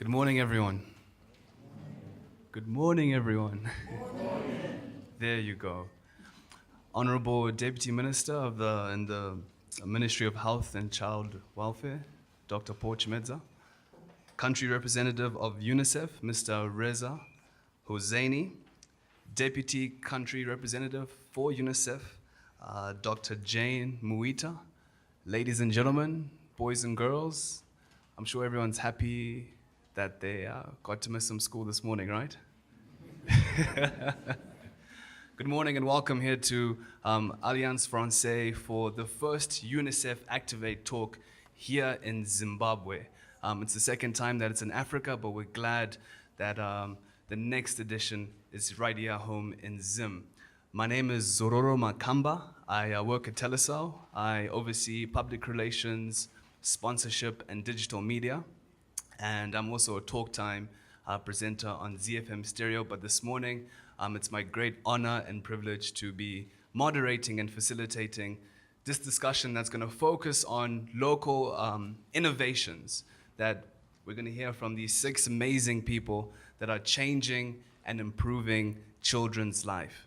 Good morning, everyone. Good morning, everyone. There you go. Honorable Deputy Minister in the Ministry of Health and Child Welfare, Dr. Paul Chimedza. Country Representative of UNICEF, Mr. Reza Hosseini. Deputy Country Representative for UNICEF, Dr. Jane Muita. Ladies and gentlemen, boys and girls, I'm sure everyone's happy that they got to miss some school this morning, right? Good morning and welcome here to Alliance Française for the first UNICEF Activate talk here in Zimbabwe. It's the second time that it's in Africa, but we're glad that the next edition is right here home in Zim. My name is Zororo Makamba. I work at Telecel. I oversee public relations, sponsorship, and digital media. And I'm also a talk time presenter on ZFM Stereo. But this morning, it's my great honor and privilege to be moderating and facilitating this discussion that's going to focus on local innovations that we're going to hear from these 6 amazing people that are changing and improving children's life.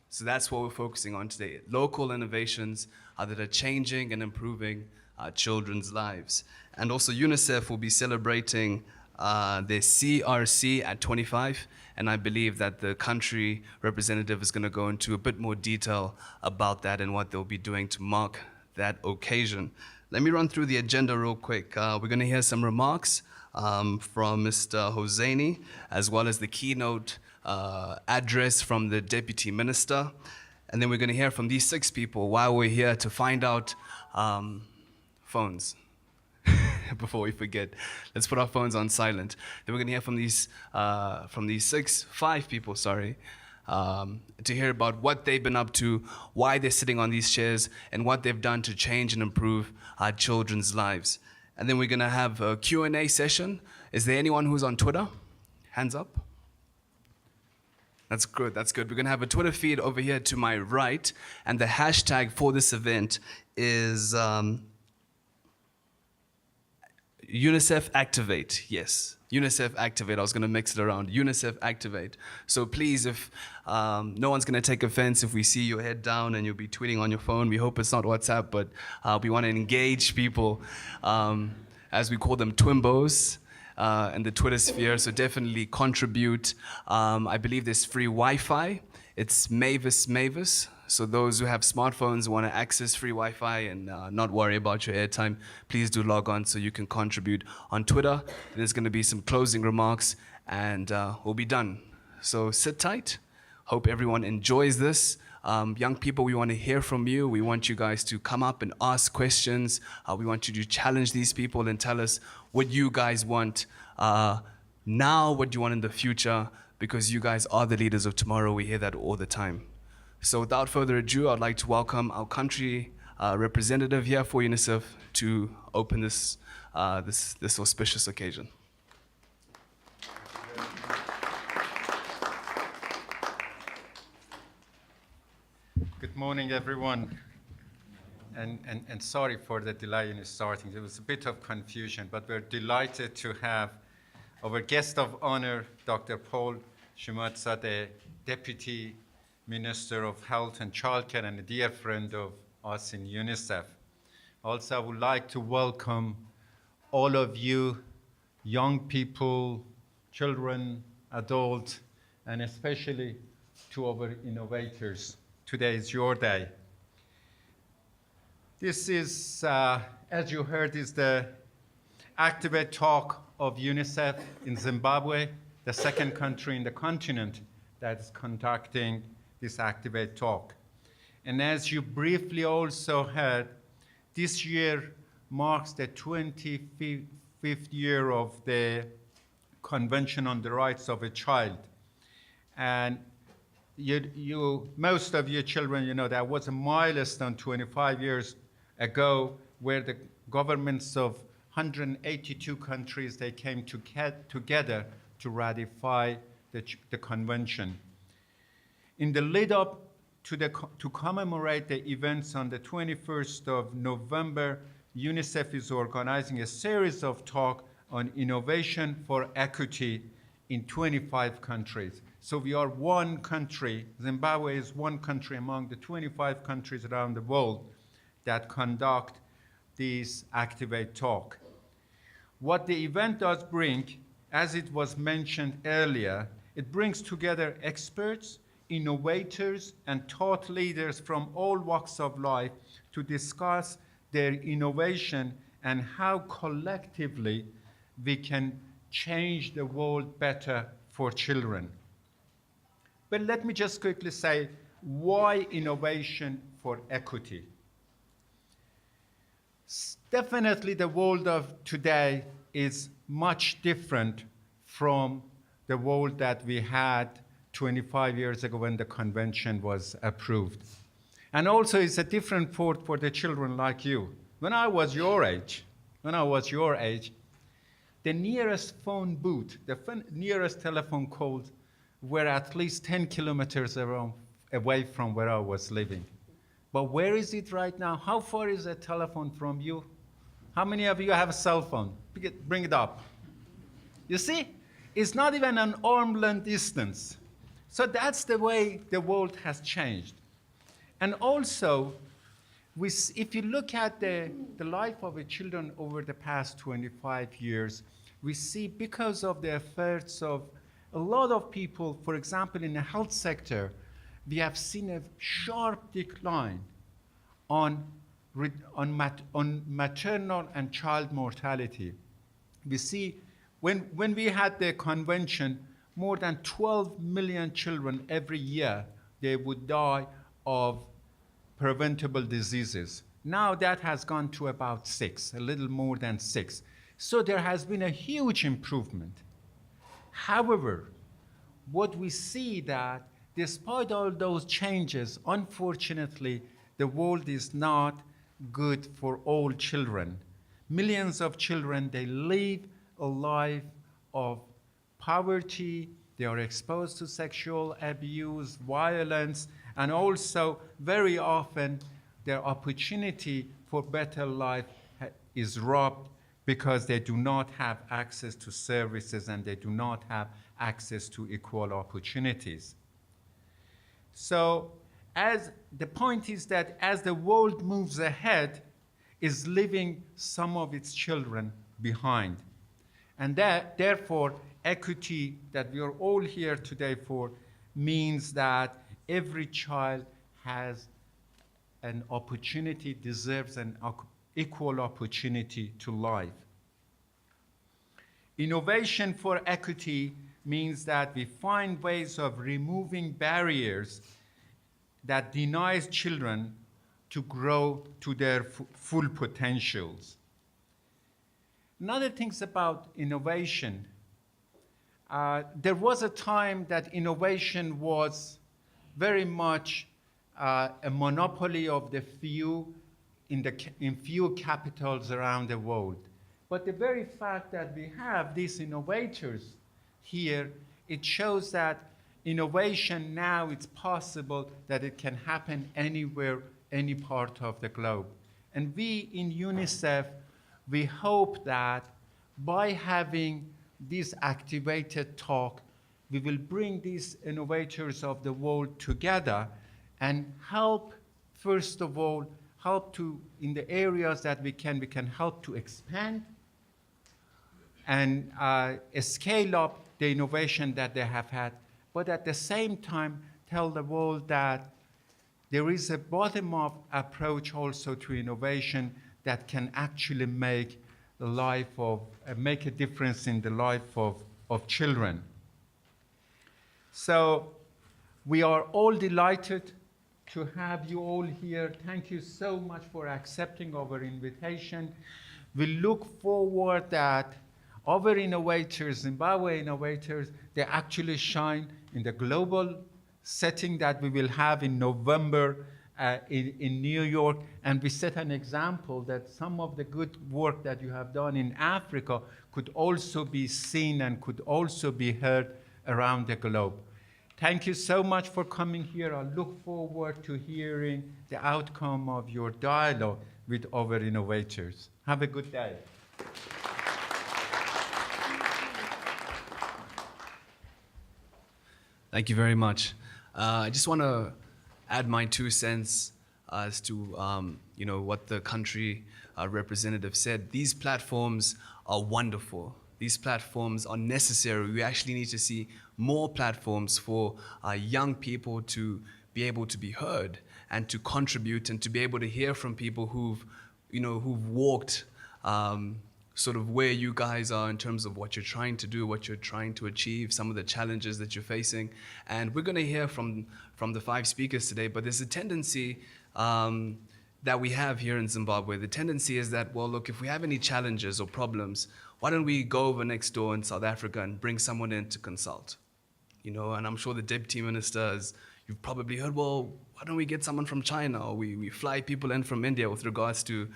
So that's what we're focusing on today. Local innovations that are changing and improving children's lives. And also UNICEF will be celebrating their CRC at 25, and I believe that the country representative is going to go into a bit more detail about that and what they'll be doing to mark that occasion. Let me run through the agenda real quick. We're going to hear some remarks from Mr. Hosseini, as well as the keynote address from the Deputy Minister. And then we're going to hear from these 6 people while we're here to find out phones. Before we forget, let's put our phones on silent. Then we're going to hear from these 5 people, to hear about what they've been up to, why they're sitting on these chairs, and what they've done to change and improve our children's lives. And then we're going to have a Q&A session. Is there anyone who's on Twitter? Hands up. That's good, that's good. We're going to have a Twitter feed over here to my right, and the hashtag for this event is UNICEF Activate. Yes, UNICEF Activate. I was going to mix it around. UNICEF Activate. So please, if no one's going to take offense if we see your head down and you'll be tweeting on your phone. We hope it's not WhatsApp, but we want to engage people, as we call them, twimbos. In the Twitter sphere, so definitely contribute. I believe there's free Wi-Fi. It's Mavis. So those who have smartphones want to access free Wi-Fi and not worry about your airtime, please do log on so you can contribute on Twitter. There's going to be some closing remarks and we'll be done. So sit tight. Hope everyone enjoys this. Young people, we want to hear from you. We want you guys to come up and ask questions. We want you to challenge these people and tell us what you guys want now, what you want in the future, because you guys are the leaders of tomorrow. We hear that all the time. So without further ado, I'd like to welcome our country representative here for UNICEF to open this auspicious occasion. Good morning, everyone. And sorry for the delay in starting. There was a bit of confusion, but we're delighted to have our guest of honor, Dr. Paul Chimedza, the Deputy Minister of Health and Childcare and a dear friend of us in UNICEF. Also, I would like to welcome all of you, young people, children, adults, and especially to our innovators. Today is your day. This is, as you heard, is the Activate talk of UNICEF in Zimbabwe, the 2nd country in the continent that is conducting this Activate talk. And as you briefly also heard, this year marks the 25th year of the Convention on the Rights of a Child. And most of you children, that was a milestone 25 years ago where the governments of 182 countries, they came together to ratify the convention. In the lead up to commemorate the events on the 21st of November, UNICEF is organizing a series of talks on innovation for equity in 25 countries. So we are one country, Zimbabwe is one country among the 25 countries around the world that conduct this Activate Talk. What the event does bring, as it was mentioned earlier, it brings together experts, innovators, and thought leaders from all walks of life to discuss their innovation and how collectively we can change the world better for children. But let me just quickly say, why innovation for equity? Definitely the world of today is much different from the world that we had 25 years ago when the convention was approved. And also it's a different world for the children like you. When I was your age, the nearest phone booth, the nearest telephone calls were at least 10 kilometers away from where I was living. But where is it right now? How far is a telephone from you? How many of you have a cell phone? Bring it up. You see, it's not even an arm's length distance. So that's the way the world has changed. And also, if you look at the life of the children over the past 25 years, we see because of the efforts of a lot of people, for example, in the health sector, we have seen a sharp decline on maternal and child mortality. We see when we had the convention, more than 12 million children every year, they would die of preventable diseases. Now that has gone to about 6, a little more than 6. So there has been a huge improvement. However, what we see that despite all those changes, unfortunately, the world is not good for all children. Millions of children, they live a life of poverty, they are exposed to sexual abuse, violence, and also very often their opportunity for better life is robbed because they do not have access to services and they do not have access to equal opportunities. So as the point is that as the world moves ahead, is leaving some of its children behind. And that, therefore, equity that we are all here today for means that every child has an opportunity, deserves an equal opportunity to life. Innovation for equity means that we find ways of removing barriers that denies children to grow to their full potentials. Another thing about innovation, there was a time that innovation was very much a monopoly of the few in few capitals around the world. But the very fact that we have these innovators here, it shows that innovation now it's possible that it can happen anywhere, any part of the globe. And we in UNICEF, we hope that by having this activated talk, we will bring these innovators of the world together and help, first of all, help to, in the areas that we can help to expand and scale up the innovation that they have had, but at the same time tell the world that there is a bottom-up approach also to innovation that can actually make the life of, make a difference in the life of children. So we are all delighted to have you all here. Thank you so much for accepting our invitation. We look forward that our innovators, Zimbabwe innovators, they actually shine in the global setting that we will have in November in New York, and we set an example that some of the good work that you have done in Africa could also be seen and could also be heard around the globe. Thank you so much for coming here. I look forward to hearing the outcome of your dialogue with our innovators. Have a good day. Thank you very much. I just want to add my 2 cents as to what the country representative said. These platforms are wonderful. These platforms are necessary. We actually need to see more platforms for young people to be able to be heard and to contribute and to be able to hear from people who've walked sort of where you guys are in terms of what you're trying to do, what you're trying to achieve, some of the challenges that you're facing. And we're going to hear from the 5 speakers today, but there's a tendency that we have here in Zimbabwe. The tendency is that, well, look, if we have any challenges or problems, why don't we go over next door in South Africa and bring someone in to consult? And I'm sure the deputy minister, you've probably heard, well, why don't we get someone from China, or we fly people in from India with regards to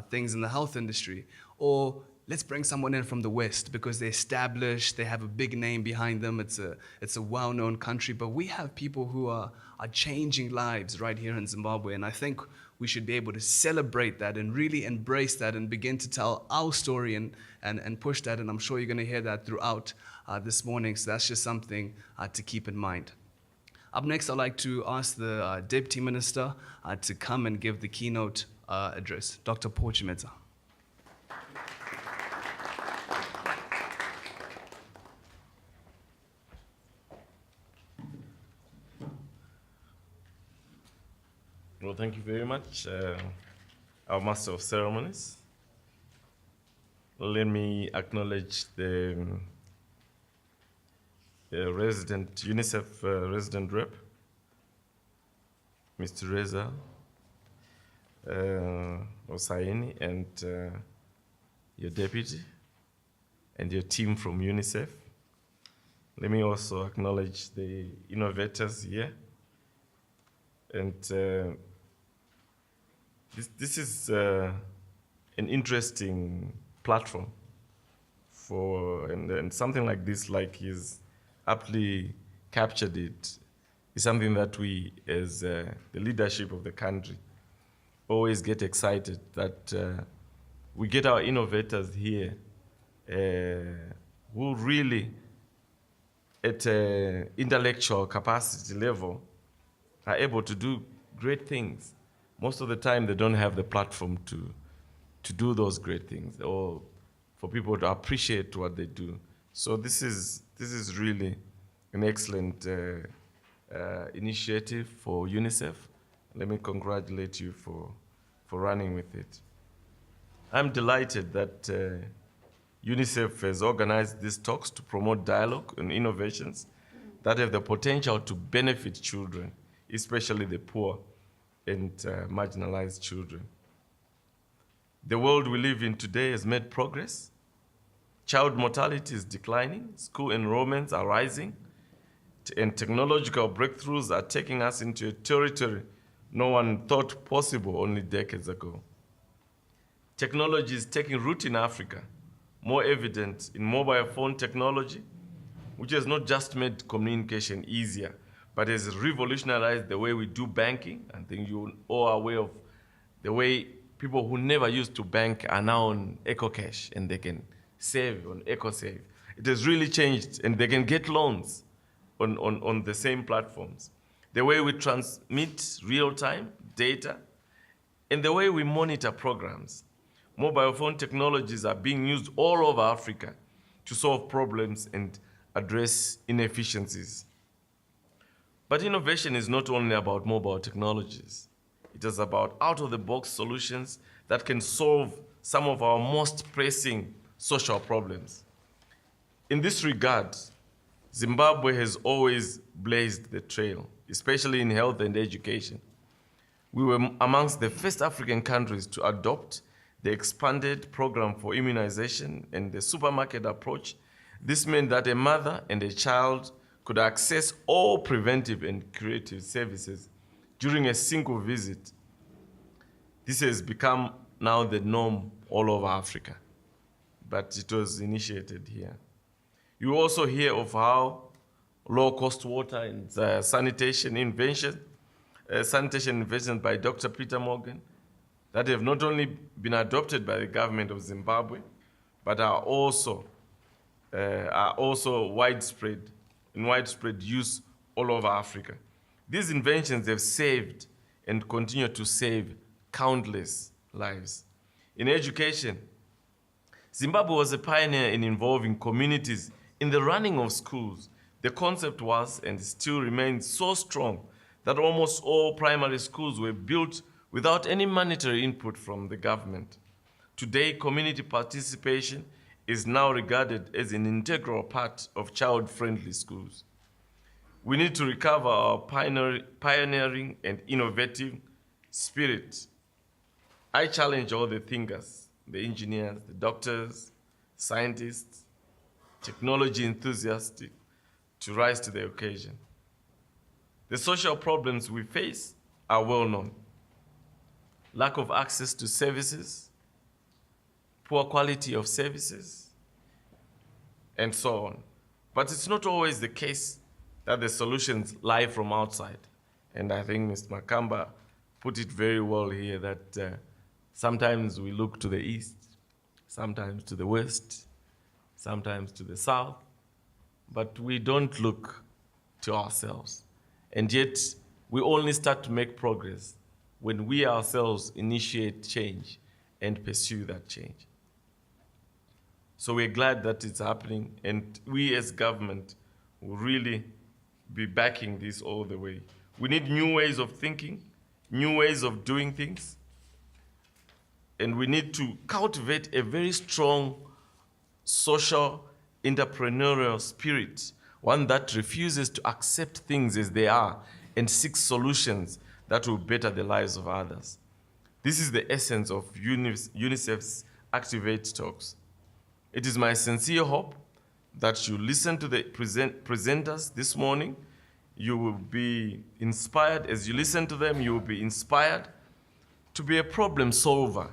things in the health industry, or let's bring someone in from the West because they're established, they have a big name behind them, it's a well-known country. But we have people who are changing lives right here in Zimbabwe, and I think we should be able to celebrate that and really embrace that and begin to tell our story and push that, and I'm sure you're going to hear that throughout this morning, so that's just something to keep in mind. Up next, I'd like to ask the Deputy Minister to come and give the keynote address. Dr. Porchimeta. Well, thank you very much, our Master of Ceremonies. Let me acknowledge the UNICEF resident rep, Mr. Reza Osaini, and your deputy and your team from UNICEF. Let me also acknowledge the innovators here. And this is an interesting platform and something like this, like he's aptly captured it, is something that we, as the leadership of the country, always get excited that we get our innovators here who really, at an intellectual capacity level, are able to do great things. Most of the time, they don't have the platform to do those great things, or for people to appreciate what they do. So this is really an excellent initiative for UNICEF. Let me congratulate you for running with it. I'm delighted that UNICEF has organized these talks to promote dialogue and innovations that have the potential to benefit children, especially the poor and marginalized children. The world we live in today has made progress. Child mortality is declining, school enrollments are rising, and technological breakthroughs are taking us into a territory no one thought possible only decades ago. Technology is taking root in Africa, more evident in mobile phone technology, which has not just made communication easier, but has revolutionized the way we do banking. I think you all are aware of the way people who never used to bank are now on EcoCash, and they can save on EcoSave. It has really changed, and they can get loans on the same platforms. The way we transmit real-time data, and the way we monitor programs. Mobile phone technologies are being used all over Africa to solve problems and address inefficiencies. But innovation is not only about mobile technologies. It is about out-of-the-box solutions that can solve some of our most pressing social problems. In this regard, Zimbabwe has always blazed the trail, especially in health and education. We were amongst the first African countries to adopt the expanded program for immunization and the supermarket approach. This meant that a mother and a child could access all preventive and curative services during a single visit. This has become now the norm all over Africa, but it was initiated here. You also hear of how low-cost water and sanitation inventions by Dr. Peter Morgan that have not only been adopted by the government of Zimbabwe, but are also widespread use all over Africa. These inventions have saved and continue to save countless lives. In education, Zimbabwe was a pioneer in involving communities in the running of schools. The concept was and still remains so strong that almost all primary schools were built without any monetary input from the government. Today, community participation is now regarded as an integral part of child-friendly schools. We need to recover our pioneering and innovative spirit. I challenge all the thinkers, the engineers, the doctors, scientists, technology enthusiasts to rise to the occasion. The social problems we face are well known. Lack of access to services, poor quality of services, and so on. But it's not always the case that the solutions lie from outside. And I think Mr. Makamba put it very well here that sometimes we look to the east, sometimes to the west, sometimes to the south, but we don't look to ourselves. And yet, we only start to make progress when we ourselves initiate change and pursue that change. So we're glad that it's happening, and we as government will really be backing this all the way. We need new ways of thinking, new ways of doing things, and we need to cultivate a very strong social entrepreneurial spirit, one that refuses to accept things as they are and seeks solutions that will better the lives of others. This is the essence of UNICEF's Activate Talks. It is my sincere hope that you listen to the presenters this morning. You will be inspired. As you listen to them, you will be inspired to be a problem solver,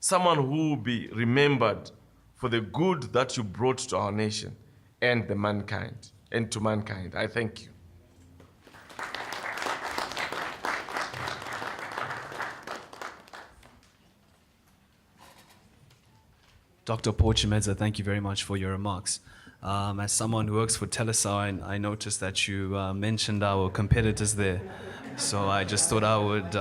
someone who will be remembered for the good that you brought to our nation and to mankind. I thank you. Dr. Porchimedza, thank you very much for your remarks. As someone who works for Telesar, I noticed that you mentioned our competitors there. So I just thought I would,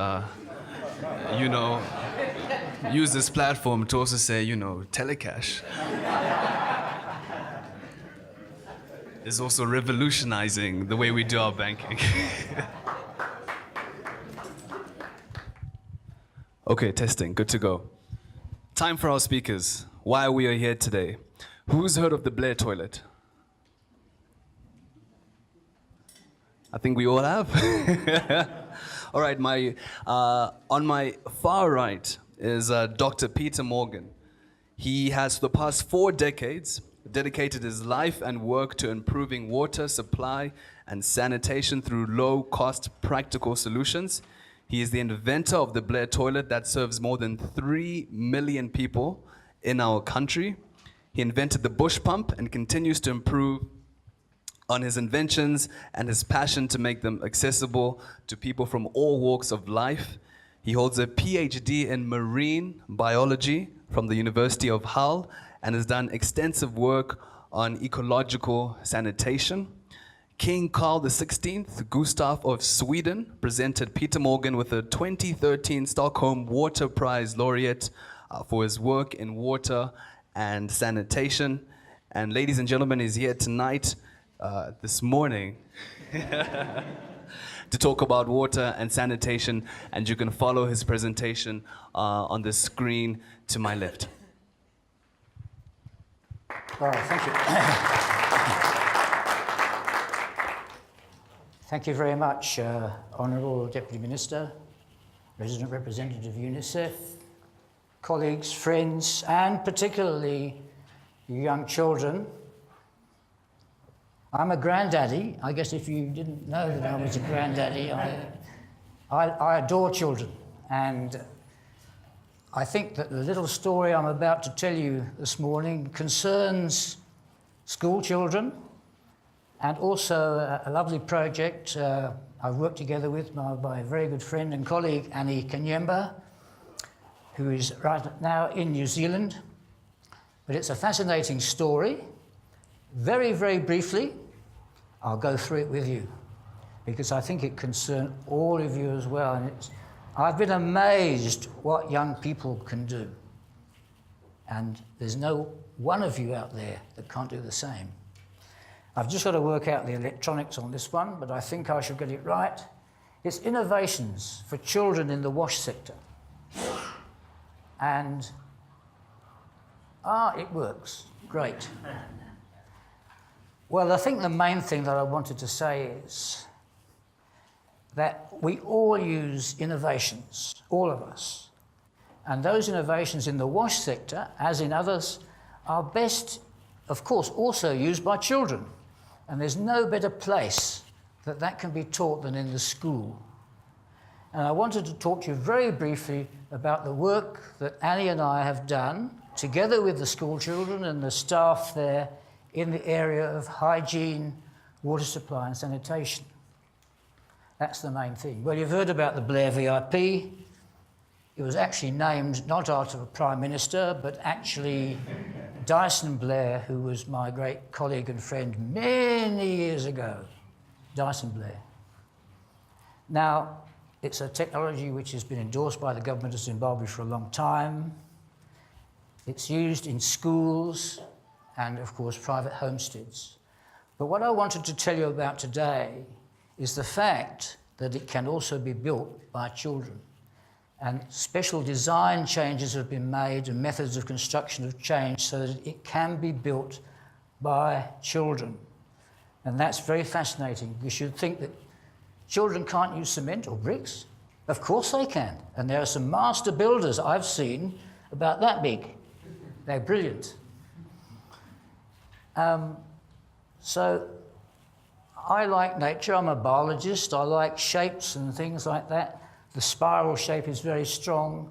use this platform to also say, Telecash is also revolutionizing the way we do our banking. Okay, testing, good to go. Time for our speakers. Why we are here today. Who's heard of the Blair toilet? I think we all have. All right, on my far right is Dr. Peter Morgan. He has, for the past 4 decades, dedicated his life and work to improving water supply and sanitation through low-cost practical solutions. He is the inventor of the Blair toilet that serves more than 3 million people in our country. He invented the bush pump and continues to improve on his inventions and his passion to make them accessible to people from all walks of life. He holds a PhD in marine biology from the University of Hull and has done extensive work on ecological sanitation. King Carl XVI Gustaf of Sweden presented Peter Morgan with a 2013 Stockholm Water Prize laureate for his work in water and sanitation. And ladies and gentlemen, he's here tonight, this morning, to talk about water and sanitation. And you can follow his presentation on the screen to my left. Well, thank you. Thank you very much, Honourable Deputy Minister, Resident Representative of UNICEF, colleagues, friends, and particularly you young children. I'm a granddaddy. I guess if you didn't know that I was a granddaddy, I adore children. And I think that the little story I'm about to tell you this morning concerns school children and also a lovely project I've worked together with my very good friend and colleague, Annie Kanyemba, who is right now in New Zealand. But it's a fascinating story. Very, very briefly, I'll go through it with you. because I think it concerns all of you as well. And I've been amazed what young people can do. And there's no one of you out there that can't do the same. I've just got to work out the electronics on this one, but I think I should get it right. It's innovations for children in the wash sector. And, it works. Great. Well, I think the main thing that I wanted to say is that we all use innovations, all of us. And those innovations in the wash sector, as in others, are best, of course, also used by children. And there's no better place that can be taught than in the school. And I wanted to talk to you very briefly about the work that Annie and I have done, together with the school children and the staff there, in the area of hygiene, water supply and sanitation. That's the main thing. Well, you've heard about the Blair VIP. It was actually named not after a Prime Minister, but actually Dyson Blair, who was my great colleague and friend many years ago. Dyson Blair. Now, it's a technology which has been endorsed by the government of Zimbabwe for a long time. It's used in schools and, of course, private homesteads. But what I wanted to tell you about today is the fact that it can also be built by children. And special design changes have been made and methods of construction have changed so that it can be built by children. And that's very fascinating, because you'd think that children can't use cement or bricks. Of course they can. And there are some master builders I've seen about that big. They're brilliant. So I like nature. I'm a biologist. I like shapes and things like that. The spiral shape is very strong.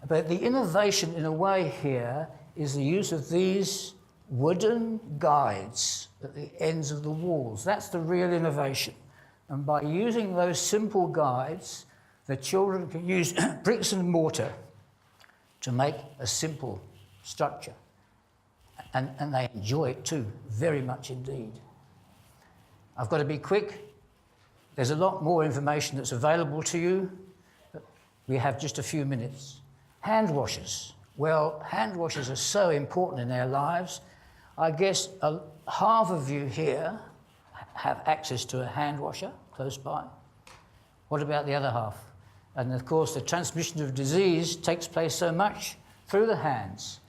But the innovation, in a way, here is the use of these wooden guides at the ends of the walls. That's the real innovation. And by using those simple guides, the children can use bricks and mortar to make a simple structure. And they enjoy it too, very much indeed. I've got to be quick. There's a lot more information that's available to you. We have just a few minutes. Hand washers. Well, hand washers are so important in our lives. I guess half of you here have access to a hand washer close by. What about the other half? And of course, the transmission of disease takes place so much through the hands.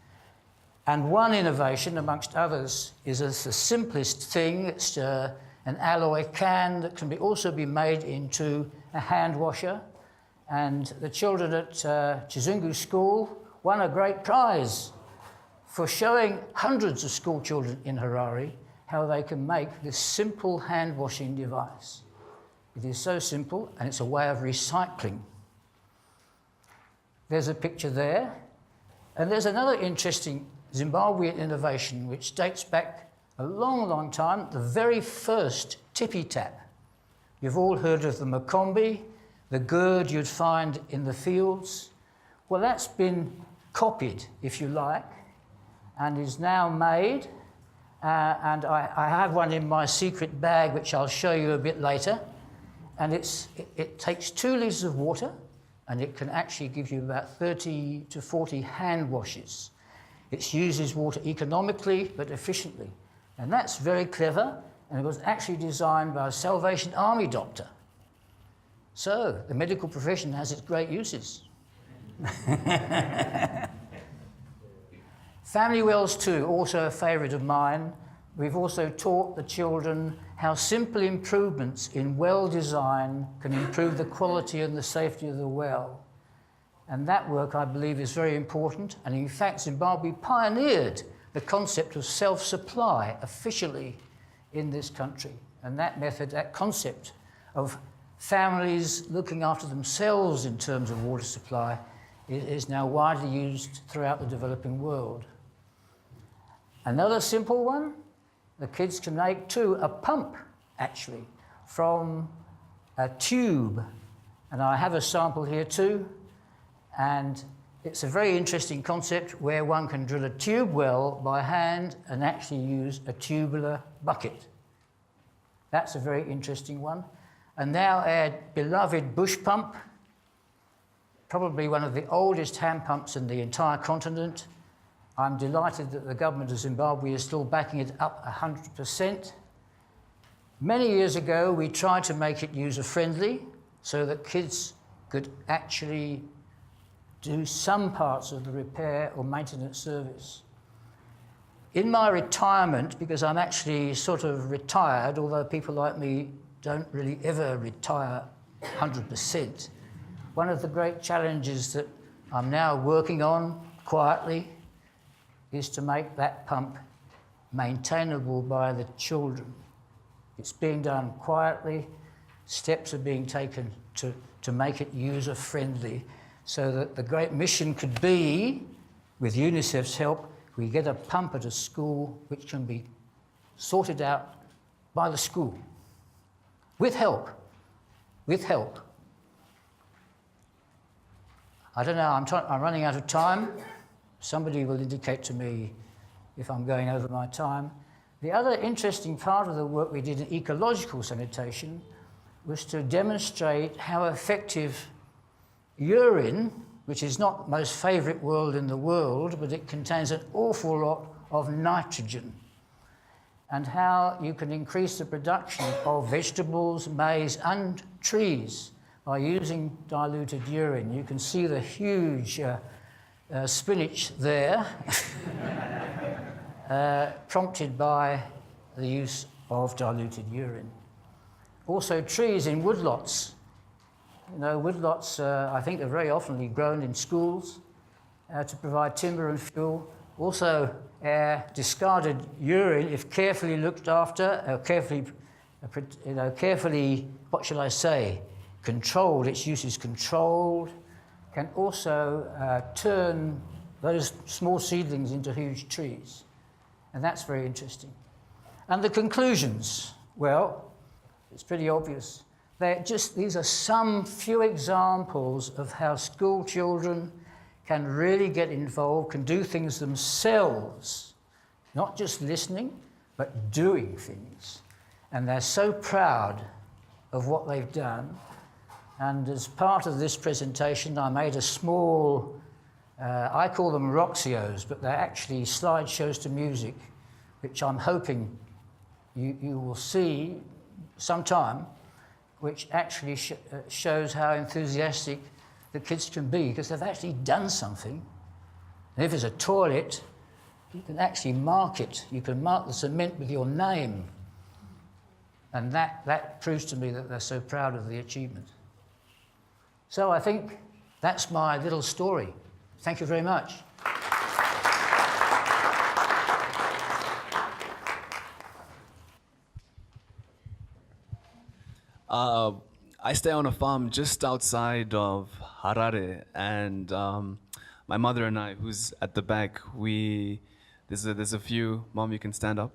And one innovation, amongst others, is the simplest thing. It's an alloy can that can also be made into a hand washer. And the children at Chizungu School won a great prize for showing hundreds of school children in Harare how they can make this simple hand washing device. It is so simple, and it's a way of recycling. There's a picture there. And there's another interesting Zimbabwean innovation which dates back a long, long time, the very first tippy tap. You've all heard of the Makombi, the gourd you'd find in the fields. Well, that's been copied, if you like, and is now made. And I have one in my secret bag, which I'll show you a bit later. And it takes 2 litres of water, and it can actually give you about 30 to 40 hand washes. It uses water economically but efficiently. And that's very clever, and it was actually designed by a Salvation Army doctor. So the medical profession has its great uses. Family wells too, also a favourite of mine. We've also taught the children how simple improvements in well design can improve the quality and the safety of the well. And that work, I believe, is very important. And in fact, Zimbabwe pioneered the concept of self-supply officially in this country. And that method, that concept of families looking after themselves in terms of water supply is now widely used throughout the developing world. Another simple one, the kids can make too, a pump, actually, from a tube. And I have a sample here too. And it's a very interesting concept where one can drill a tube well by hand and actually use a tubular bucket. That's a very interesting one. And now our beloved bush pump, probably one of the oldest hand pumps in the entire continent. I'm delighted that the government of Zimbabwe is still backing it up 100%. Many years ago, we tried to make it user-friendly so that kids could actually do some parts of the repair or maintenance service. In my retirement, because I'm actually sort of retired, although people like me don't really ever retire 100%, one of the great challenges that I'm now working on quietly is to make that pump maintainable by the children. It's being done quietly. Steps are being taken to make it user-friendly so that the great mission could be, with UNICEF's help, we get a pump at a school which can be sorted out by the school. With help. With help. I don't know, I'm running out of time. Somebody will indicate to me if I'm going over my time. The other interesting part of the work we did in ecological sanitation was to demonstrate how effective urine, which is not the most favourite word in the world, but it contains an awful lot of nitrogen, and how you can increase the production of vegetables, maize and trees by using diluted urine. You can see the huge spinach there, prompted by the use of diluted urine. Also trees in woodlots. You know, woodlots, I think, are very often grown in schools to provide timber and fuel. Also, discarded urine, if carefully looked after, carefully, what shall I say, controlled, its use is controlled, can also turn those small seedlings into huge trees. And that's very interesting. And the conclusions, well, it's pretty obvious. These are some few examples of how school children can really get involved, can do things themselves, not just listening, but doing things. And they're so proud of what they've done. And as part of this presentation, I made a small, I call them Roxios, but they're actually slideshows to music, which I'm hoping you will see sometime, which actually shows how enthusiastic the kids can be, because they've actually done something. And if it's a toilet, you can actually mark it. You can mark the cement with your name. And that proves to me that they're so proud of the achievement. So I think that's my little story. Thank you very much. I stay on a farm just outside of Harare, and my mother and I, who's at the back, there's a few. Mom, you can stand up.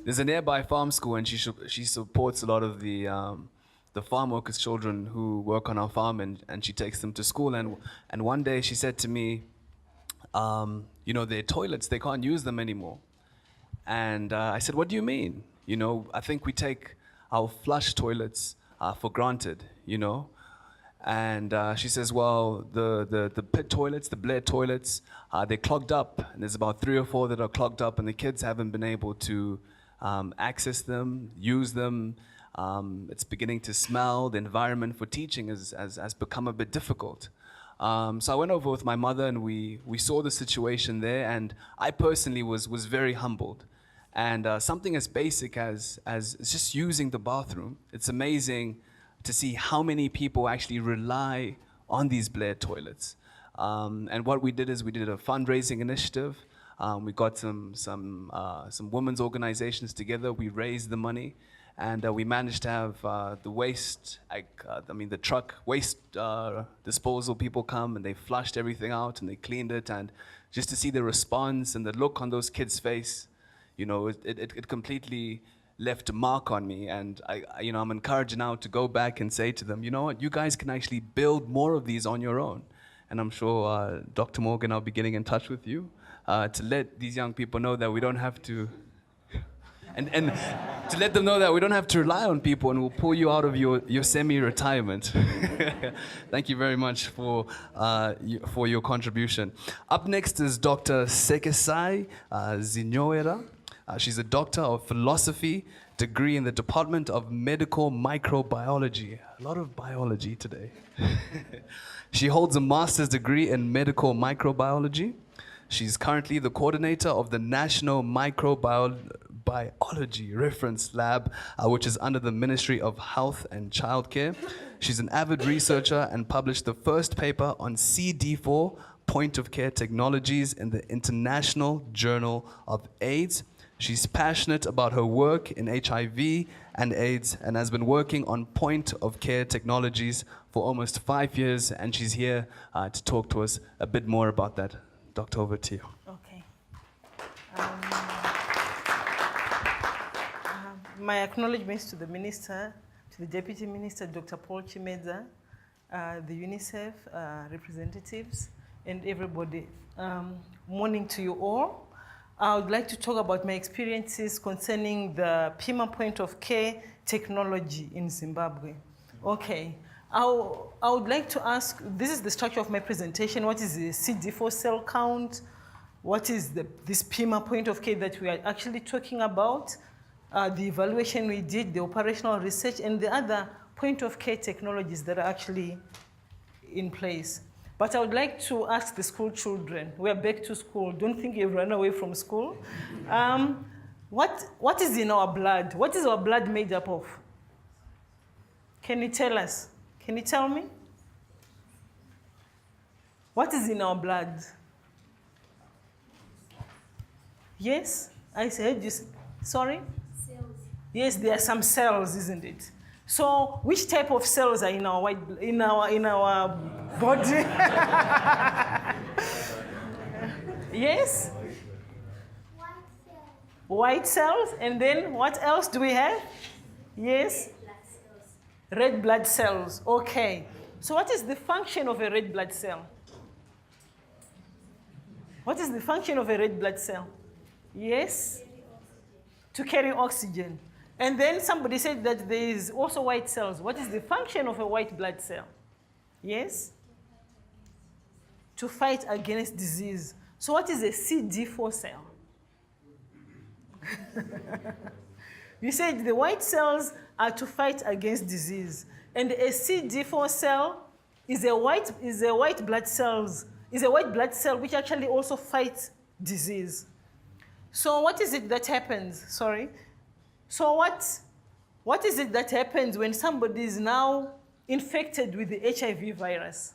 There's a nearby farm school, and she supports a lot of the farm workers' children who work on our farm, and she takes them to school. And one day she said to me, their toilets, they can't use them anymore. And I said, what do you mean? I think we take our flush toilets for granted, And she says, well, the pit toilets, the Blair toilets, they're clogged up. And there's about 3 or 4 that are clogged up, and the kids haven't been able to access them, use them. It's beginning to smell. The environment for teaching has become a bit difficult. So I went over with my mother, and we saw the situation there, and I personally was very humbled. And something as basic as just using the bathroom, it's amazing to see how many people actually rely on these Blair toilets. And what we did is we did a fundraising initiative. We got some women's organizations together. We raised the money, and we managed to have the waste, the truck waste disposal people come, and they flushed everything out and they cleaned it. And just to see the response and the look on those kids' face, it completely left a mark on me. And I'm encouraged now to go back and say to them, you know what, you guys can actually build more of these on your own. And I'm sure Dr. Morgan, I'll be getting in touch with you to let these young people know that we don't have to And to let them know that we don't have to rely on people and we'll pull you out of your semi-retirement. Thank you very much for your contribution. Up next is Dr. Sekesai Zinyoera. She's a doctor of philosophy, degree in the Department of Medical Microbiology. A lot of biology today. She holds a master's degree in medical microbiology. She's currently the coordinator of the National Microbiology Reference Lab, which is under the Ministry of Health and Childcare. She's an avid researcher and published the first paper on CD4 point-of-care technologies in the International Journal of AIDS. She's passionate about her work in HIV and AIDS and has been working on point-of-care technologies for almost 5 years, and she's here to talk to us a bit more about that. Doctor, over to you. Okay. My acknowledgements to the Minister, to the Deputy Minister, Dr. Paul Chimedza, the UNICEF representatives, and everybody. Morning to you all. I would like to talk about my experiences concerning the PIMA point of care technology in Zimbabwe. Okay. I would like to ask, this is the structure of my presentation. What is the CD4 cell count? What is this PIMA point of care that we are actually talking about? The evaluation we did, the operational research, and the other point of care technologies that are actually in place. But I would like to ask the school children, we're back to school. Don't think you've run away from school. What is in our blood? What is our blood made up of? Can you tell us? Can you tell me? What is in our blood? Yes? I said you. Sorry? Cells. Yes, there are some cells, isn't it? So, which type of cells are in our in our body? Yes? White cells. White cells, and then what else do we have? Yes? Red blood cells. Okay. So what is the function of a red blood cell? What is the function of a red blood cell? Yes? To carry oxygen. And then somebody said that there is also white cells. What is the function of a white blood cell? Yes? To fight against disease. So what is a CD4 cell? You said the white cells are to fight against disease. And a CD4 cell is a white blood cell which actually also fights disease. So what is it that happens? Sorry. So what is it that happens when somebody is now infected with the HIV virus?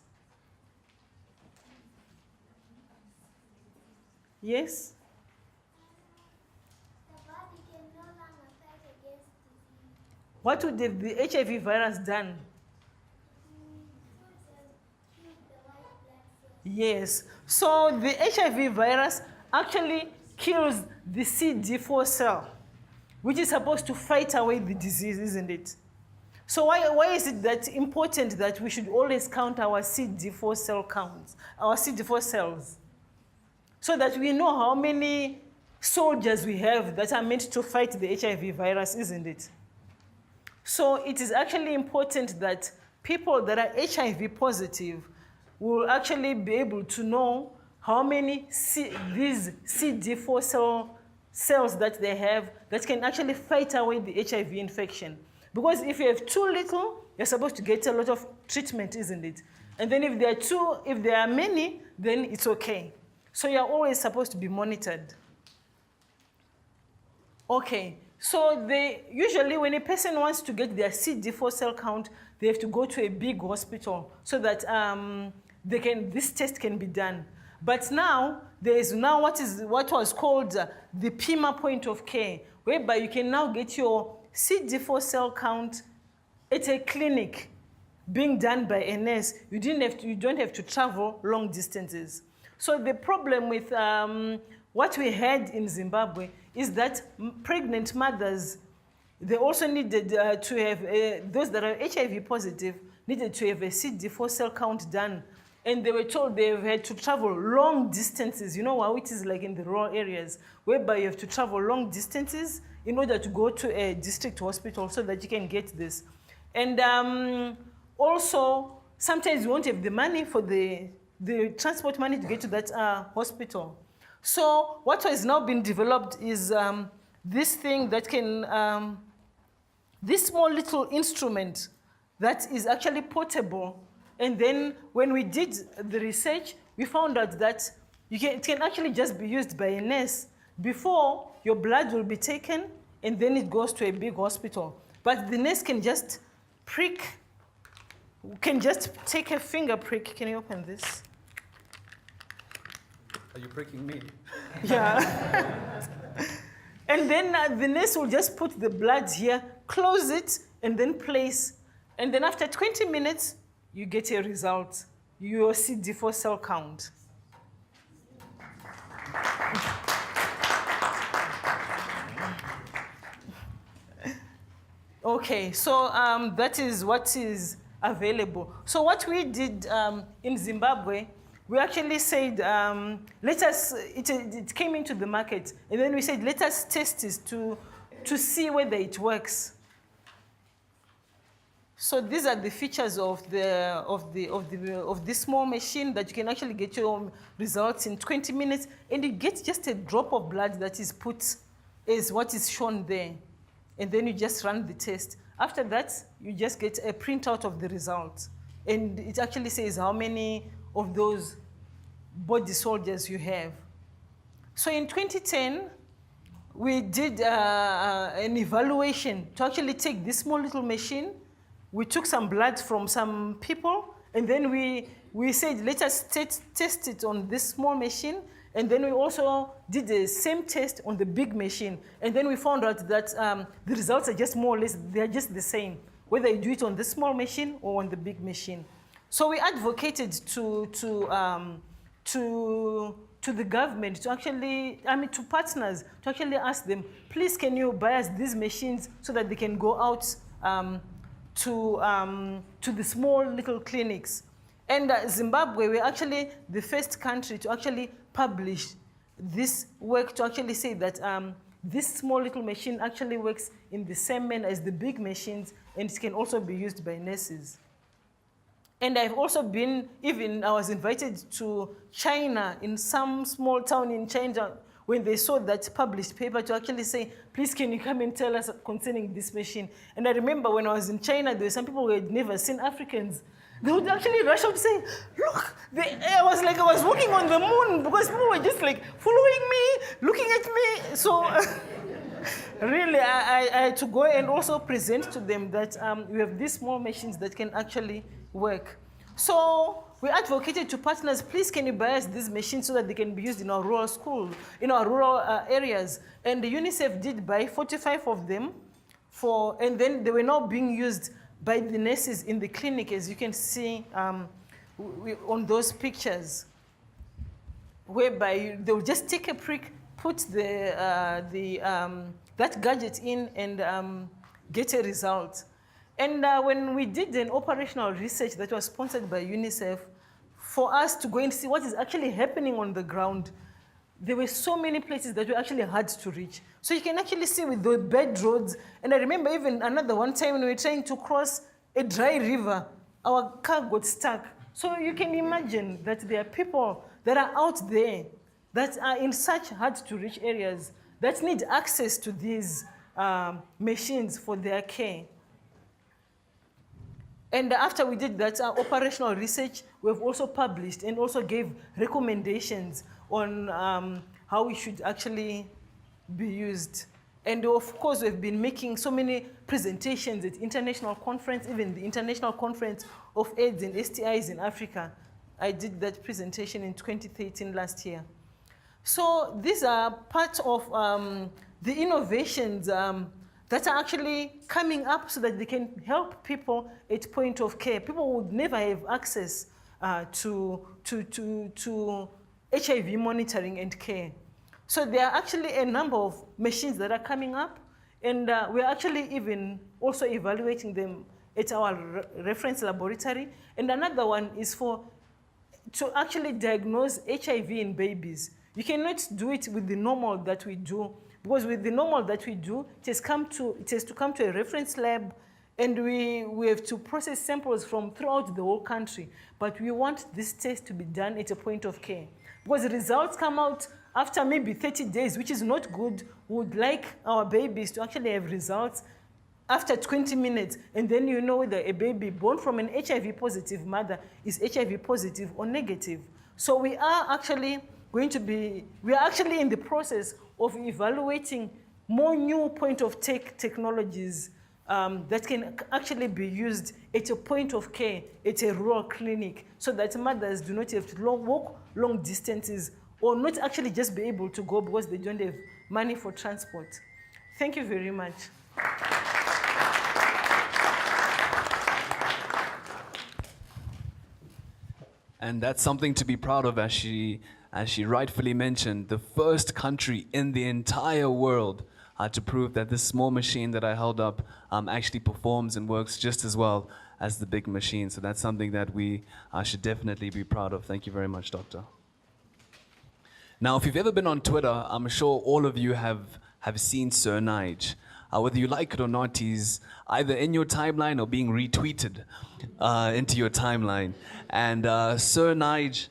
Yes? What would the HIV virus done? Yes. So the HIV virus actually kills the CD4 cell, which is supposed to fight away the disease, isn't it? So why is it that important that we should always count our CD4 cell counts, our CD4 cells, so that we know how many soldiers we have that are meant to fight the HIV virus, isn't it? So it is actually important that people that are HIV positive will actually be able to know how many these CD4 cells that they have that can actually fight away the HIV infection. Because if you have too little, you're supposed to get a lot of treatment, isn't it? And then if there are many, then it's okay. So you're always supposed to be monitored. Okay. So usually when a person wants to get their CD4 cell count, they have to go to a big hospital so that this test can be done. But now, there is now what was called the PIMA point of care, whereby you can now get your CD4 cell count at a clinic being done by a nurse. You don't have to travel long distances. So the problem with what we had in Zimbabwe is that pregnant mothers, they also needed to have, those that are HIV positive, needed to have a CD4 cell count done. And they were told they had to travel long distances. You know how it is like in the rural areas, whereby you have to travel long distances in order to go to a district hospital so that you can get this. And also, sometimes you won't have the money for the transport money to get to that hospital. So what has now been developed is this thing that can, this small little instrument that is actually portable. And then when we did the research, we found out that it can actually just be used by a nurse. Before, your blood will be taken, and then it goes to a big hospital. But the nurse can just prick, can just take a finger prick. Can you open this? Are you pricking me? Yeah. And then the nurse will just put the blood here, close it, and then place. And then after 20 minutes, you get a result, your CD4 cell count. Okay, so that is what is available. So what we did in Zimbabwe, we actually said, let us, it came into the market, and then we said, let us test this to see whether it works. So these are the features of this small machine that you can actually get your results in 20 minutes, and you get just a drop of blood that is put as what is shown there. And then you just run the test. After that, you just get a printout of the results. And it actually says how many of those body soldiers you have. So in 2010, we did an evaluation to actually take this small little machine. We took some blood from some people, and then we said, let us test it on this small machine. And then we also did the same test on the big machine. And then we found out that the results are just more or less, they're just the same, whether you do it on the small machine or on the big machine. So we advocated to the government to actually, to partners, to actually ask them, please can you buy us these machines so that they can go out to the small little clinics. And Zimbabwe, we're actually the first country to actually publish this work to actually say that this small little machine actually works in the same manner as the big machines, and it can also be used by nurses. And I've also been, I was invited to China, in some small town in China, when they saw that published paper to actually say, please can you come and tell us concerning this machine. And I remember when I was in China, there were some people who had never seen Africans. They would actually rush up to say, look, I was like, I was walking on the moon, because people were just like following me, looking at me. So really, I had to go and also present to them that we have these small machines that can actually work. So we advocated to partners, please can you buy us these machines so that they can be used in our rural schools, in our rural areas. And the UNICEF did buy 45 of them, and then they were now being used by the nurses in the clinic, as you can see on those pictures, whereby they will just take a prick, put that gadget in, and get a result. And when we did an operational research that was sponsored by UNICEF, for us to go and see what is actually happening on the ground, there were so many places that we actually had to reach. So you can actually see with the bad roads. And I remember even another one time when we were trying to cross a dry river, our car got stuck. So you can imagine that there are people that are out there that are in such hard to reach areas that need access to these machines for their care. And after we did that operational research, we've also published and also gave recommendations on how it should actually be used. And of course, we've been making so many presentations at international conference, even the International Conference of AIDS and STIs in Africa. I did that presentation in 2013 last year. So these are part of the innovations that are actually coming up so that they can help people at point of care. People would never have access to HIV monitoring and care. So there are actually a number of machines that are coming up, and we're actually even also evaluating them at our reference laboratory. And another one is to actually diagnose HIV in babies. You cannot do it with the normal that we do Because with the normal that we do, it has to come to a reference lab, and we have to process samples from throughout the whole country. But we want this test to be done at a point of care. Because the results come out after maybe 30 days, which is not good. We would like our babies to actually have results after 20 minutes. And then you know whether a baby born from an HIV positive mother is HIV positive or negative. So we are actually in the process of evaluating more new point of technologies that can actually be used at a point of care, at a rural clinic, so that mothers do not have to walk long distances or not actually just be able to go because they don't have money for transport. Thank you very much. And that's something to be proud of, as she rightfully mentioned, the first country in the entire world to prove that this small machine that I held up actually performs and works just as well as the big machine. So that's something that we should definitely be proud of. Thank you very much, Doctor. Now, if you've ever been on Twitter, I'm sure all of you have seen Sir Nige. Whether you like it or not, he's either in your timeline or being retweeted into your timeline. And Sir Nige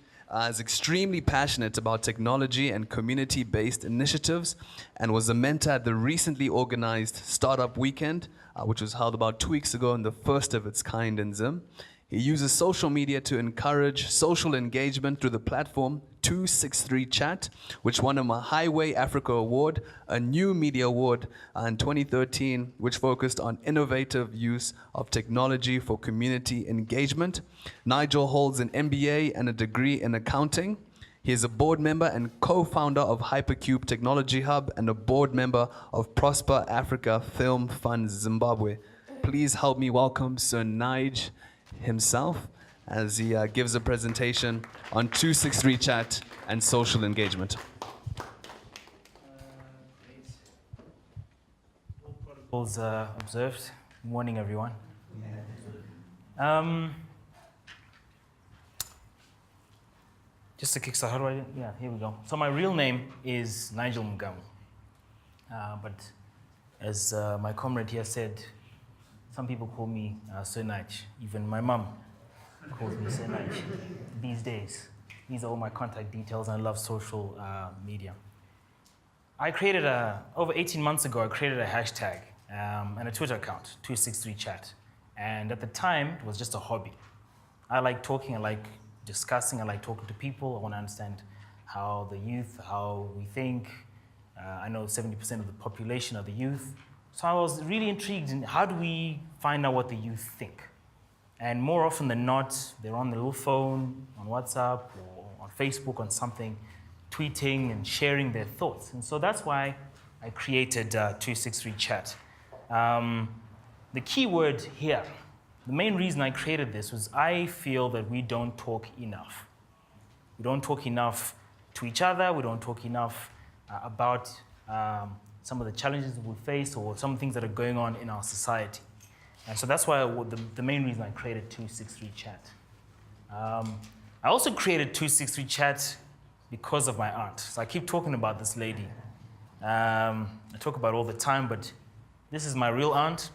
is extremely passionate about technology and community-based initiatives, and was a mentor at the recently organized Startup Weekend, which was held about 2 weeks ago and the first of its kind in Zim. He uses social media to encourage social engagement through the platform 263 Chat, which won him a Highway Africa Award, a New Media Award in 2013, which focused on innovative use of technology for community engagement. Nigel holds an MBA and a degree in accounting. He is a board member and co-founder of Hypercube Technology Hub and a board member of Prosper Africa Film Fund Zimbabwe. Please help me welcome Sir Nige himself as he gives a presentation on 263 Chat and social engagement. All protocols observed. Good morning, everyone. Just to kickstart, how do I? Yeah, here we go. So my real name is Nigel Mugamu, but as my comrade here said, some people call me Sir Nige. Even my mom calls me Sir Nige these days. These are all my contact details, and I love social media. I created over 18 months ago, I created a hashtag and a Twitter account, 263Chat. And at the time, it was just a hobby. I like talking, I like discussing, I like talking to people. I want to understand how the youth, how we think. I know 70% of the population are the youth. So I was really intrigued in how do we find out what the youth think? And more often than not, they're on their little phone, on WhatsApp, or on Facebook, on something, tweeting and sharing their thoughts. And so that's why I created 263Chat. The key word here, the main reason I created this was I feel that we don't talk enough. We don't talk enough to each other. We don't talk enough about some of the challenges that we face or some things that are going on in our society. And so that's why the main reason I created 263Chat. I also created 263Chat because of my aunt. So I keep talking about this lady. I talk about it all the time, but this is my real aunt.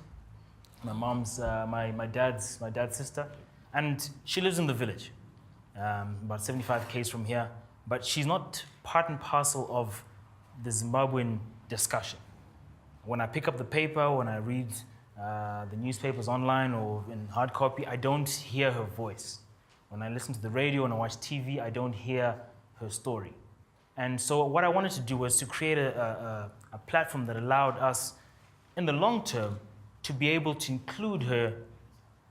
My mom's, my dad's sister. And she lives in the village, about 75 k's from here. But she's not part and parcel of the Zimbabwean discussion. When I pick up the paper, when I read the newspapers online or in hard copy, I don't hear her voice. When I listen to the radio and I watch TV, I don't hear her story. And so what I wanted to do was to create a platform that allowed us, in the long term, to be able to include her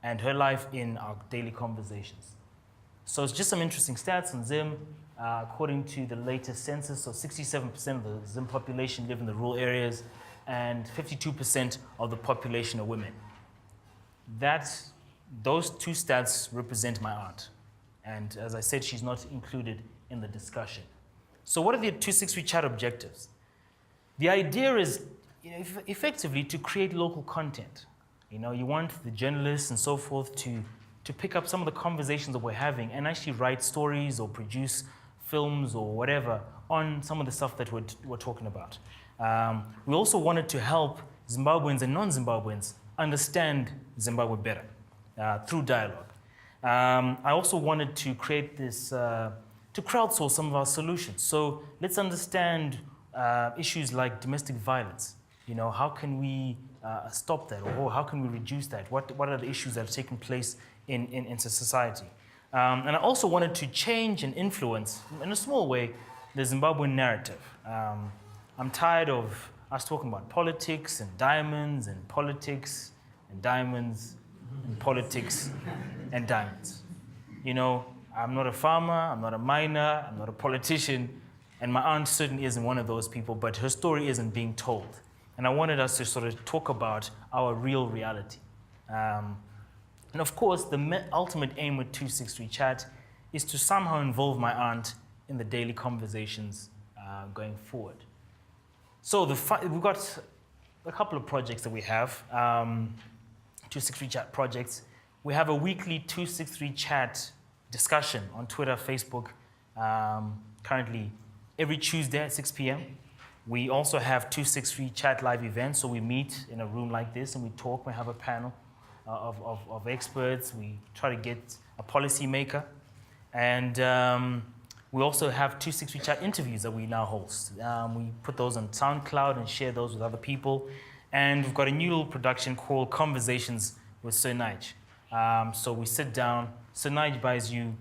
and her life in our daily conversations. So it's just some interesting stats on Zim. According to the latest census, so 67% of the Zim population live in the rural areas, and 52% of the population are women. Those two stats represent my aunt. And as I said, she's not included in the discussion. So what are the 263Chat objectives? The idea is effectively to create local content. You want the journalists and so forth to pick up some of the conversations that we're having and actually write stories or produce films or whatever on some of the stuff that we're talking about. We also wanted to help Zimbabweans and non-Zimbabweans understand Zimbabwe better through dialogue. I also wanted to create this, to crowdsource some of our solutions. So let's understand issues like domestic violence. You know, how can we stop that, or how can we reduce that? What are the issues that are taking place in society? And I also wanted to change and influence, in a small way, the Zimbabwean narrative. I'm tired of us talking about politics and diamonds and politics and diamonds and politics and diamonds. You know, I'm not a farmer, I'm not a miner, I'm not a politician, and my aunt certainly isn't one of those people, but her story isn't being told. And I wanted us to sort of talk about our real reality. And of course, the ultimate aim with 263 Chat is to somehow involve my aunt in the daily conversations going forward. So we've got a couple of projects that we have, 263 Chat projects. We have a weekly 263 Chat discussion on Twitter, Facebook, currently every Tuesday at 6 p.m. We also have 263 Chat live events, so we meet in a room like this and we talk, we have a panel of experts, we try to get a policy maker, and we also have 263 Chat interviews that we now host. We put those on SoundCloud and share those with other people, and we've got a new little production called Conversations with Sir Nige. So we sit down, Sir Nige buys you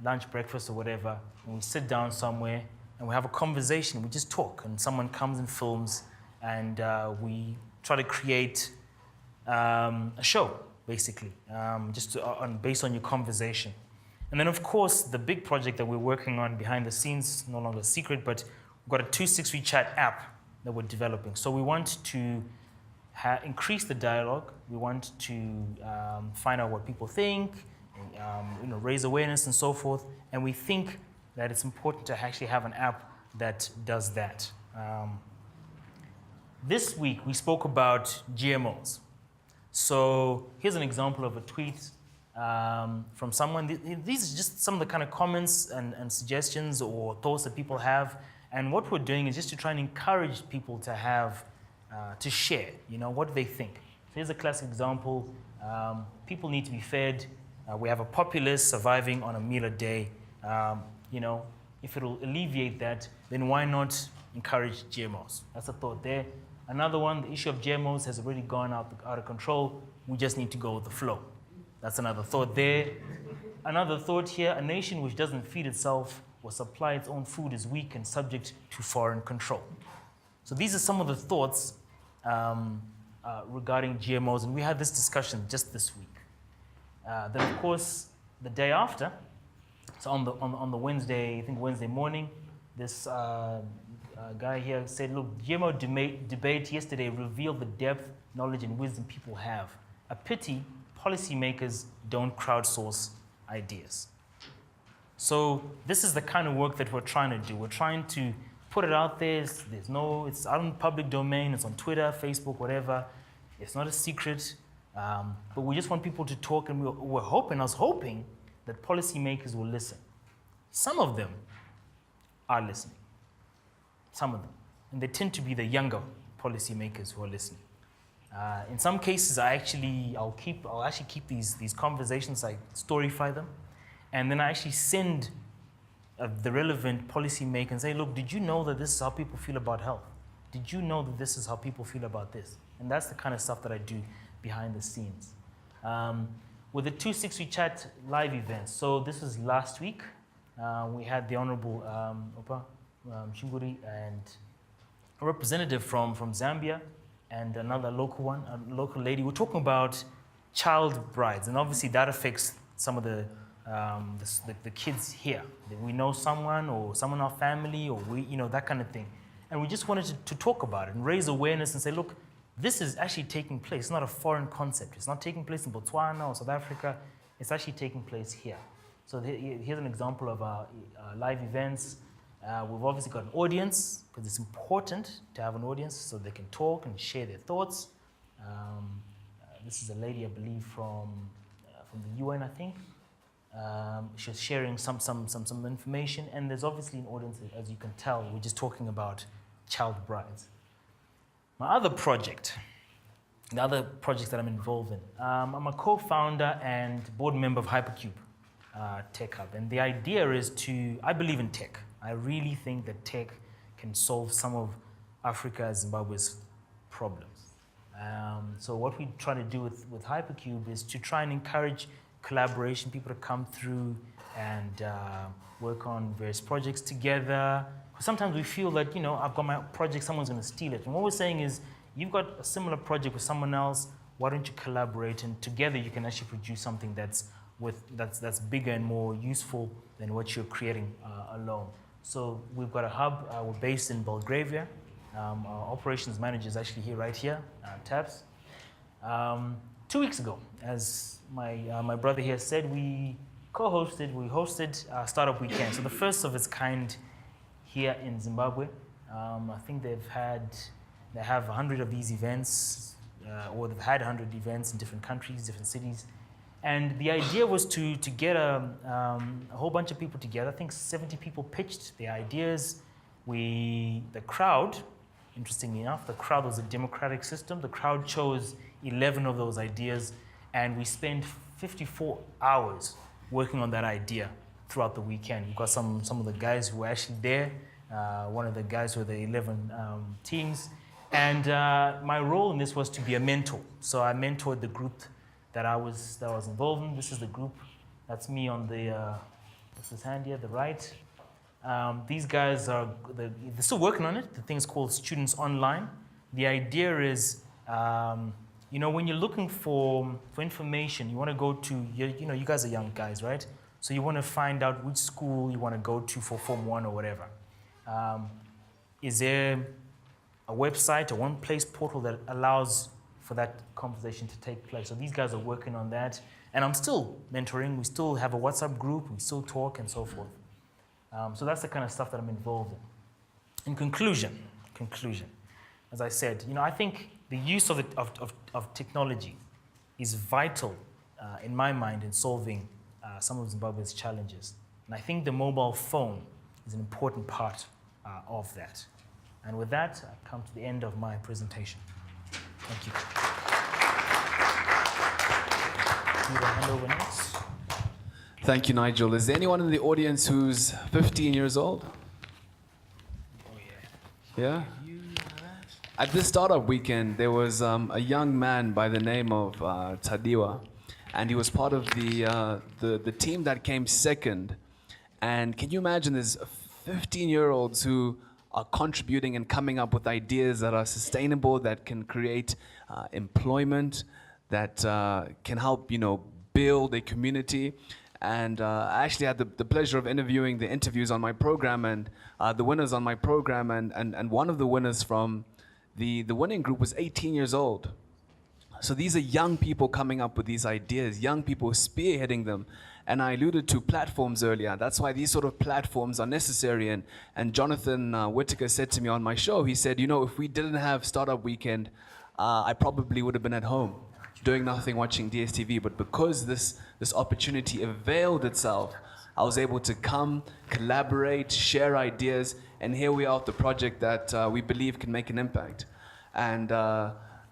lunch, breakfast, or whatever, and we sit down somewhere and we have a conversation, we just talk, and someone comes and films, and we try to create a show, basically, based on your conversation. And then, of course, the big project that we're working on behind the scenes, no longer a secret, but we've got a 263 Chat app that we're developing. So we want to increase the dialogue, we want to find out what people think, raise awareness and so forth, and we think that it's important to actually have an app that does that. This week, we spoke about GMOs. So here's an example of a tweet from someone. These are just some of the kind of comments and suggestions or thoughts that people have. And what we're doing is just to try and encourage people to have, to share, what do they think. So here's a classic example. People need to be fed. We have a populace surviving on a meal a day. If it'll alleviate that, then why not encourage GMOs? That's a thought there. Another one, the issue of GMOs has already gone out of control. We just need to go with the flow. That's another thought there. Another thought here, a nation which doesn't feed itself or supply its own food is weak and subject to foreign control. So these are some of the thoughts regarding GMOs, and we had this discussion just this week. Then, of course, the day after, so on the Wednesday, I think Wednesday morning, this guy here said, look, GMO debate yesterday revealed the depth, knowledge, and wisdom people have. A pity policymakers don't crowdsource ideas. So this is the kind of work that we're trying to do. We're trying to put it out there. It's out in the public domain. It's on Twitter, Facebook, whatever. It's not a secret. But we just want people to talk, and I was hoping that policymakers will listen. Some of them are listening. Some of them. And they tend to be the younger policymakers who are listening. In some cases, I'll actually keep these conversations, I storyfy them, and then I actually send the relevant policymaker and say, look, did you know that this is how people feel about health? Did you know that this is how people feel about this? And that's the kind of stuff that I do behind the scenes. With the 263 Chat live events, so this was last week. We had the Honorable Opa Shinguri and a representative from Zambia and another local one, a local lady. We're talking about child brides, and obviously that affects some of the kids here. We know someone or someone in our family, or that kind of thing. And we just wanted to talk about it and raise awareness and say, look, this is actually taking place. It's not a foreign concept. It's not taking place in Botswana or South Africa. It's actually taking place here. So here's an example of our live events. We've obviously got an audience, because it's important to have an audience so they can talk and share their thoughts. This is a lady, I believe, from the UN, I think. She's sharing some information, and there's obviously an audience, as you can tell. We're just talking about child brides. My other project, the other projects that I'm involved in, I'm a co-founder and board member of Hypercube Tech Hub. And the idea is I believe in tech. I really think that tech can solve some of Africa, Zimbabwe's problems. So what we try to do with Hypercube is to try and encourage collaboration, people to come through and work on various projects together. Sometimes we feel that, I've got my project, someone's going to steal it. And what we're saying is, you've got a similar project with someone else, why don't you collaborate, and together you can actually produce something that's bigger and more useful than what you're creating alone. So we've got a hub, we're based in Belgravia. Our operations manager is actually right here, Tabs. 2 weeks ago, as my brother here said, we hosted Startup Weekend. So the first of its kind here in Zimbabwe. I think they have 100 of these events, or they've had 100 events in different countries, different cities. And the idea was to get a whole bunch of people together. I think 70 people pitched their ideas. The crowd, interestingly enough, the crowd was a democratic system. The crowd chose 11 of those ideas, and we spent 54 hours working on that idea throughout the weekend. We've got some of the guys who were actually there, one of the guys with the 11 teams. And my role in this was to be a mentor. So I mentored the group that I was involved in. This is the group. That's me on what's this hand here, the right. These guys they're still working on it. The thing is called Students Online. The idea is, when you're looking for information, you want to go to, you guys are young guys, right? So you want to find out which school you want to go to for Form 1 or whatever. Is there a website, a one-place portal that allows for that conversation to take place? So these guys are working on that. And I'm still mentoring. We still have a WhatsApp group. We still talk and so forth. So that's the kind of stuff that I'm involved in. In conclusion, as I said, I think the use of technology is vital, in my mind, in solving some of Zimbabwe's challenges. And I think the mobile phone is an important part of that. And with that, I come to the end of my presentation. Thank you. Who will hand over next? Thank you, Nigel. Is there anyone in the audience who's 15 years old? Oh, Yeah? At this startup weekend, there was a young man by the name of Tadiwa, and he was part of the team that came second. And can you imagine there's 15-year-olds who are contributing and coming up with ideas that are sustainable, that can create employment, that can help, build a community. And I actually had the pleasure of interviewing the interviews on my program and the winners on my program. And one of the winners from the winning group was 18 years old. So these are young people coming up with these ideas, young people spearheading them. And I alluded to platforms earlier. That's why these sort of platforms are necessary. And Jonathan Whittaker said to me on my show, he said, if we didn't have Startup Weekend, I probably would have been at home doing nothing, watching DSTV. But because this opportunity availed itself, I was able to come, collaborate, share ideas, and here we are with the project that we believe can make an impact. And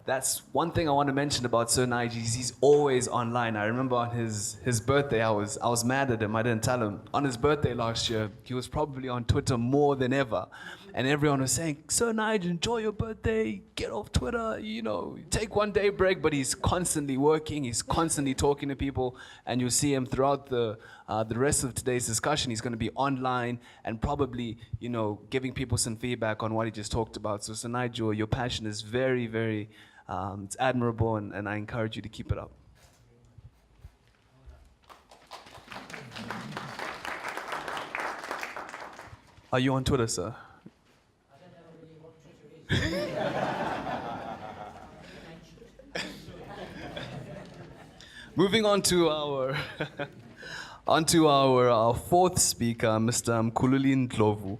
that's one thing I want to mention about Sir Nigel. He's always online. I remember on his birthday, I was mad at him. I didn't tell him. On his birthday last year, he was probably on Twitter more than ever. And everyone was saying, Sir Nigel, enjoy your birthday, get off Twitter, take one day break. But he's constantly working, he's constantly talking to people. And you'll see him throughout the rest of today's discussion. He's going to be online and probably, giving people some feedback on what he just talked about. So Sir Nigel, your passion is very, very, it's admirable, and I encourage you to keep it up. Are you on Twitter, sir? Moving on to our fourth speaker, Mr. Mkhululi Ndlovu.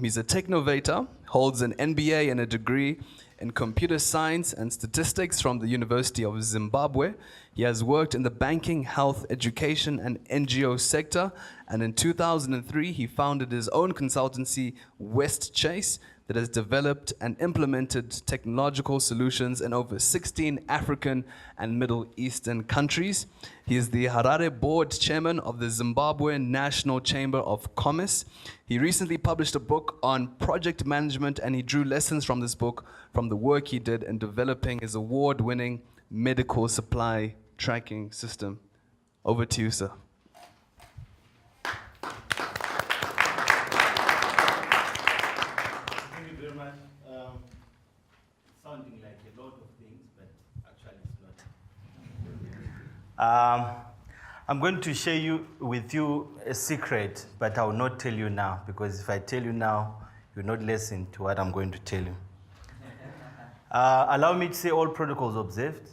He's a technovator, holds an MBA and a degree in computer science and statistics from the University of Zimbabwe. He has worked in the banking, health, education, and NGO sector, and in 2003 he founded his own consultancy, West Chase, that has developed and implemented technological solutions in over 16 African and Middle Eastern countries. He is the Harare Board Chairman of the Zimbabwe National Chamber of Commerce. He recently published a book on project management, and he drew lessons from this book from the work he did in developing his award-winning medical supply tracking system. Over to you, sir. Thank you very much. Sounding like a lot of things, but actually it's not. I'm going to share with you a secret, but I will not tell you now, because if I tell you now, you will not listen to what I'm going to tell you. Allow me to say all protocols observed.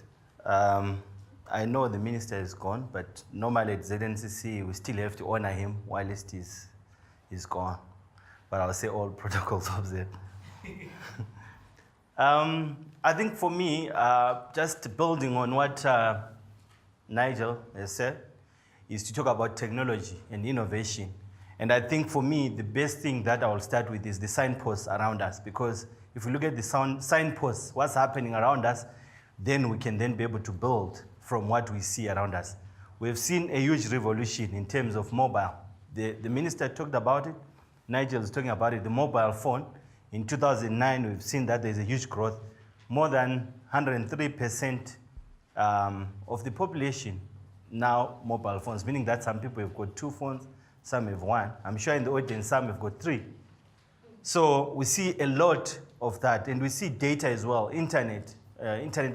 I know the minister is gone, but normally at ZNCC, we still have to honor him while he's gone. But I'll say all protocols observed. I think for me, just building on what Nigel has said, is to talk about technology and innovation. And I think for me, the best thing that I will start with is the signposts around us, because if we look at the signposts, what's happening around us, then we can then be able to build from what we see around us. We've seen a huge revolution in terms of mobile. The minister talked about it, Nigel is talking about it, the mobile phone. In 2009, we've seen that there's a huge growth. More than 103% of the population now mobile phones, meaning that some people have got 2 phones, some have 1. I'm sure in the audience, some have got 3. So we see a lot of that, and we see data as well. Internet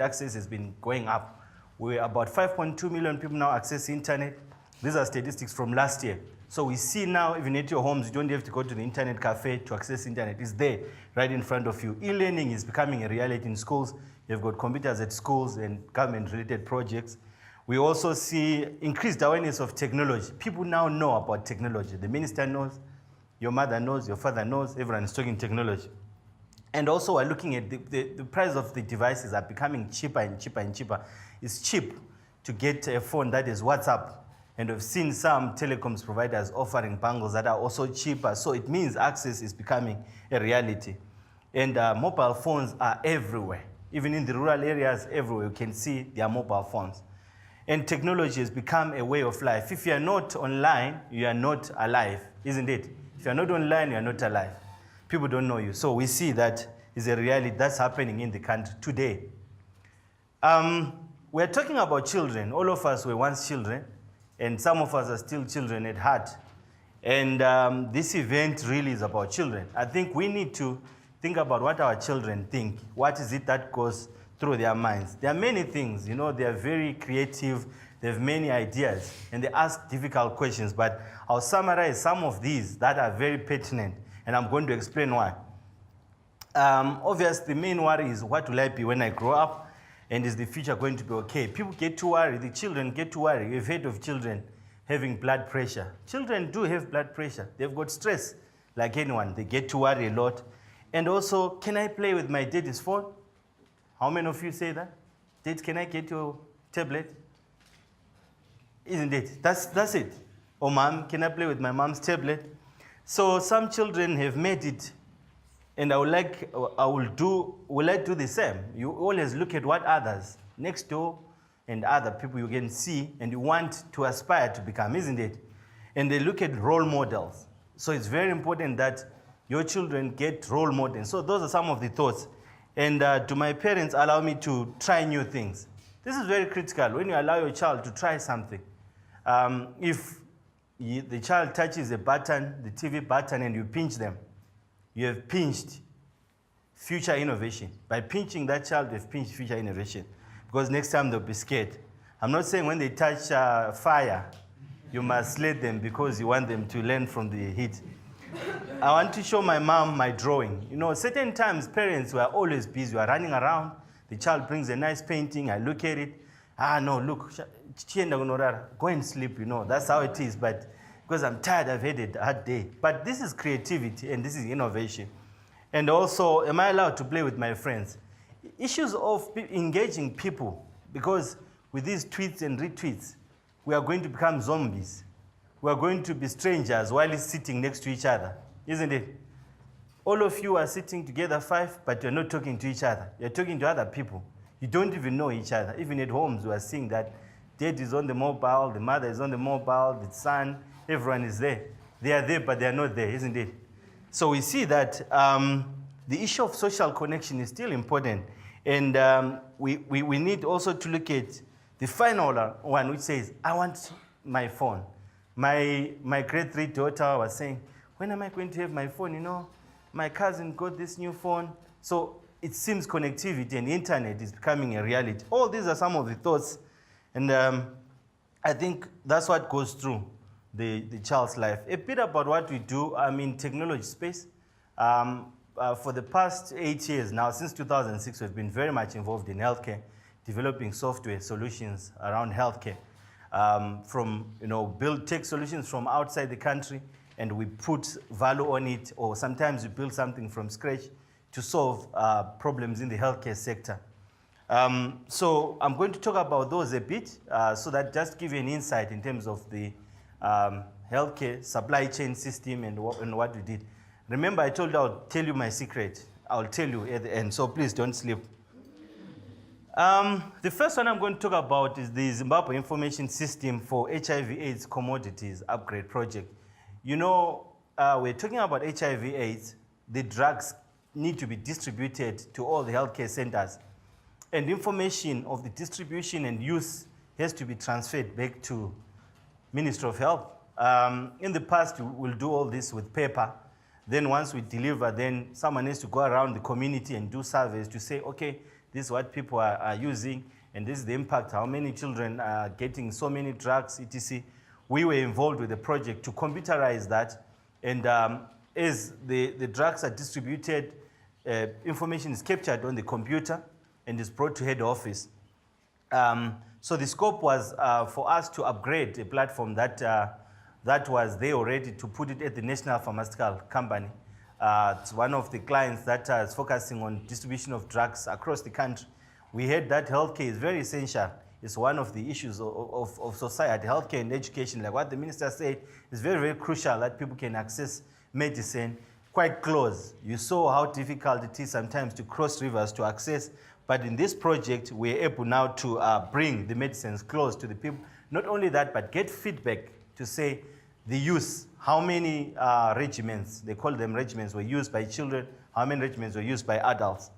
access has been going up. We're about 5.2 million people now access internet. These are statistics from last year. So we see now, even at your homes, you don't have to go to the internet cafe to access internet. It's there, right in front of you. E-learning is becoming a reality in schools. You've got computers at schools and government-related projects. We also see increased awareness of technology. People now know about technology. The minister knows, your mother knows, your father knows, everyone is talking technology. And also we're looking at the price of the devices are becoming cheaper and cheaper and cheaper. It's cheap to get a phone that is WhatsApp. And we've seen some telecoms providers offering bundles that are also cheaper. So it means access is becoming a reality. And mobile phones are everywhere. Even in the rural areas, everywhere you can see there are mobile phones. And technology has become a way of life. If you are not online, you are not alive, isn't it? If you are not online, you are not alive. People don't know you. So we see that is a reality that's happening in the country today. We're talking about children. All of us were once children, and some of us are still children at heart. And this event really is about children. I think we need to think about what our children think. What is it that goes through their minds? There are many things, you know, they are very creative, they have many ideas, and they ask difficult questions, but I'll summarize some of these that are very pertinent, and I'm going to explain why. Obviously, the main worry is, what will I be when I grow up, and is the future going to be okay? People get to worry, the children get to worry. You've heard of children having blood pressure. Children do have blood pressure. They've got stress like anyone. They get to worry a lot. And also, can I play with my daddy's phone? How many of you say that? Dad, can I get your tablet? Isn't it? That's it. Or mom, can I play with my mom's tablet? So some children have made it, and will I do the same? You always look at what others next door and other people you can see, and you want to aspire to become, isn't it? And they look at role models. So it's very important that your children get role models. So those are some of the thoughts. And to my parents, allow me to try new things. This is very critical when you allow your child to try something. If the child touches a button, the TV button, and you pinch them, you have pinched future innovation. By pinching that child, you have pinched future innovation. Because next time they'll be scared. I'm not saying when they touch fire, you must let them because you want them to learn from the heat. I want to show my mom my drawing. You know, certain times parents were always busy. We are running around. The child brings a nice painting. I look at it. No, look, go and sleep, you know. That's how it is. But because I'm tired, I've had a hard day. But this is creativity and this is innovation. And also, am I allowed to play with my friends? Issues of engaging people, because with these tweets and retweets, we are going to become zombies. We are going to be strangers while sitting next to each other, isn't it? all of you are sitting together 5, but you're not talking to each other. You're talking to other people. You don't even know each other. Even at homes, we are seeing that dad is on the mobile, the mother is on the mobile, the son, everyone is there. They are there, but they are not there, isn't it? So we see that the issue of social connection is still important. And we need also to look at the final one, which says, I want my phone. My grade 3 daughter was saying, when am I going to have my phone? You know, my cousin got this new phone. So it seems connectivity and internet is becoming a reality. All these are some of the thoughts. And I think that's what goes through the child's life. A bit about what we do, I'm in technology space. For the past 8 years now, since 2006, we've been very much involved in healthcare, developing software solutions around healthcare. From, build tech solutions from outside the country, and we put value on it, or sometimes we build something from scratch to solve problems in the healthcare sector. So I'm going to talk about those a bit, so that just give you an insight in terms of the healthcare supply chain system and what we did. Remember, I told you I'll tell you my secret. I'll tell you at the end, so please don't sleep. The first one I'm going to talk about is the Zimbabwe Information System for HIV/AIDS Commodities Upgrade Project. We're talking about HIV/AIDS. The drugs need to be distributed to all the healthcare centers. And information of the distribution and use has to be transferred back to Ministry of Health. In the past, we'll do all this with paper. Then once we deliver, then someone has to go around the community and do surveys to say, okay, this is what people are using, and this is the impact, how many children are getting so many drugs, etc. We were involved with the project to computerize that, and as the drugs are distributed, information is captured on the computer and is brought to head office. So the scope was for us to upgrade a platform that was there already, to put it at the National Pharmaceutical Company. It's one of the clients that is focusing on distribution of drugs across the country. We heard that healthcare is very essential. It's one of the issues of society. Healthcare and education, like what the minister said, is very, very crucial that people can access medicine quite close. You saw how difficult it is sometimes to cross rivers to access, but in this project, we're able now to bring the medicines close to the people. Not only that, but get feedback to say the use, how many regimens, they call them regimens, were used by children, how many regimens were used by adults.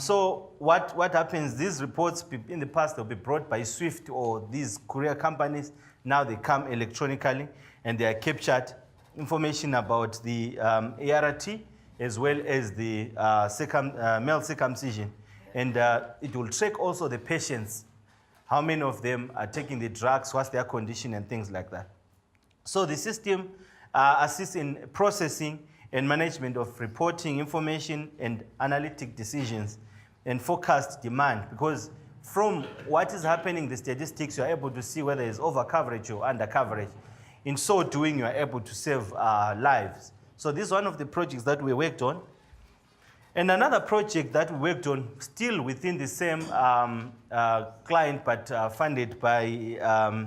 So what happens, these reports in the past, they'll be brought by SWIFT or these courier companies. Now they come electronically and they are captured, information about the ART as well as the male circumcision. And it will track also the patients, how many of them are taking the drugs, what's their condition and things like that. So the system assists in processing and management of reporting information and analytic decisions and forecast demand, because from what is happening, the statistics, you're able to see whether it's over coverage or under coverage. In so doing, you're able to save lives. So this is one of the projects that we worked on. And another project that we worked on, still within the same client, but funded by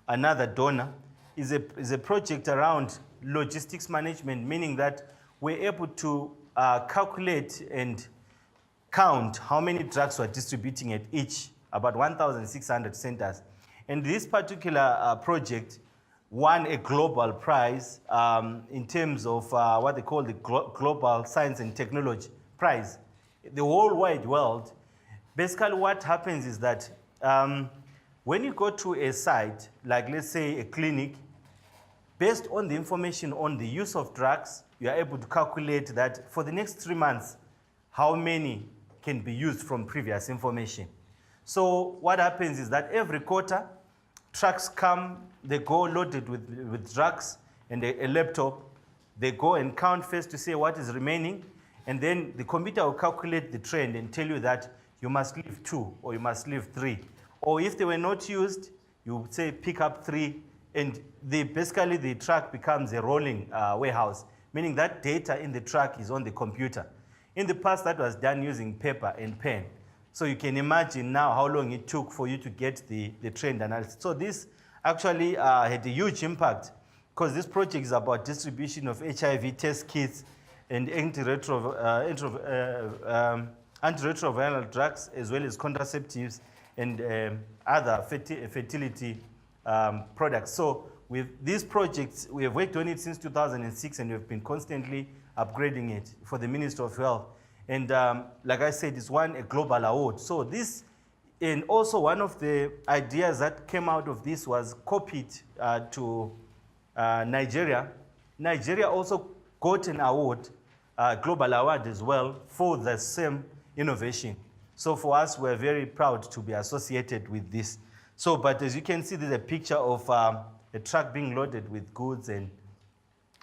another donor, is a project around logistics management, meaning that we're able to calculate and count how many drugs we're distributing at each, about 1,600 centers. And this particular project won a global prize in terms of what they call the Global Science and Technology Prize. The whole wide world, basically what happens is that when you go to a site, like let's say a clinic, based on the information on the use of drugs, you are able to calculate that for the next 3 months, how many can be used from previous information. So what happens is that every quarter, trucks come, they go loaded with drugs and a laptop. They go and count first to say what is remaining, and then the computer will calculate the trend and tell you that you must leave 2 or you must leave 3. Or if they were not used, you would say pick up 3, and basically the truck becomes a rolling warehouse, meaning that data in the truck is on the computer. In the past, that was done using paper and pen. So you can imagine now how long it took for you to get the trend analysis. So this actually had a huge impact, because this project is about distribution of HIV test kits and antiretroviral drugs, as well as contraceptives and other fertility products. So with these projects, we have worked on it since 2006, and we've been constantly upgrading it for the Ministry of Health. And like I said, it's won a global award. So this, and also one of the ideas that came out of this was copied to Nigeria. Nigeria also got an award, global award as well, for the same innovation. So for us, we're very proud to be associated with this. So, but as you can see, there's a picture of a truck being loaded with goods and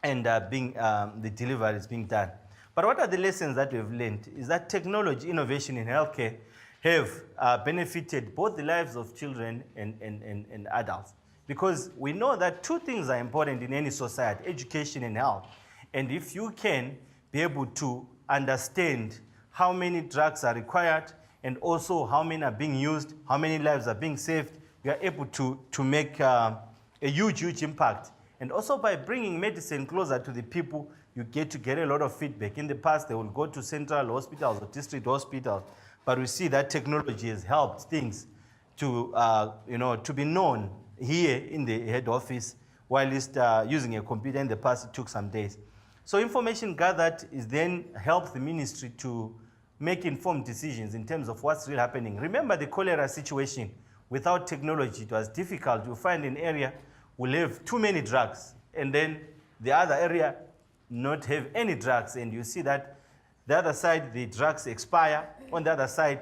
the delivery is being done. But what are the lessons that we've learned? Is that technology innovation in healthcare have benefited both the lives of children and adults. Because we know that two things are important in any society, education and health. And if you can be able to understand how many drugs are required and also how many are being used, how many lives are being saved, we are able to make a huge, huge impact. And also by bringing medicine closer to the people, you get to get a lot of feedback. In the past, they will go to central hospitals or district hospitals, but we see that technology has helped things to, to be known here in the head office, while using a computer. In the past, it took some days. So information gathered is then helps the ministry to make informed decisions in terms of what's really happening. Remember the cholera situation. Without technology, it was difficult. You find an area will have too many drugs, and then the other area not have any drugs, and you see that the other side, the drugs expire. On the other side,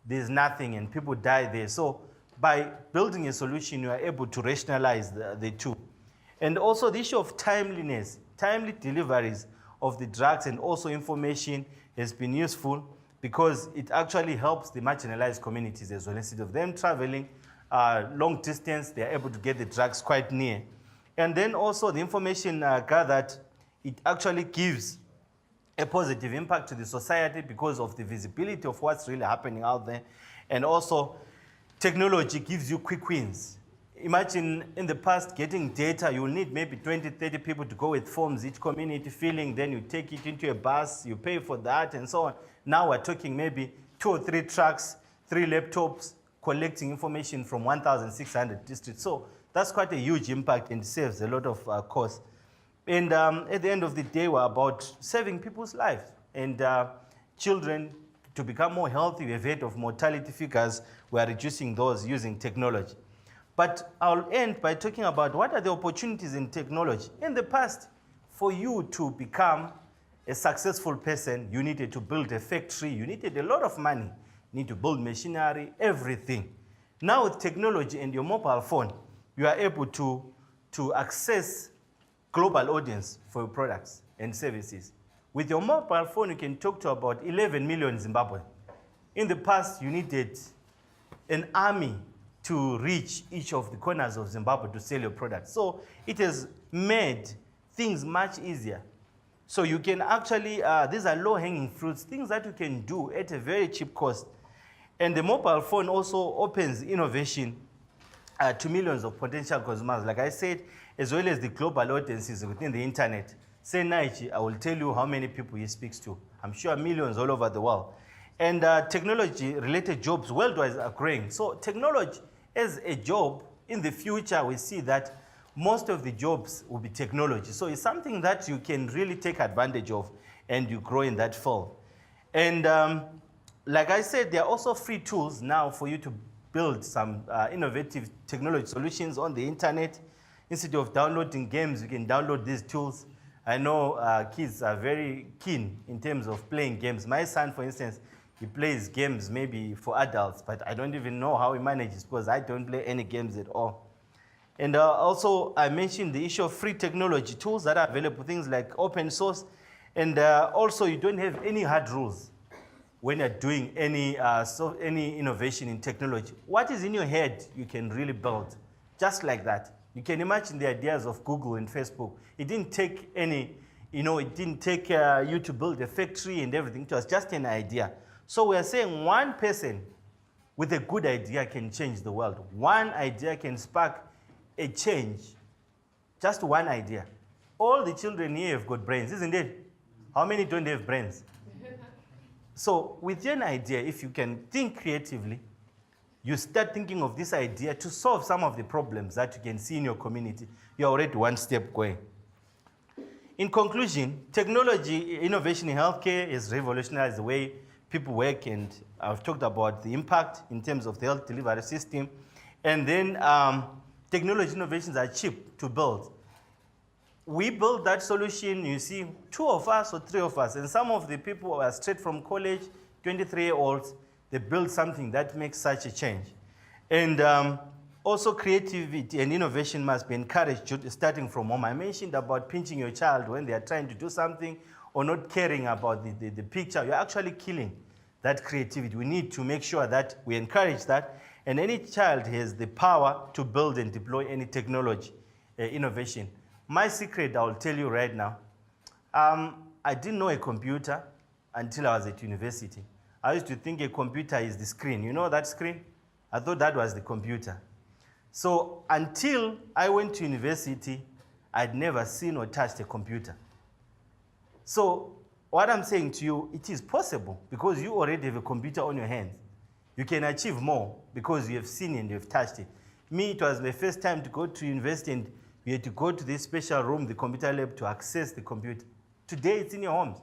there's nothing, and people die there. So by building a solution, you are able to rationalize the two. And also the issue of timeliness, timely deliveries of the drugs and also information has been useful because it actually helps the marginalized communities as well. Instead of them traveling long distance, they are able to get the drugs quite near. And then also the information gathered, it actually gives a positive impact to the society because of the visibility of what's really happening out there. And also technology gives you quick wins. Imagine in the past getting data, you will need maybe 20, 30 people to go with forms, each community filling, then you take it into a bus, you pay for that and so on. Now we're talking maybe 2 or 3 trucks, 3 laptops, collecting information from 1,600 districts. So that's quite a huge impact and saves a lot of cost. And at the end of the day, we're about saving people's lives and children to become more healthy. We've heard of mortality figures. We are reducing those using technology. But I'll end by talking about what are the opportunities in technology. In the past, for you to become a successful person, you needed to build a factory, you needed a lot of money, you need to build machinery, everything. Now with technology and your mobile phone, you are able to access global audience for your products and services. With your mobile phone, you can talk to about 11 million Zimbabweans. In the past, you needed an army to reach each of the corners of Zimbabwe to sell your products. So it has made things much easier. So you can actually, these are low-hanging fruits, things that you can do at a very cheap cost. And the mobile phone also opens innovation to millions of potential consumers. Like I said, as well as the global audiences within the internet. Say Naiji, I will tell you how many people he speaks to. I'm sure millions all over the world. And technology-related jobs worldwide are growing. So technology as a job, in the future, we see that most of the jobs will be technology. So it's something that you can really take advantage of and you grow in that field. And like I said, there are also free tools now for you to build some innovative technology solutions on the internet. Instead of downloading games, you can download these tools. I know kids are very keen in terms of playing games. My son, for instance, he plays games maybe for adults, but I don't even know how he manages because I don't play any games at all. And also, I mentioned the issue of free technology tools that are available, things like open source. And also, you don't have any hard rules when you're doing any innovation in technology. What is in your head, you can really build, just like that. You can imagine the ideas of Google and Facebook. It didn't take any, it didn't take you to build a factory and everything. It was just an idea. So we're saying one person with a good idea can change the world. One idea can spark a change. Just one idea. All the children here have got brains, isn't it? How many don't have brains? So with an idea, if you can think creatively, you start thinking of this idea to solve some of the problems that you can see in your community, you're already one step going. In conclusion, technology, innovation in healthcare has revolutionized the way people work, and I've talked about the impact in terms of the health delivery system. And then technology innovations are cheap to build. We built that solution, you see, 2 of us or 3 of us, and some of the people are straight from college, 23-year-olds, they build something that makes such a change. And also creativity and innovation must be encouraged starting from home. I mentioned about pinching your child when they are trying to do something or not caring about the picture. You're actually killing that creativity. We need to make sure that we encourage that, and any child has the power to build and deploy any technology, innovation. My secret, I'll tell you right now, I didn't know a computer until I was at university. I used to think a computer is the screen. You know that screen? I thought that was the computer. So until I went to university, I'd never seen or touched a computer. So what I'm saying to you, it is possible because you already have a computer on your hands. You can achieve more because you have seen and you have touched it. Me, it was my first time to go to university, and we had to go to this special room, the computer lab, to access the computer. Today, it's in your homes.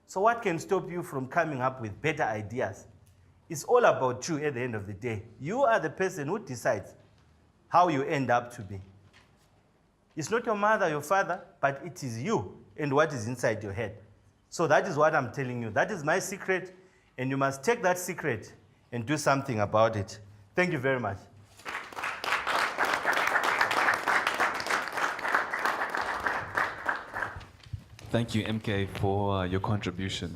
So what can stop you from coming up with better ideas? It's all about you at the end of the day. You are the person who decides how you end up to be. It's not your mother, your father, but it is you and what is inside your head. So that is what I'm telling you. That is my secret, and you must take that secret and do something about it. Thank you very much. Thank you, MK, for your contribution.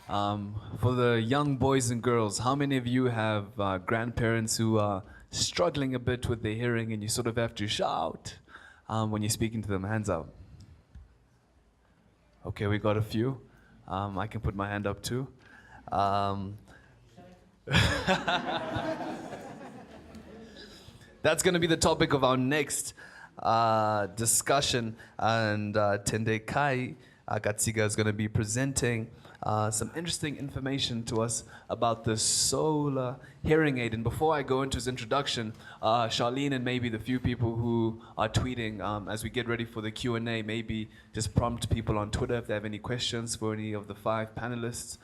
For the young boys and girls, how many of you have grandparents who are struggling a bit with their hearing and you sort of have to shout when you're speaking to them? Hands up. Okay, we got a few. I can put my hand up too. That's going to be the topic of our next discussion, and Tendekai Katsiga is going to be presenting some interesting information to us about the solar hearing aid. And before I go into his introduction, Charlene and maybe the few people who are tweeting, as we get ready for the Q&A, maybe just prompt people on Twitter if they have any questions for any of the 5 panelists,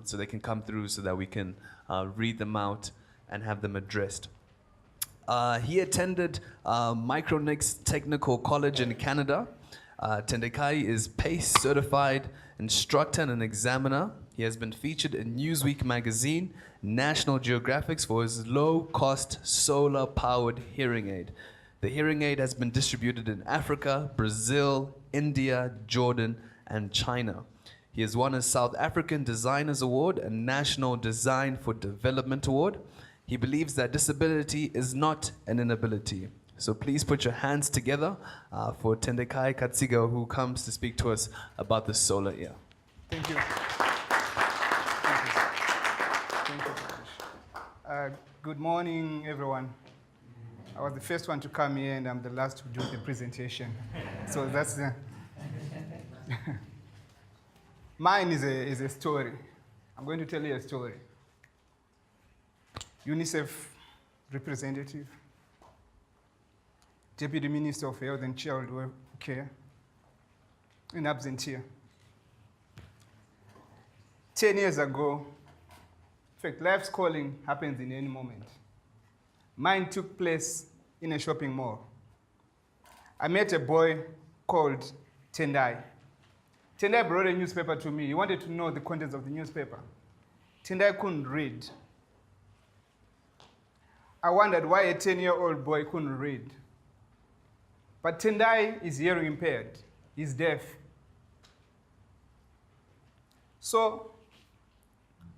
so they can come through so that we can read them out and have them addressed. He attended Micronix Technical College in Canada. Tendekai is PACE certified instructor and an examiner. He has been featured in Newsweek magazine, National Geographic, for his low-cost solar-powered hearing aid. The hearing aid has been distributed in Africa, Brazil, India, Jordan, and China. He has won a South African Designers Award and National Design for Development Award. He believes that disability is not an inability. So please put your hands together for Tendekai Katsiga, who comes to speak to us about the solar ear. Thank you. Thank you. Good morning, everyone. I was the first one to come here, and I'm the last to do the presentation. So that's the... Mine is a story. I'm going to tell you a story. UNICEF representative, Deputy Minister of Health and Child Care, in absentia. 10 years ago, in fact, life's calling happens in any moment. Mine took place in a shopping mall. I met a boy called Tendai. Tendai brought a newspaper to me. He wanted to know the contents of the newspaper. Tendai couldn't read. I wondered why a 10-year-old boy couldn't read. But Tendai is hearing impaired. He's deaf. So,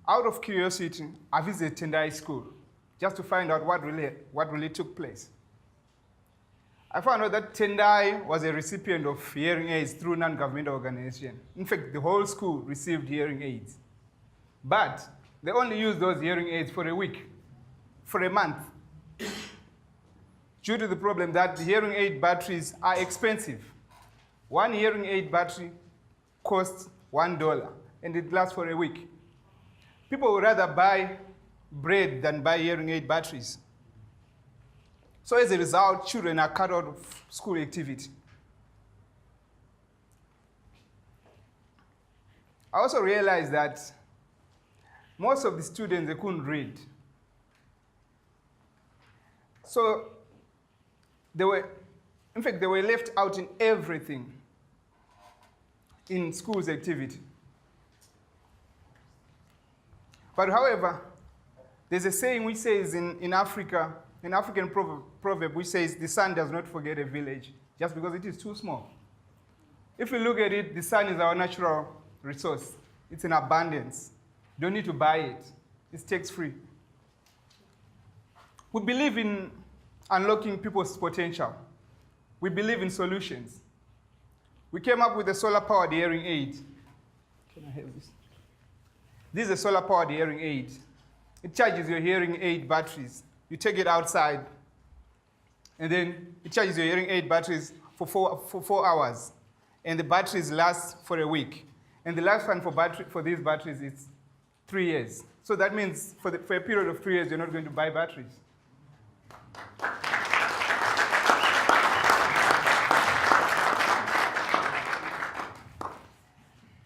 out of curiosity, I visited Tendai school just to find out what really took place. I found out that Tendai was a recipient of hearing aids through non-governmental organization. In fact, the whole school received hearing aids. But they only used those hearing aids for a week, for a month, due to the problem that the hearing aid batteries are expensive. One hearing aid battery costs $1, and it lasts for a week. People would rather buy bread than buy hearing aid batteries. So as a result, children are cut out of school activity. I also realized that most of the students, they couldn't read. So they were left out in everything in school's activity. But however, there's a saying which says in Africa, an African proverb which says, the sun does not forget a village just because it is too small. If we look at it, the sun is our natural resource. It's in abundance. You don't need to buy it. It's tax-free. We believe in unlocking people's potential. We believe in solutions. We came up with a solar-powered hearing aid. Can I have this? This is a solar-powered hearing aid. It charges your hearing aid batteries. You take it outside, and then it charges your hearing aid batteries for 4 hours. And the batteries last for a week. And the lifespan for these batteries is 3 years. So that means for a period of 3 years, you're not going to buy batteries.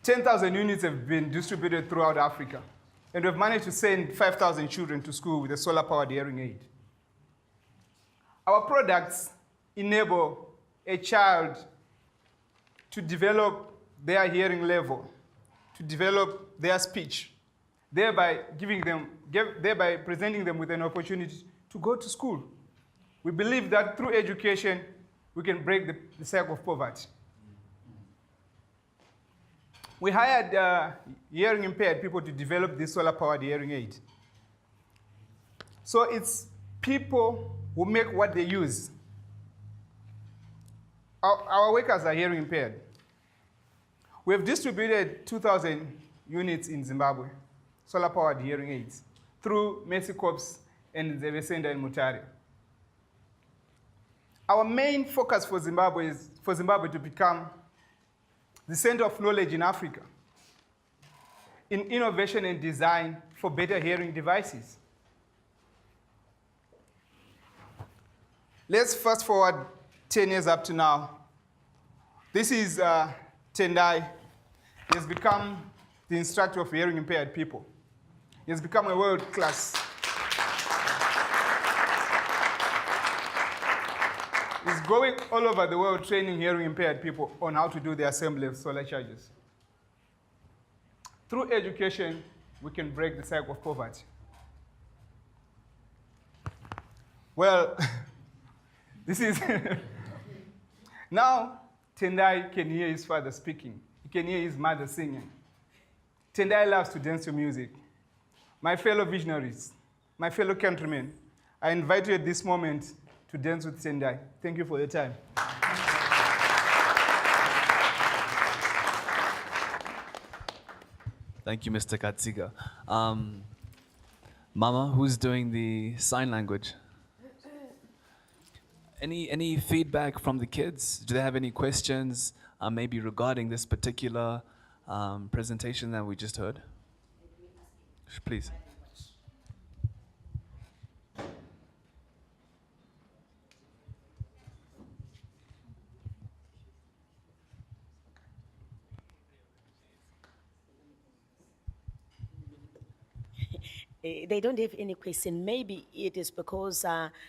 10,000 units have been distributed throughout Africa. And we've managed to send 5,000 children to school with a solar-powered hearing aid. Our products enable a child to develop their hearing level, to develop their speech, thereby presenting them with an opportunity to go to school. We believe that through education, we can break the cycle of poverty. We hired hearing impaired people to develop this solar-powered hearing aid. So it's people who make what they use. Our workers are hearing impaired. We have distributed 2,000 units in Zimbabwe, solar-powered hearing aids, through Mercy Corps and Zevesenda and Mutare. Our main focus for Zimbabwe is for Zimbabwe to become the center of knowledge in Africa, in innovation and design for better hearing devices. Let's fast forward 10 years up to now. This is Tendai. He has become the instructor of hearing impaired people. He has become a world class. He's going all over the world training hearing impaired people on how to do the assembly of solar chargers. Through education, we can break the cycle of poverty. Well, this is now Tendai can hear his father speaking. He can hear his mother singing. Tendai loves to dance to music. My fellow visionaries, my fellow countrymen, I invite you at this moment to dance with Tendai. Thank you for your time. Thank you, Mr. Katsiga. Mama, who's doing the sign language? Any feedback from the kids? Do they have any questions, maybe regarding this particular presentation that we just heard? Please. They don't have any question. Maybe it is because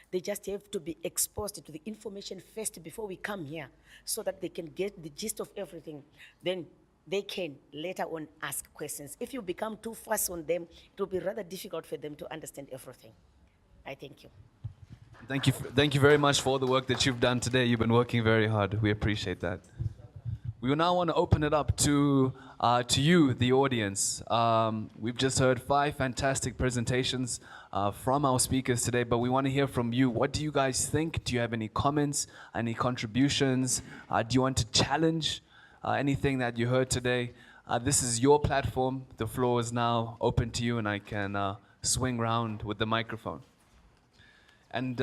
they just have to be exposed to the information first before we come here so that they can get the gist of everything. Then they can later on ask questions. If you become too fast on them, it will be rather difficult for them to understand everything. I thank you. Thank you very much for all the work that you've done today. You've been working very hard. We appreciate that. We will now want to open it up to you, the audience. We've just heard 5 fantastic presentations from our speakers today, but we want to hear from you. What do you guys think? Do you have any comments, any contributions? Do you want to challenge anything that you heard today? This is your platform. The floor is now open to you, and I can swing around with the microphone. And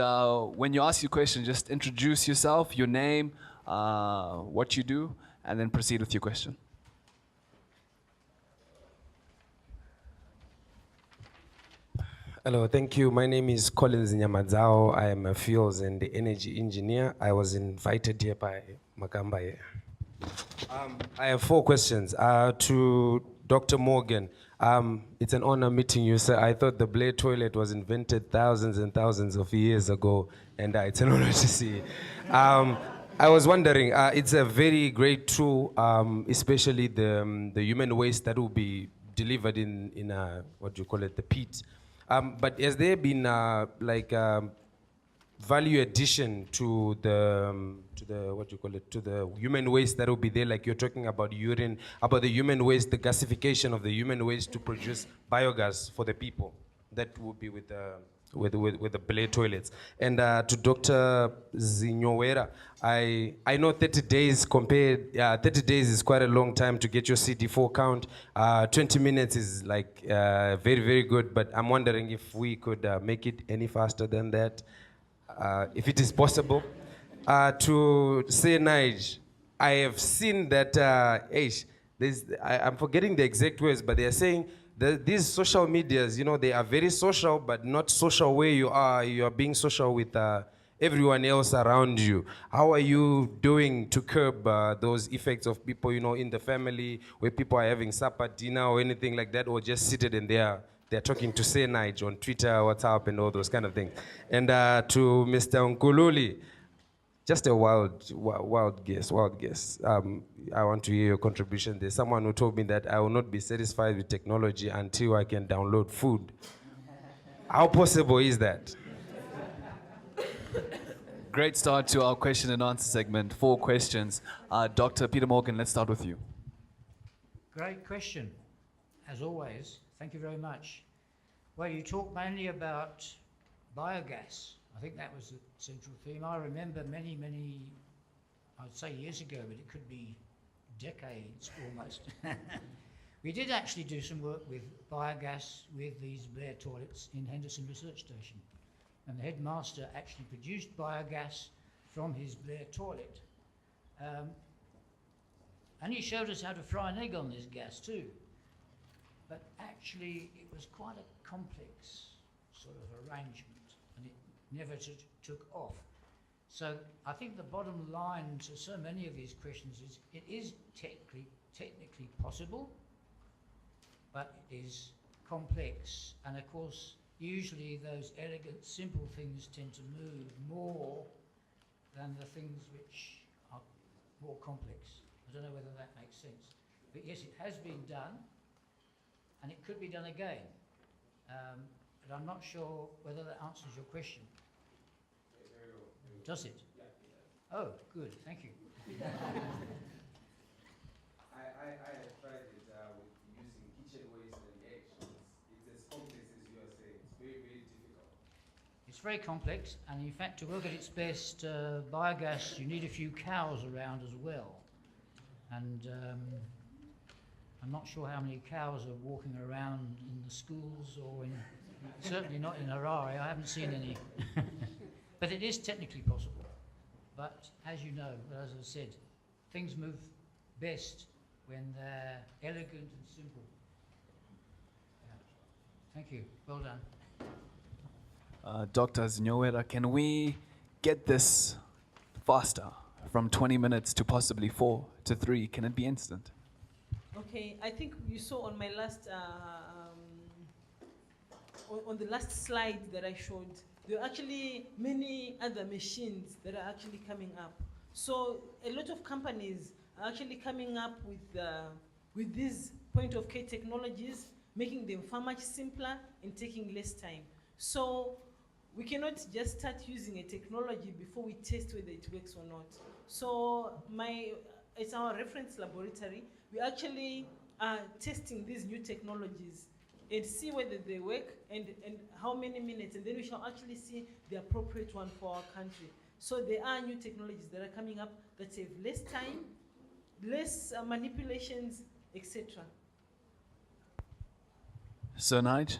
when you ask your question, just introduce yourself, your name, what you do, and then proceed with your question. Hello, thank you. My name is Collins Nyamadzao. I am a fuels and energy engineer. I was invited here by Makamba here. I have 4 questions. To Dr. Morgan, it's an honor meeting you, sir. I thought the Blair toilet was invented thousands and thousands of years ago, and it's an honor to see. I was wondering, it's a very great tool, especially the human waste that will be delivered in what do you call it, the pit. But has there been value addition to the what do you call it, to the human waste that will be there, like you're talking about urine, about the human waste, the gasification of the human waste to produce biogas for the people? That would be with the Blair toilets. And to Dr. Zinyowera, I know 30 days compared, 30 days is quite a long time to get your CD4 count. 20 minutes is like very, very good, but I'm wondering if we could make it any faster than that, if it is possible. To say, Nige, I have seen that, I'm forgetting the exact words, but they are saying these social medias, you know, they are very social, but not social where you are being social with everyone else around you. How are you doing to curb those effects of people, you know, in the family, where people are having supper, dinner, or anything like that, or just seated and they're talking to say Nige on Twitter, WhatsApp, and all those kind of things. And to Mr. Nkululi, just a wild guess. I want to hear your contribution. There's someone who told me that I will not be satisfied with technology until I can download food. How possible is that? Great start to our question and answer segment. 4 questions. Dr. Peter Morgan, let's start with you. Great question, as always. Thank you very much. Well, you talked mainly about biogas. I think that was the central theme. I remember many, I'd say years ago, but it could be decades almost. We did actually do some work with biogas with these Blair toilets in Henderson Research Station. And the headmaster actually produced biogas from his Blair toilet. And he showed us how to fry an egg on this gas too. But actually, it was quite a complex sort of arrangement, and it never took off. So I think the bottom line to so many of these questions is it is technically possible, but it is complex. And of course, usually those elegant, simple things tend to move more than the things which are more complex. I don't know whether that makes sense. But yes, it has been done, and it could be done again. But I'm not sure whether that answers your question. Does it? Oh, good, thank you. I have tried it with using kitchen waste and eggs. It's as complex as you are saying. It's very, very difficult. It's very complex, and in fact, to work at its best, biogas, you need a few cows around as well. And I'm not sure how many cows are walking around in the schools or certainly not in Harare. I haven't seen any. But it is technically possible. But as you know, as I said, things move best when they're elegant and simple. Yeah. Thank you. Well done. Dr. Zinyowera, can we get this faster, from 20 minutes to possibly 4 to 3? Can it be instant? Okay, I think you saw on my last, on the last slide that I showed, there are actually many other machines that are actually coming up. So a lot of companies are actually coming up with these point-of-care technologies, making them far much simpler and taking less time. So we cannot just start using a technology before we test whether it works or not. So it's our reference laboratory. We actually are testing these new technologies and see whether they work and how many minutes, and then we shall actually see the appropriate one for our country. So there are new technologies that are coming up that save less time, less manipulations, etc. Sir Nige?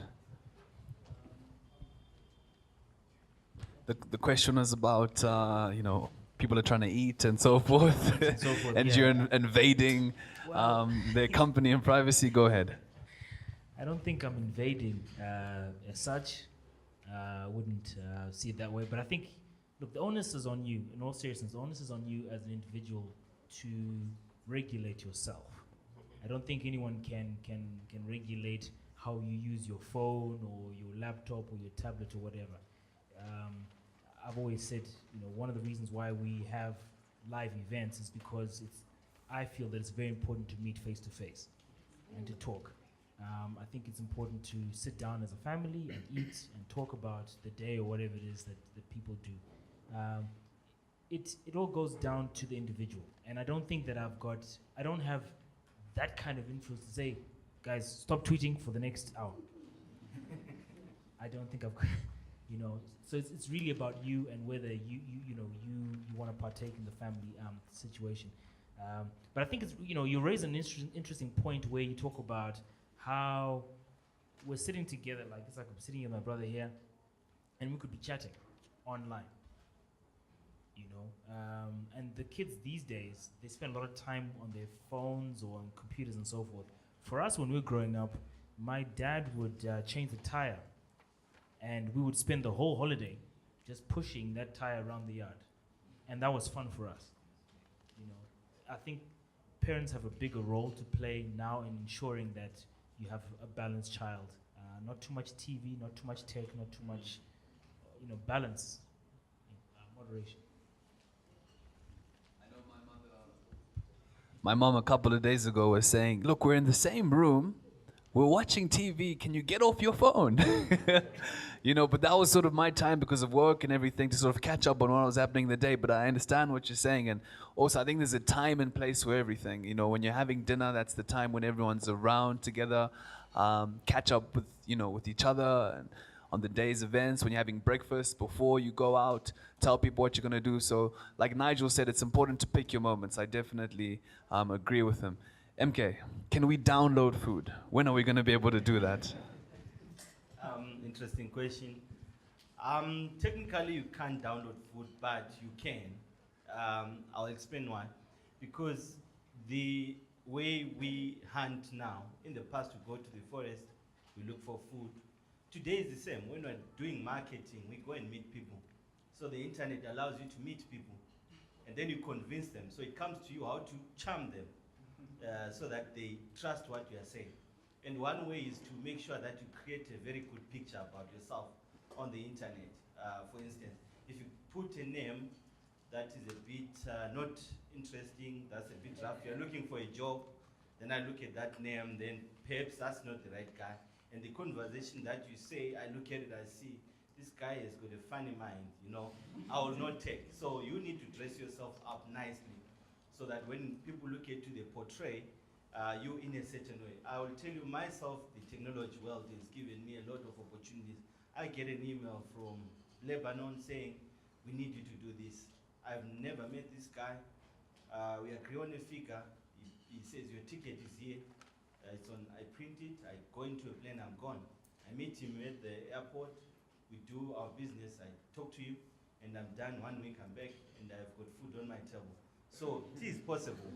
The question was about, you know, people are trying to eat and so forth, and you're invading their company and privacy. Go ahead. I don't think I'm invading as such. wouldn't see it that way. But I think, look, the onus is on you. In all seriousness, the onus is on you as an individual to regulate yourself. I don't think anyone can regulate how you use your phone or your laptop or your tablet or whatever. I've always said, one of the reasons why we have live events is because I feel that it's very important to meet face to face and to talk. I think it's important to sit down as a family and eat and talk about the day or whatever it is that people do. It all goes down to the individual, and I don't think that I don't have that kind of influence to say, guys, stop tweeting for the next hour. I don't think I've got, so it's really about you and whether you want to partake in the family situation. But I think it's, you raise an interesting point where you talk about how we're sitting together, like it's like I'm sitting with my brother here, and we could be chatting online. And the kids these days, they spend a lot of time on their phones or on computers and so forth. For us, when we were growing up, my dad would change the tire, and we would spend the whole holiday just pushing that tire around the yard, and that was fun for us. I think parents have a bigger role to play now in ensuring that you have a balanced child. Not too much TV, not too much tech, not too much, balance, moderation. My mom a couple of days ago was saying, look, we're in the same room, we're watching TV, can you get off your phone? But that was sort of my time because of work and everything to sort of catch up on what was happening in the day. But I understand what you're saying. And also I think there's a time and place for everything. When you're having dinner, that's the time when everyone's around together, catch up with, with each other. And on the day's events, when you're having breakfast, before you go out, tell people what you're going to do. So like Nigel said, it's important to pick your moments. I definitely agree with him. MK, can we download food? When are we going to be able to do that? Interesting question. Technically, you can't download food, but you can. I'll explain why. Because the way we hunt now, in the past we go to the forest, we look for food. Today is the same. When we're doing marketing, we go and meet people. So the internet allows you to meet people, and then you convince them. So it comes to you how to charm them so that they trust what you are saying. And one way is to make sure that you create a very good picture about yourself on the internet. For instance, if you put a name that is a bit not interesting, that's a bit rough, you're looking for a job, then I look at that name, then perhaps that's not the right guy. And the conversation that you say, I look at it, I see, this guy has got a funny mind, I will not take. So you need to dress yourself up nicely so that when people look at you, they portray you in a certain way. I will tell you myself, the technology world has given me a lot of opportunities. I get an email from Lebanon saying, we need you to do this. I've never met this guy. We agree on a figure. He says, your ticket is here. It's on, I print it, I go into a plane, I'm gone. I meet him at the airport. We do our business. I talk to you, and I'm done. 1 week, I'm back, and I've got food on my table. So it is possible.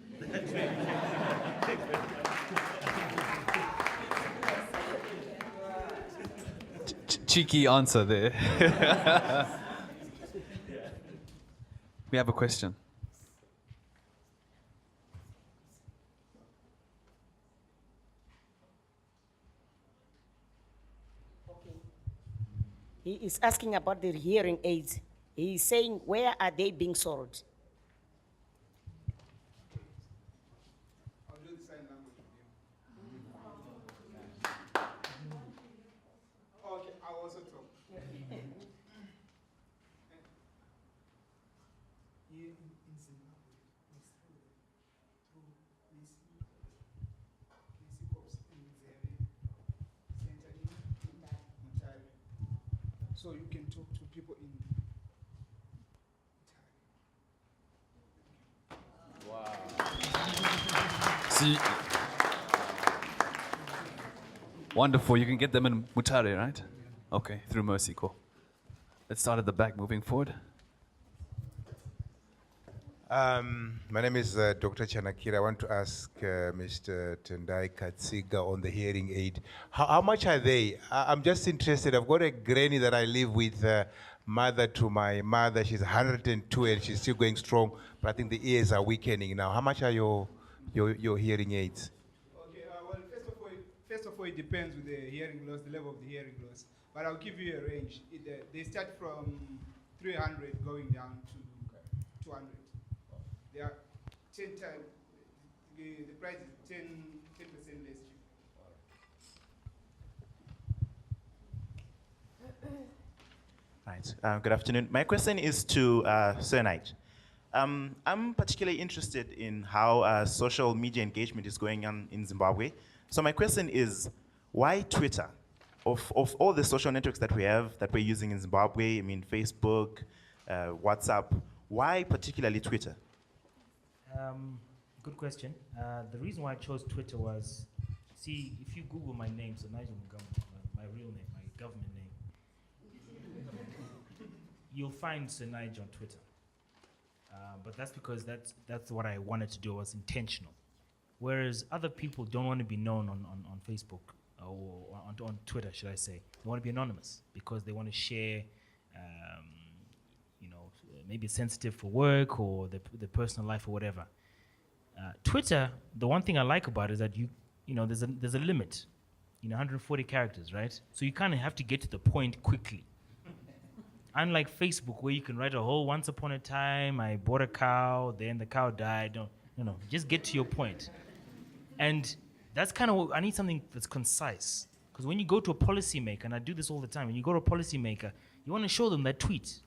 Cheeky answer there. We have a question. He is asking about the hearing aids. He is saying, where are they being sold? I'll do the sign language with you. Okay, I'll also talk. Here in Zimbabwe, we sell them through Corps in Zimbabwe, center in Mutare. So you can talk to people in See, wonderful. You can get them in Mutare, right? Okay, through Mercy. Cool. Let's start at the back, moving forward. My name is Dr. Chanakira. I want to ask Mr. Tendai Katsiga on the hearing aid. How much are they? I'm just interested. I've got a granny that I live with, mother to my mother. She's 102 and she's still going strong, but I think the ears are weakening now. How much are your hearing aids? Okay, well, first of all, it depends with the hearing loss, the level of the hearing loss. But I'll give you a range. They start from 300 going down to 200. They are 10 times, the price is 10% less cheap. Right. Good afternoon. My question is to Sir Nige. I'm particularly interested in how social media engagement is going on in Zimbabwe. So my question is, why Twitter? Of all the social networks that we have, that we're using in Zimbabwe, I mean Facebook, WhatsApp, why particularly Twitter? Good question. The reason why I chose Twitter was, see, if you Google my name, so Nigel Mugamba, my real name, my government name, you'll find Sir Nigel on Twitter. But that's because that's what I wanted to do. It was intentional. Whereas other people don't want to be known on Facebook or on Twitter, should I say. They want to be anonymous because they want to share, maybe it's sensitive for work or the personal life or whatever. Twitter, the one thing I like about it is that there's a limit, 140 characters, right? So you kind of have to get to the point quickly. Unlike Facebook, where you can write a whole once upon a time, I bought a cow, then the cow died. No, just get to your point. And that's kind of what I need, something that's concise. Because when you go to a policymaker, and I do this all the time, when you go to a policymaker, you want to show them that tweet.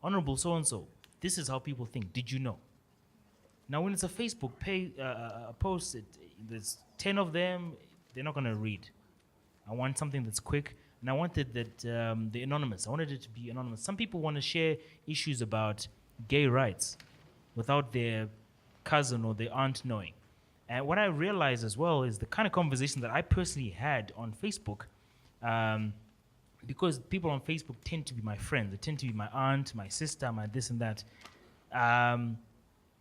Honorable so-and-so, this is how people think. Did you know? Now, when it's a Facebook post, there's 10 of them, they're not going to read. I want something that's quick, and I wanted that the anonymous. I wanted it to be anonymous. Some people want to share issues about gay rights without their cousin or their aunt knowing. And what I realized as well is the kind of conversation that I personally had on Facebook, because people on Facebook tend to be my friends. They tend to be my aunt, my sister, my this and that.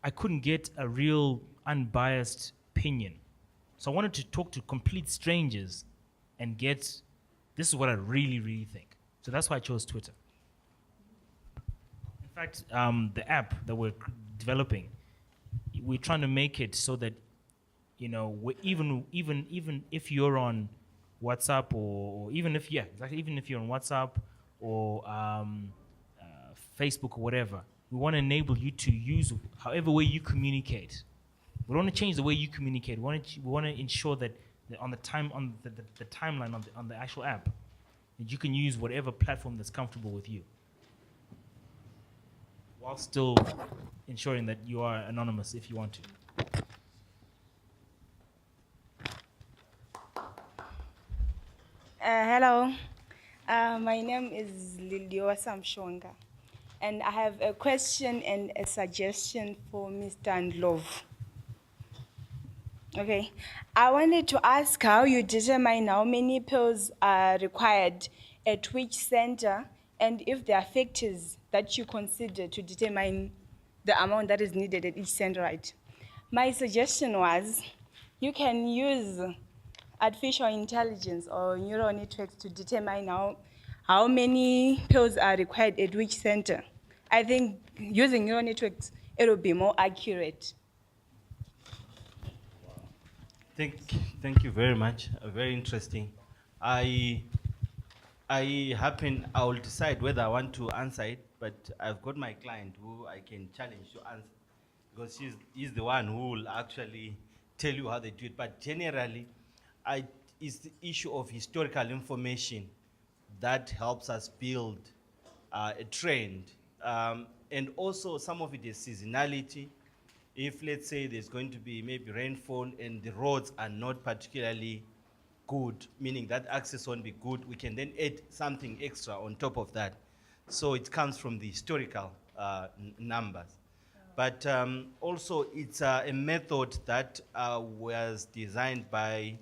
I couldn't get a real unbiased opinion. So I wanted to talk to complete strangers and get, this is what I really, really think. So that's why I chose Twitter. In fact, the app that we're developing, we're trying to make it so that, even if you're on WhatsApp or even if you're on WhatsApp or Facebook or whatever, we want to enable you to use however way you communicate. We don't want to change the way you communicate. We want to ensure that on the timeline on the actual app, that you can use whatever platform that's comfortable with you, while still ensuring that you are anonymous if you want to. Hello, my name is Lilioa Samshonga, and I have a question and a suggestion for Mr. Ndlov. Okay, I wanted to ask how you determine how many pills are required at which center, and if there are factors that you consider to determine the amount that is needed at each center, right? My suggestion was you can use artificial intelligence or neural networks to determine how many pills are required at which center. I think using neural networks, it will be more accurate. Thank you very much. Very interesting. I will decide whether I want to answer it, but I've got my client who I can challenge to answer, because he's the one who will actually tell you how they do it. But generally, it's the issue of historical information that helps us build a trend. And also some of it is seasonality. If, let's say, there's going to be maybe rainfall and the roads are not particularly good, meaning that access won't be good, we can then add something extra on top of that. So it comes from the historical numbers. But also it's a method that was designed by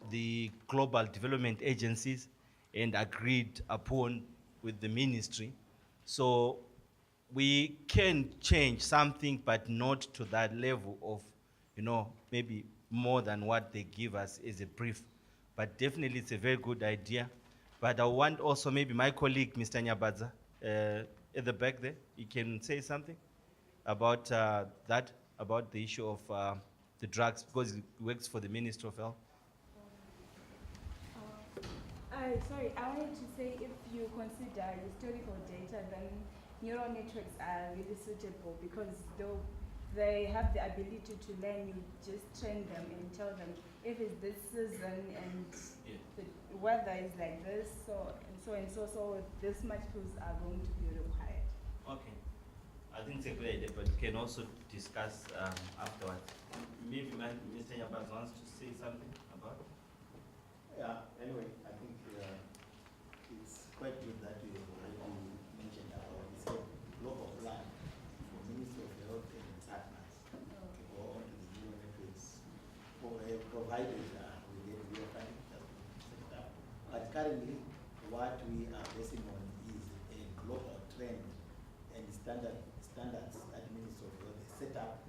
the global development agencies and agreed upon with the ministry. So we can change something, but not to that level of, maybe more than what they give us as a brief. But definitely it's a very good idea. But I want also maybe my colleague, Mr. Nyabaza, at the back there, he can say something about that, about the issue of the drugs, because he works for the Ministry of Health. Sorry, I wanted to say if you consider historical data, then neural networks are really suitable because though they have the ability to learn, you just train them and tell them if it's this season and the weather is like this, so this much tools are going to be required. Okay. I think it's a good idea, but we can also discuss afterwards. Maybe Mr. Nyabaz wants to say something about it? Yeah, anyway, I think it's quite good that you already mentioned about this global plan for Ministry of Health and partners to go on to the neural networks, provided we get real time set up. But currently, what we are basing on is a global trend and standards that Ministry of Health set up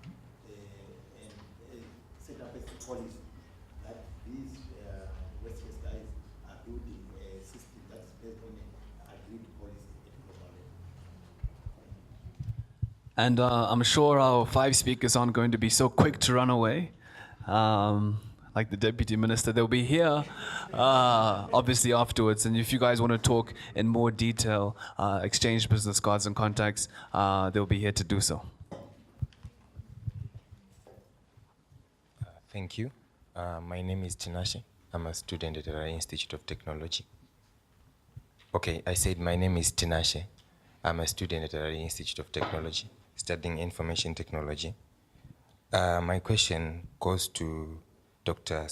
as a policy that these Western guys are building a system that's based on an agreed policy at global level. And I'm sure our 5 speakers aren't going to be so quick to run away. Like the Deputy Minister, they'll be here obviously afterwards. And if you guys want to talk in more detail, exchange business cards and contacts, they'll be here to do so. Thank you. My name is Tinashe. I'm a student at the Institute of Technology. Okay, I said my name is Tinashe. I'm a student at the Institute of Technology, studying information technology. My question goes to Dr.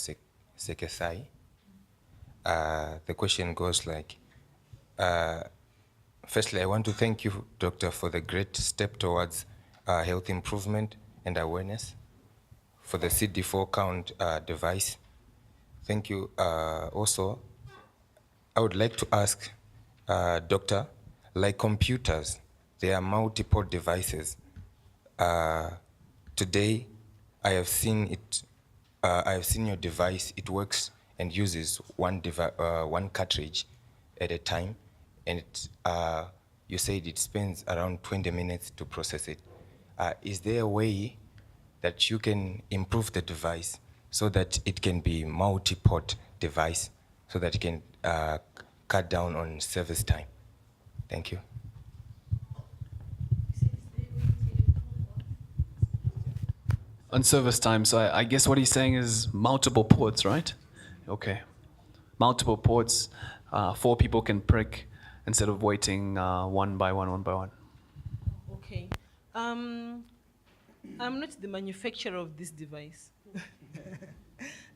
Sekesai. The question goes like, firstly, I want to thank you, Doctor, for the great step towards health improvement and awareness for the CD4 count device. Thank you. Also, I would like to ask, Doctor, like computers, there are multiple devices. Today, I have seen it. I have seen your device. It works and uses one cartridge at a time, and it, you said it spends around 20 minutes to process it. Is there a way that you can improve the device so that it can be multi-port device, so that it can cut down on service time? Thank you. On service time, so I guess what he's saying is multiple ports, right? Okay. Multiple ports, 4 people can prick instead of waiting one by one. Okay. I'm not the manufacturer of this device.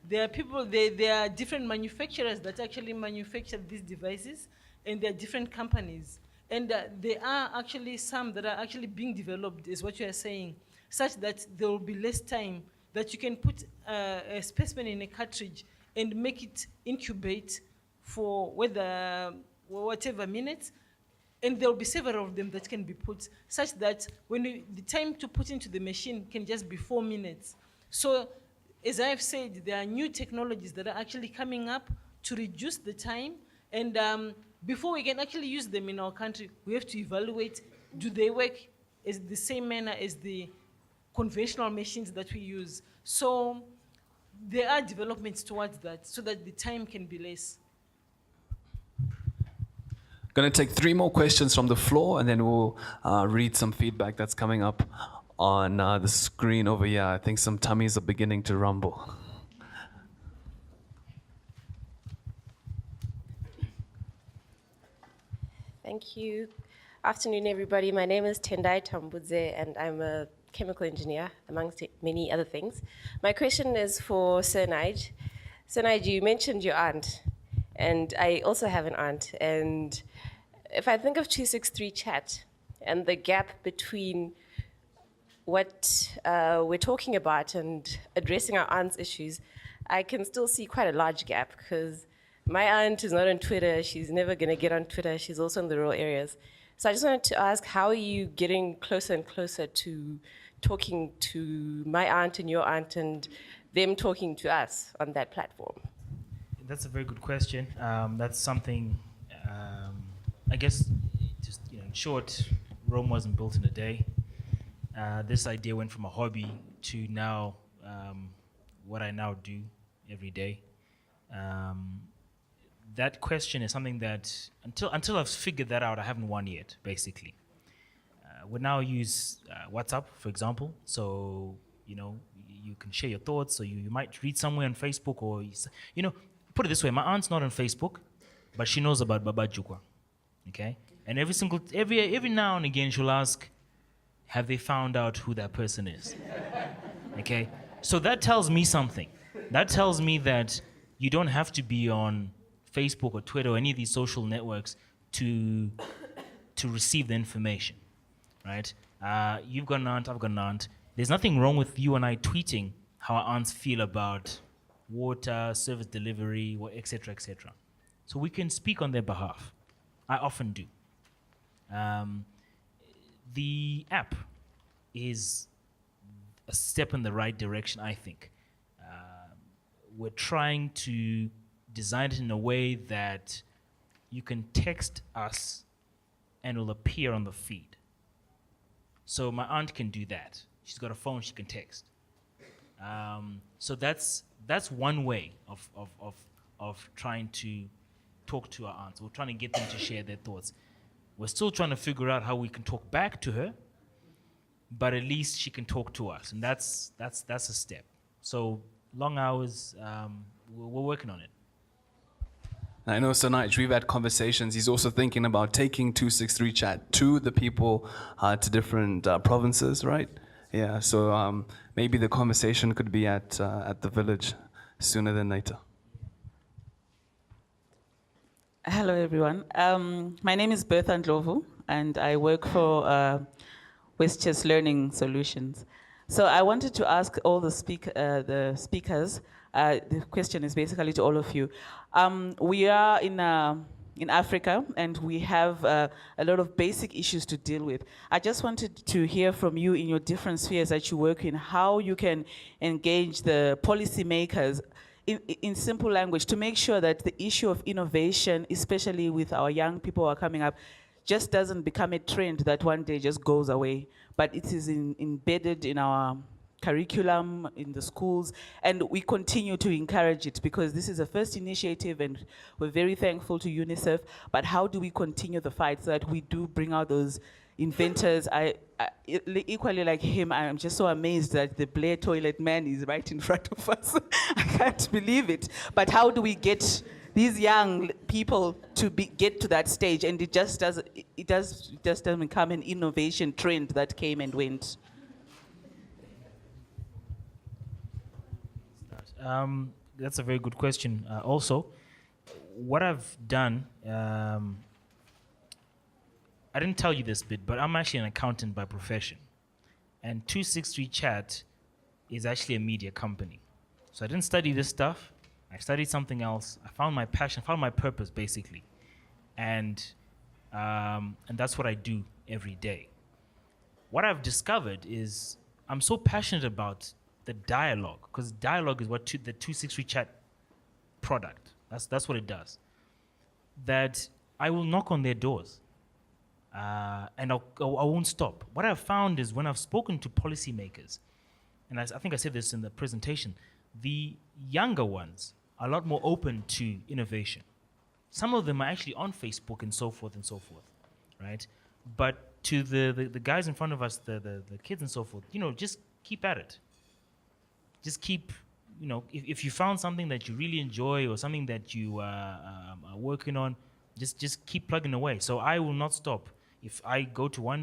There are people, there are different manufacturers that actually manufacture these devices, and there are different companies. And there are actually some that are actually being developed, is what you are saying, such that there will be less time, that you can put a specimen in a cartridge and make it incubate for whatever minutes, and there will be several of them that can be put, such that the time to put into the machine can just be 4 minutes. So, as I have said, there are new technologies that are actually coming up to reduce the time, and before we can actually use them in our country, we have to evaluate, do they work as the same manner as the conventional machines that we use? So there are developments towards that, so that the time can be less. Going to take 3 more questions from the floor, and then we'll read some feedback that's coming up on the screen over here. I think some tummies are beginning to rumble. Thank you. Afternoon, everybody. My name is Tendai Tambudze, and I'm a chemical engineer, amongst many other things. My question is for Sir Nige. Sir Nige, you mentioned your aunt, and I also have an aunt. And if I think of 263 chat and the gap between what we're talking about and addressing our aunt's issues, I can still see quite a large gap, because my aunt is not on Twitter. She's never going to get on Twitter. She's also in the rural areas. So I just wanted to ask, how are you getting closer and closer to talking to my aunt and your aunt and them talking to us on that platform? That's a very good question. That's something, I guess, just in short, Rome wasn't built in a day. This idea went from a hobby to now what I now do every day. That question is something that until I've figured that out, I haven't won yet. Basically, we now use WhatsApp, for example. So you can share your thoughts. So you might read somewhere on Facebook, or put it this way: my aunt's not on Facebook, but she knows about Baba Jukwa. Okay, and every now and again she'll ask, "Have they found out who that person is?" Okay, so that tells me something. That tells me that you don't have to be on Facebook or Twitter or any of these social networks to receive the information, right? You've got an aunt, I've got an aunt. There's nothing wrong with you and I tweeting how our aunts feel about water, service delivery, or et cetera, et cetera. So we can speak on their behalf. I often do. The app is a step in the right direction, I think. We're trying to design it in a way that you can text us and it'll appear on the feed. So my aunt can do that. She's got a phone, she can text. So that's one way of trying to talk to our aunts. We're trying to get them to share their thoughts. We're still trying to figure out how we can talk back to her, but at least she can talk to us, and that's a step. So long hours, we're working on it. I know Sonaj, we've had conversations. He's also thinking about taking 263 chat to the people, to different provinces, right? Yeah, so maybe the conversation could be at the village sooner than later. Hello, everyone. My name is Bertha Ndlovu, and I work for Westchester Learning Solutions. So I wanted to ask all the speakers, the question is basically to all of you. We are in Africa, and we have a lot of basic issues to deal with. I just wanted to hear from you in your different spheres that you work in, how you can engage the policymakers in simple language to make sure that the issue of innovation, especially with our young people who are coming up, just doesn't become a trend that one day just goes away, but it is embedded in our curriculum, in the schools, and we continue to encourage it because this is a first initiative and we're very thankful to UNICEF, but how do we continue the fight so that we do bring out those inventors? Equally like him, I'm just so amazed that the Blair toilet man is right in front of us. I can't believe it. But how do we get these young people to get to that stage, and it just doesn't become an innovation trend that came and went? That's a very good question. Also, what I've done, I didn't tell you this bit, but I'm actually an accountant by profession. And 263 Chat is actually a media company. So I didn't study this stuff. I studied something else. I found my passion, found my purpose, basically. And that's what I do every day. What I've discovered is I'm so passionate about the dialogue, because dialogue is what the 263 Chat product, that's what it does, that I will knock on their doors. And I won't stop. What I've found is when I've spoken to policymakers, and I think I said this in the presentation, the younger ones are a lot more open to innovation. Some of them are actually on Facebook and so forth, right? But to the guys in front of us, the kids and so forth, just keep at it. Just keep, if you found something that you really enjoy or something that you are working on, just keep plugging away. So I will not stop. If I go to one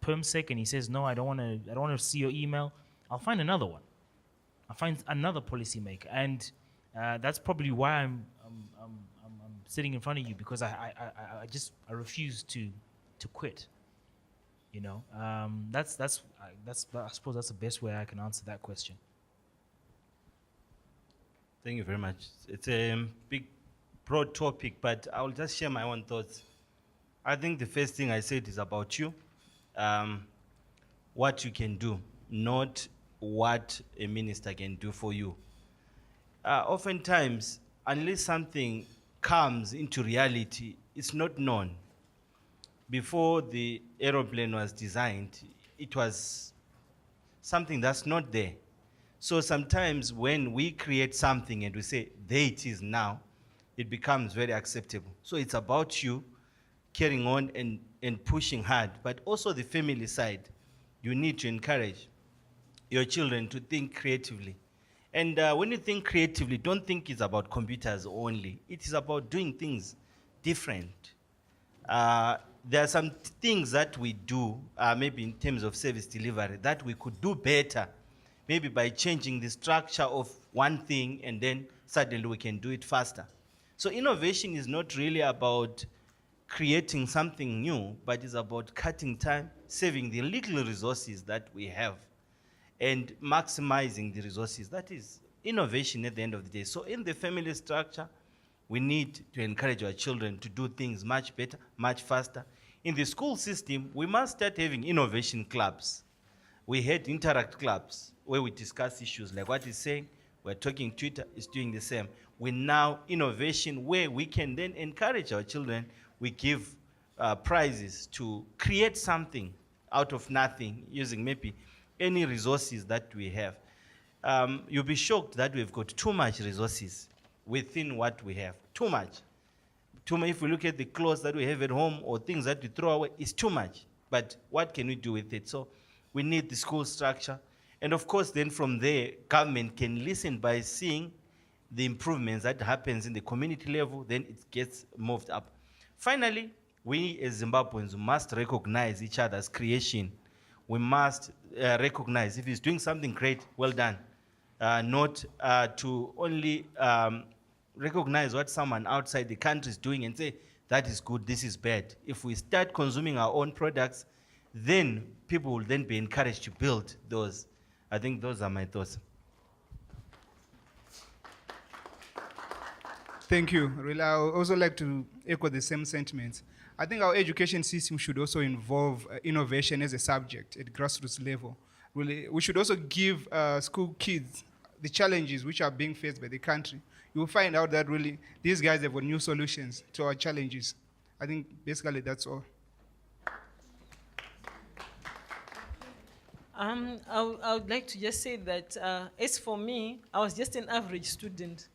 permsec and he says, no, I don't want to see your email, I'll find another one. I'll find another policymaker. And that's probably why I'm sitting in front of you, because I refuse to quit. I suppose that's the best way I can answer that question. Thank you very much. It's a big, broad topic, but I'll just share my own thoughts. I think the first thing I said is about you, what you can do, not what a minister can do for you. Oftentimes, unless something comes into reality, it's not known. Before the aeroplane was designed, it was something that's not there. So sometimes when we create something and we say, there it is now, it becomes very acceptable. So it's about you carrying on and pushing hard, but also the family side. You need to encourage your children to think creatively. And when you think creatively, don't think it's about computers only. It is about doing things different. There are some things that we do, maybe in terms of service delivery, that we could do better, maybe by changing the structure of one thing, and then suddenly we can do it faster. So innovation is not really about creating something new, but it's about cutting time, saving the little resources that we have, and maximizing the resources. That is innovation at the end of the day. So in the family structure, we need to encourage our children to do things much better, much faster. In the school system, we must start having innovation clubs. We had interact clubs where we discuss issues like what he's saying. We're talking Twitter is doing the same. We now innovation where we can then encourage our children. We give prizes to create something out of nothing using maybe any resources that we have. You'll be shocked that we've got too much resources within what we have. Too much. If we look at the clothes that we have at home or things that we throw away, it's too much. But what can we do with it? So we need the school structure. And of course, then from there, government can listen by seeing the improvements that happens in the community level, then it gets moved up. Finally, we as Zimbabweans must recognize each other's creation. We must recognize if he's doing something great, well done. Not to only recognize what someone outside the country is doing and say, that is good, this is bad. If we start consuming our own products, then people will then be encouraged to build those. I think those are my thoughts. Thank you. Really, I would also like to echo the same sentiments. I think our education system should also involve innovation as a subject at grassroots level. Really, we should also give school kids the challenges which are being faced by the country. You will find out that really these guys have got new solutions to our challenges. I think basically that's all. I would like to just say that as for me, I was just an average student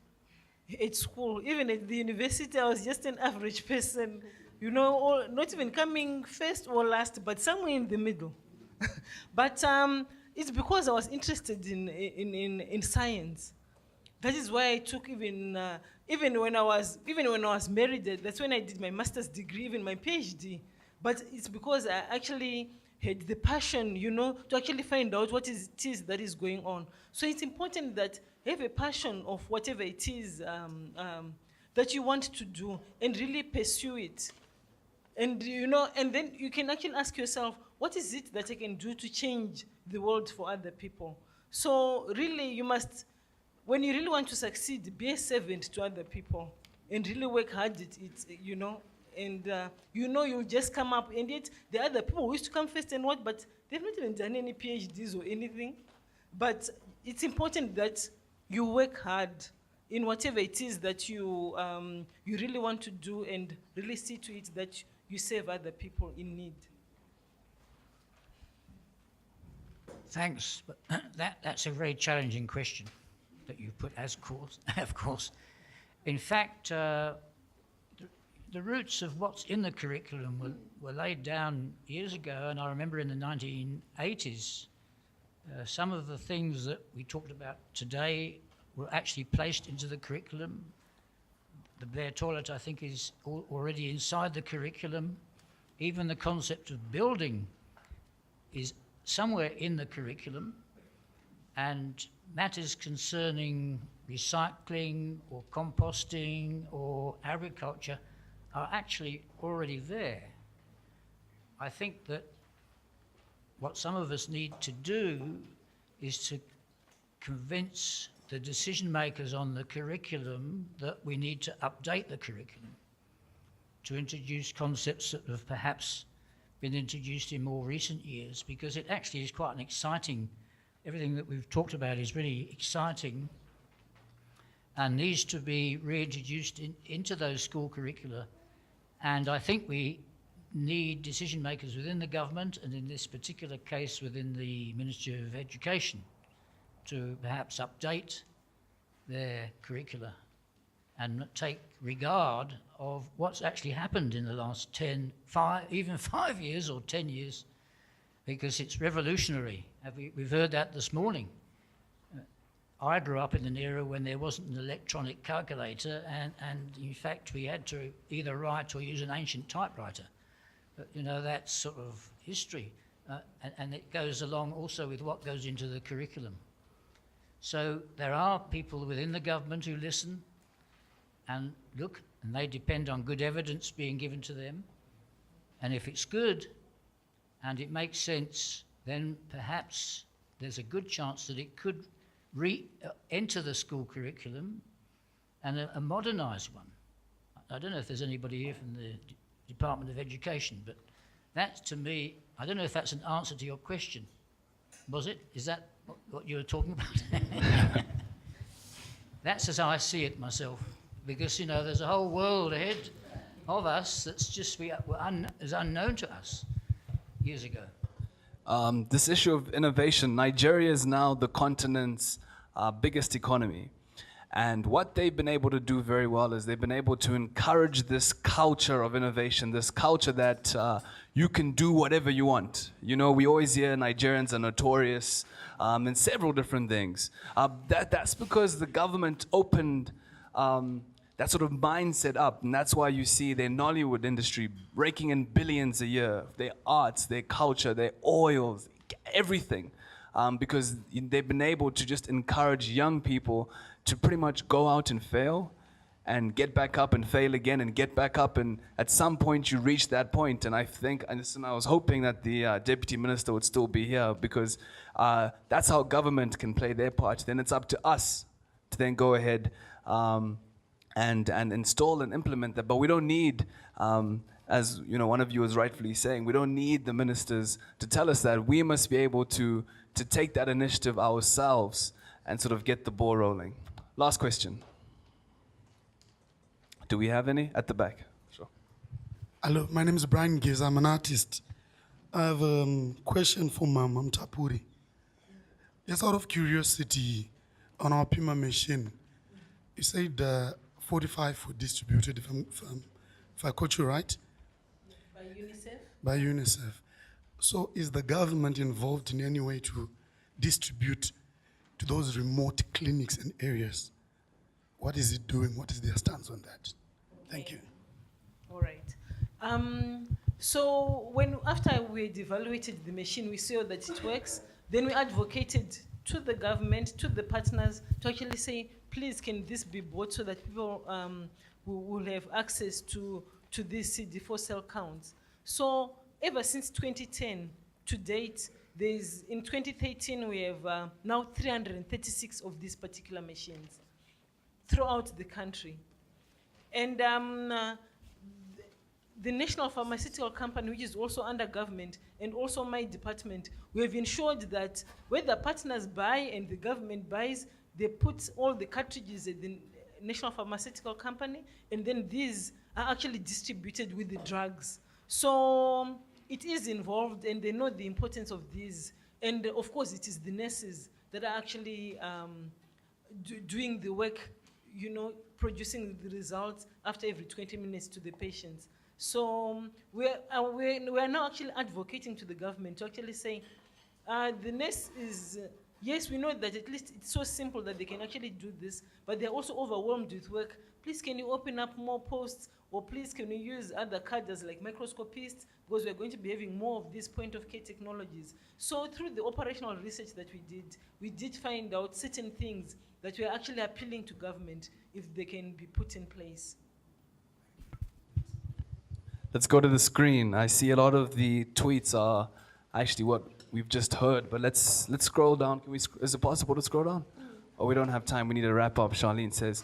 at school. Even at the university, I was just an average person. You know, not even coming first or last, but somewhere in the middle. But it's because I was interested in science. That is why I took even when I was married. That's when I did my master's degree, even my PhD. But it's because I actually had the passion, you know, to actually find out what it is that is going on. So it's important that you have a passion of whatever it is that you want to do and really pursue it. And, you know, and then you can actually ask yourself, what is it that I can do to change the world for other people? So really, you must, when you really want to succeed, be a servant to other people and really work hard at it, you know. And you know, you'll just come up, and yet the other people who used to come first and what, but they've not even done any PhDs or anything. But it's important that you work hard in whatever it is that you really want to do, and really see to it that you serve other people in need. Thanks, but that's a very challenging question that you put, of course. In fact, the roots of what's in the curriculum were laid down years ago, and I remember in the 1980s, some of the things that we talked about today were actually placed into the curriculum. The bare toilet, I think, is already inside the curriculum. Even the concept of building is somewhere in the curriculum, and matters concerning recycling or composting or agriculture are actually already there. I think that what some of us need to do is to convince the decision makers on the curriculum that we need to update the curriculum. to introduce concepts that have perhaps been introduced in more recent years, because it actually is quite an exciting, everything that we've talked about is really exciting and needs to be reintroduced into those school curricula. And I think we need decision makers within the government, and in this particular case within the Ministry of Education, to perhaps update their curricula and take regard of what's actually happened in the last 10, 5, even 5 years or 10 years, because it's revolutionary. We've heard that this morning. I grew up in an era when there wasn't an electronic calculator, and in fact we had to either write or use an ancient typewriter. But you know, that's sort of history, and it goes along also with what goes into the curriculum. So there are people within the government who listen and look, and they depend on good evidence being given to them. And if it's good and it makes sense, then perhaps there's a good chance that it could enter the school curriculum, and a modernised one. I don't know if there's anybody here from the Department of Education, but that to me, I don't know if that's an answer to your question. Was it? Is that what you were talking about? That's as I see it myself, because you know there's a whole world ahead of us that's just is unknown to us years ago. This issue of innovation, Nigeria is now the continent's biggest economy. And what they've been able to do very well is they've been able to encourage this culture of innovation, this culture that you can do whatever you want. You know, we always hear Nigerians are notorious in several different things. That's because the government opened that sort of mindset up, and that's why you see their Nollywood industry raking in billions a year, their arts, their culture, their oils, everything, because they've been able to just encourage young people to pretty much go out and fail and get back up and fail again and get back up, and at some point you reach that point. And I think, and I was hoping that the Deputy Minister would still be here, because that's how government can play their part. Then it's up to us to then go ahead and install and implement that. But we don't need, as you know, one of you was rightfully saying, we don't need the ministers to tell us that. We must be able to take that initiative ourselves and sort of get the ball rolling. Last question. Do we have any? At the back. Sure. Hello, my name is Brian Giz. I'm an artist. I have a question for Mam Tapuri. Just out of curiosity, on our Pima machine, you said 45 were distributed, if I caught you right? By UNICEF? By UNICEF. So is the government involved in any way to distribute to those remote clinics and areas? What is it doing? What is their stance on that? Thank you. All right. So after we had evaluated the machine, we saw that it works. Then we advocated to the government, to the partners, to actually say, please, can this be bought so that people will have access to these CD4 cell counts? So ever since 2010 to date, in 2013, we have now 336 of these particular machines throughout the country. And the National Pharmaceutical Company, which is also under government, and also my department, we have ensured that where the partners buy and the government buys, they put all the cartridges at the National Pharmaceutical Company, and then these are actually distributed with the drugs. So it is involved, and they know the importance of these. And of course, it is the nurses that are actually doing the work, you know, producing the results after every 20 minutes to the patients. So we are now actually advocating to the government to actually say, the nurse is, yes, we know that at least it's so simple that they can actually do this, but they're also overwhelmed with work. Please, can you open up more posts, or please, can you use other cadres like microscopists, because we're going to be having more of these point-of-care technologies. So through the operational research that we did find out certain things that we're actually appealing to government if they can be put in place. Let's go to the screen. I see a lot of the tweets are actually what we've just heard, but let's scroll down. Is it possible to scroll down? Oh, we don't have time. We need to wrap up, Charlene says.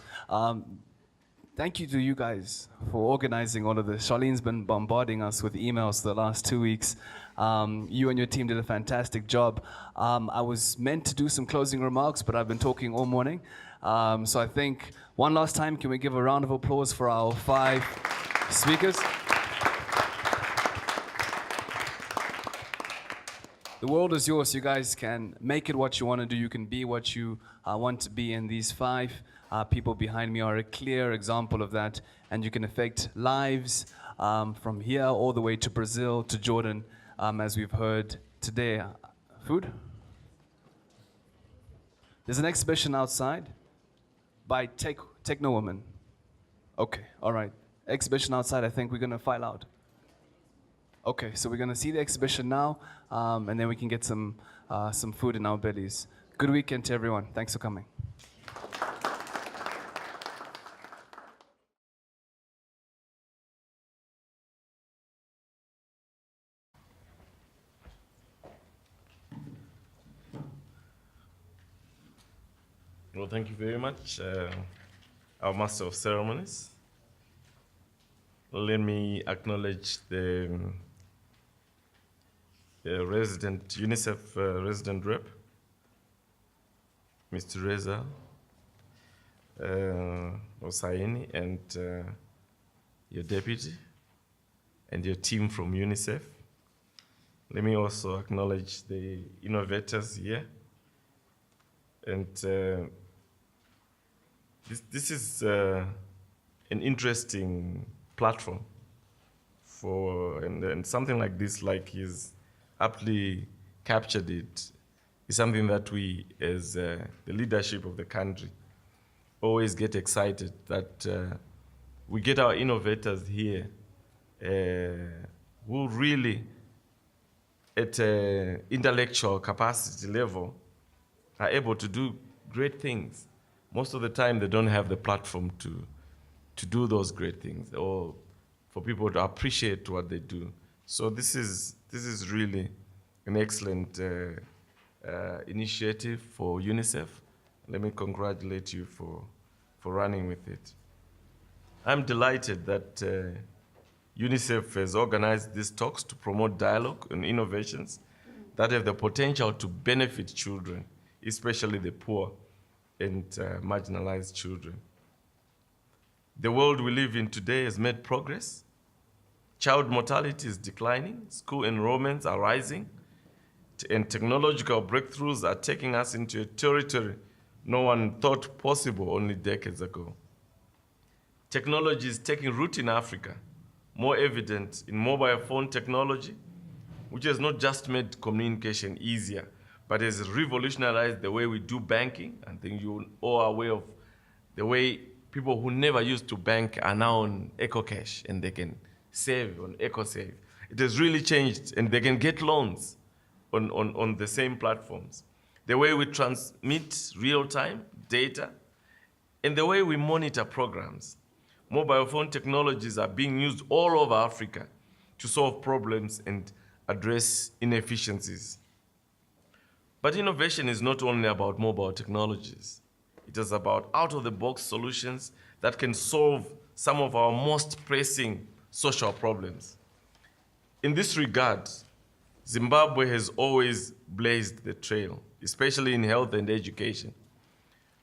thank you to you guys for organizing all of this. Charlene's been bombarding us with emails the last 2 weeks. You and your team did a fantastic job. I was meant to do some closing remarks, but I've been talking all morning. So I think one last time, can we give a round of applause for our 5 speakers? The world is yours. You guys can make it what you want to do. You can be what you want to be. And these 5 people behind me are a clear example of that. And you can affect lives from here all the way to Brazil, to Jordan, as we've heard today. Food? There's an exhibition outside by Techno Woman. Okay, all right. Exhibition outside, I think we're going to file out. Okay, so we're going to see the exhibition now, and then we can get some food in our bellies. Good weekend to everyone. Thanks for coming. Well, thank you very much, our Master of Ceremonies. Let me acknowledge the resident UNICEF resident rep, Mr. Reza Osaini, and your deputy and your team from UNICEF. Let me also acknowledge the innovators here. And this is an interesting platform for, and something like this, like he's aptly captured it, is something that we, as the leadership of the country, always get excited that we get our innovators here who really, at intellectual capacity level, are able to do great things. Most of the time, they don't have the platform to do those great things, or for people to appreciate what they do. So this is really an excellent initiative for UNICEF. Let me congratulate you for running with it. I'm delighted that UNICEF has organized these talks to promote dialogue and innovations that have the potential to benefit children, especially the poor and marginalized children. The world we live in today has made progress. Child mortality is declining, school enrollments are rising, and technological breakthroughs are taking us into a territory no one thought possible only decades ago. Technology is taking root in Africa, more evident in mobile phone technology, which has not just made communication easier, but has revolutionized the way we do banking. I think you all are aware of the way people who never used to bank are now on EcoCash, and they can save on EcoSave. It has really changed, and they can get loans on the same platforms. The way we transmit real-time data, and the way we monitor programs. Mobile phone technologies are being used all over Africa to solve problems and address inefficiencies. But innovation is not only about mobile technologies. It is about out-of-the-box solutions that can solve some of our most pressing social problems. In this regard, Zimbabwe has always blazed the trail, especially in health and education.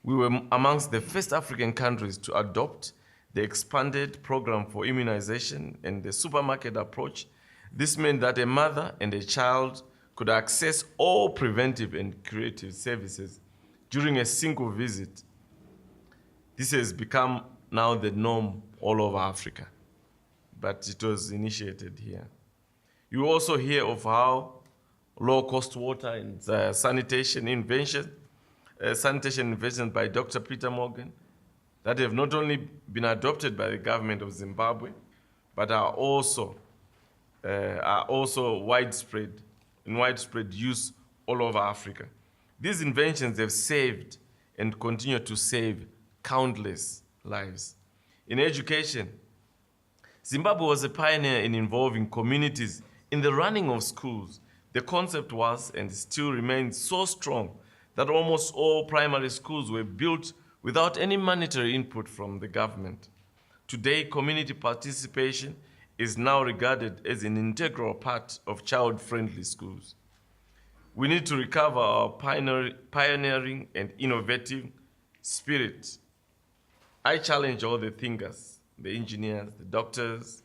We were amongst the first African countries to adopt the expanded program for immunization and the supermarket approach. This meant that a mother and a child could access all preventive and curative services during a single visit. This has become now the norm all over Africa, but it was initiated here. You also hear of how low-cost water and sanitation inventions by Dr. Peter Morgan that have not only been adopted by the government of Zimbabwe, but are also widespread use all over Africa. These inventions have saved and continue to save countless lives. In education, Zimbabwe was a pioneer in involving communities in the running of schools. The concept was, and still remains, so strong that almost all primary schools were built without any monetary input from the government. Today, community participation is now regarded as an integral part of child-friendly schools. We need to recover our pioneering and innovative spirit. I challenge all the thinkers, the engineers, the doctors.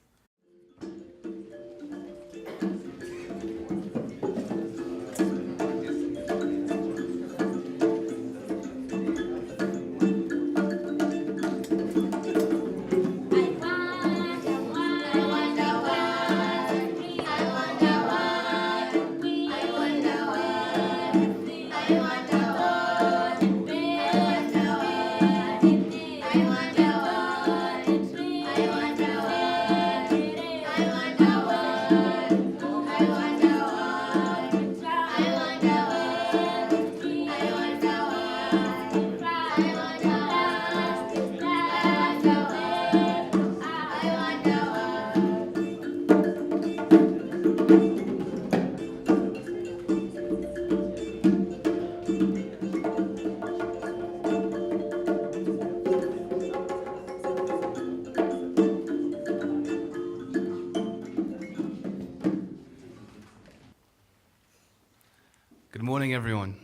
Good morning, everyone.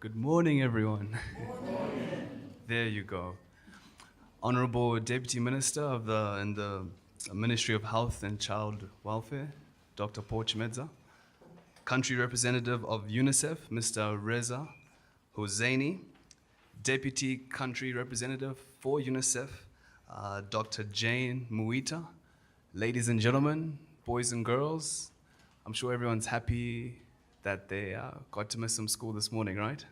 Good morning, everyone. There you go. Honorable Deputy Minister in the Ministry of Health and Child Welfare, Dr. Porchmedza. Country Representative of UNICEF, Mr. Reza Hosseini. Deputy Country Representative for UNICEF, Dr. Jane Muita. Ladies and gentlemen, boys and girls, I'm sure everyone's happy that they got to miss some school this morning, right?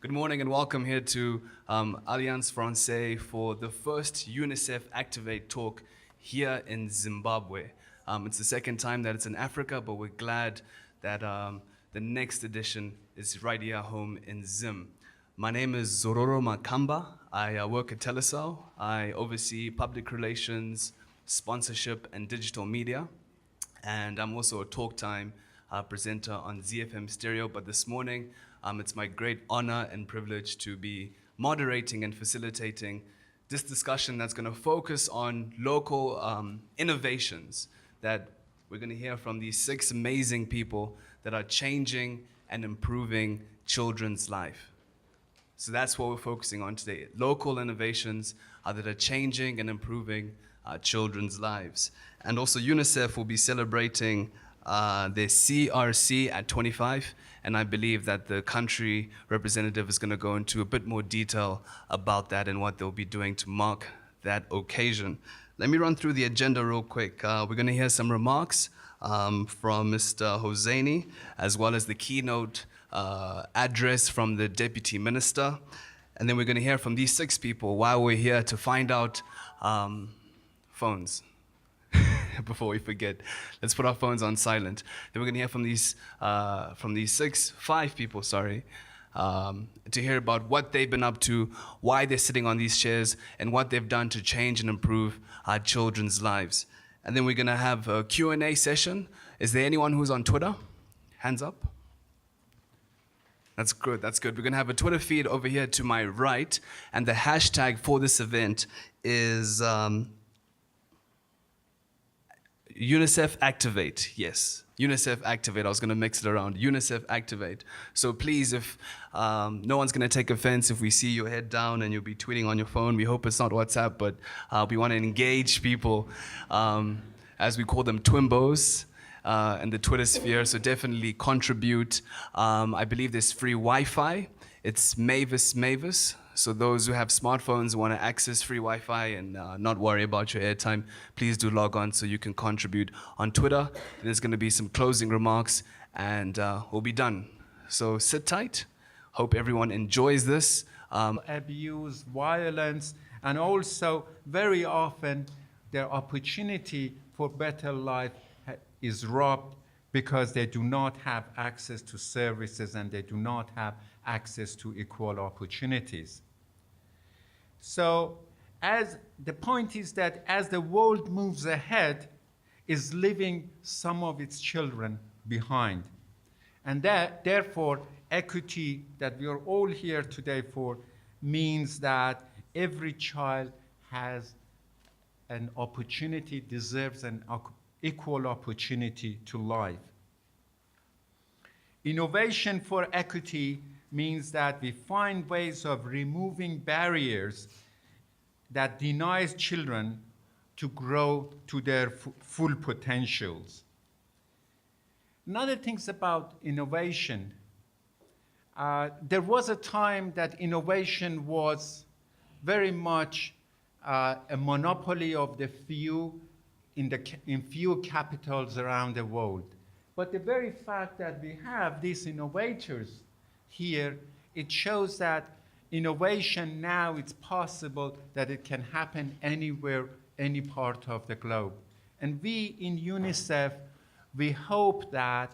Good morning and welcome here to Alliance Francaise for the first UNICEF Activate talk here in Zimbabwe. It's the second time that it's in Africa, but we're glad that the next edition is right here home in Zim. My name is Zororo Makamba. I work at Telecel. I oversee public relations, sponsorship, and digital media. And I'm also a talk time presenter on ZFM Stereo. But this morning, it's my great honor and privilege to be moderating and facilitating this discussion that's going to focus on local innovations that we're going to hear from these 6 amazing people that are changing and improving children's life. So that's what we're focusing on today. Local innovations that are changing and improving children's lives. And also UNICEF will be celebrating their CRC at 25, and I believe that the country representative is going to go into a bit more detail about that and what they'll be doing to mark that occasion. Let me run through the agenda real quick. We're going to hear some remarks from Mr. Hosseini, as well as the keynote address from the Deputy Minister. And then we're going to hear from these 6 people while we're here to find out phones. Before we forget, let's put our phones on silent. Then we're going to hear from these 5 people, sorry, to hear about what they've been up to, why they're sitting on these chairs, and what they've done to change and improve our children's lives. And then we're going to have a Q&A session. Is there anyone who's on Twitter? Hands up. That's good, that's good. We're going to have a Twitter feed over here to my right, and the hashtag for this event is UNICEF Activate, yes. UNICEF Activate, I was gonna mix it around. UNICEF Activate. So please, if no one's gonna take offense if we see your head down and you'll be tweeting on your phone. We hope it's not WhatsApp, but we wanna engage people, as we call them twimbos, in the Twitter sphere, so definitely contribute. I believe there's free Wi-Fi. It's Mavis. So those who have smartphones want to access free Wi-Fi and not worry about your airtime, please do log on so you can contribute on Twitter. There's going to be some closing remarks and we'll be done. So sit tight. Hope everyone enjoys this. Abuse, violence, and also very often their opportunity for better life is robbed because they do not have access to services and they do not have access to equal opportunities. So as the point is that as the world moves ahead, is leaving some of its children behind. And that, therefore, equity that we are all here today for means that every child has an opportunity, deserves an equal opportunity to life. Innovation for equity means that we find ways of removing barriers that denies children to grow to their full potentials. Another thing about innovation, there was a time that innovation was very much a monopoly of the few in few capitals around the world. But the very fact that we have these innovators here, it shows that innovation now it's possible that it can happen anywhere, any part of the globe. And we in UNICEF, we hope that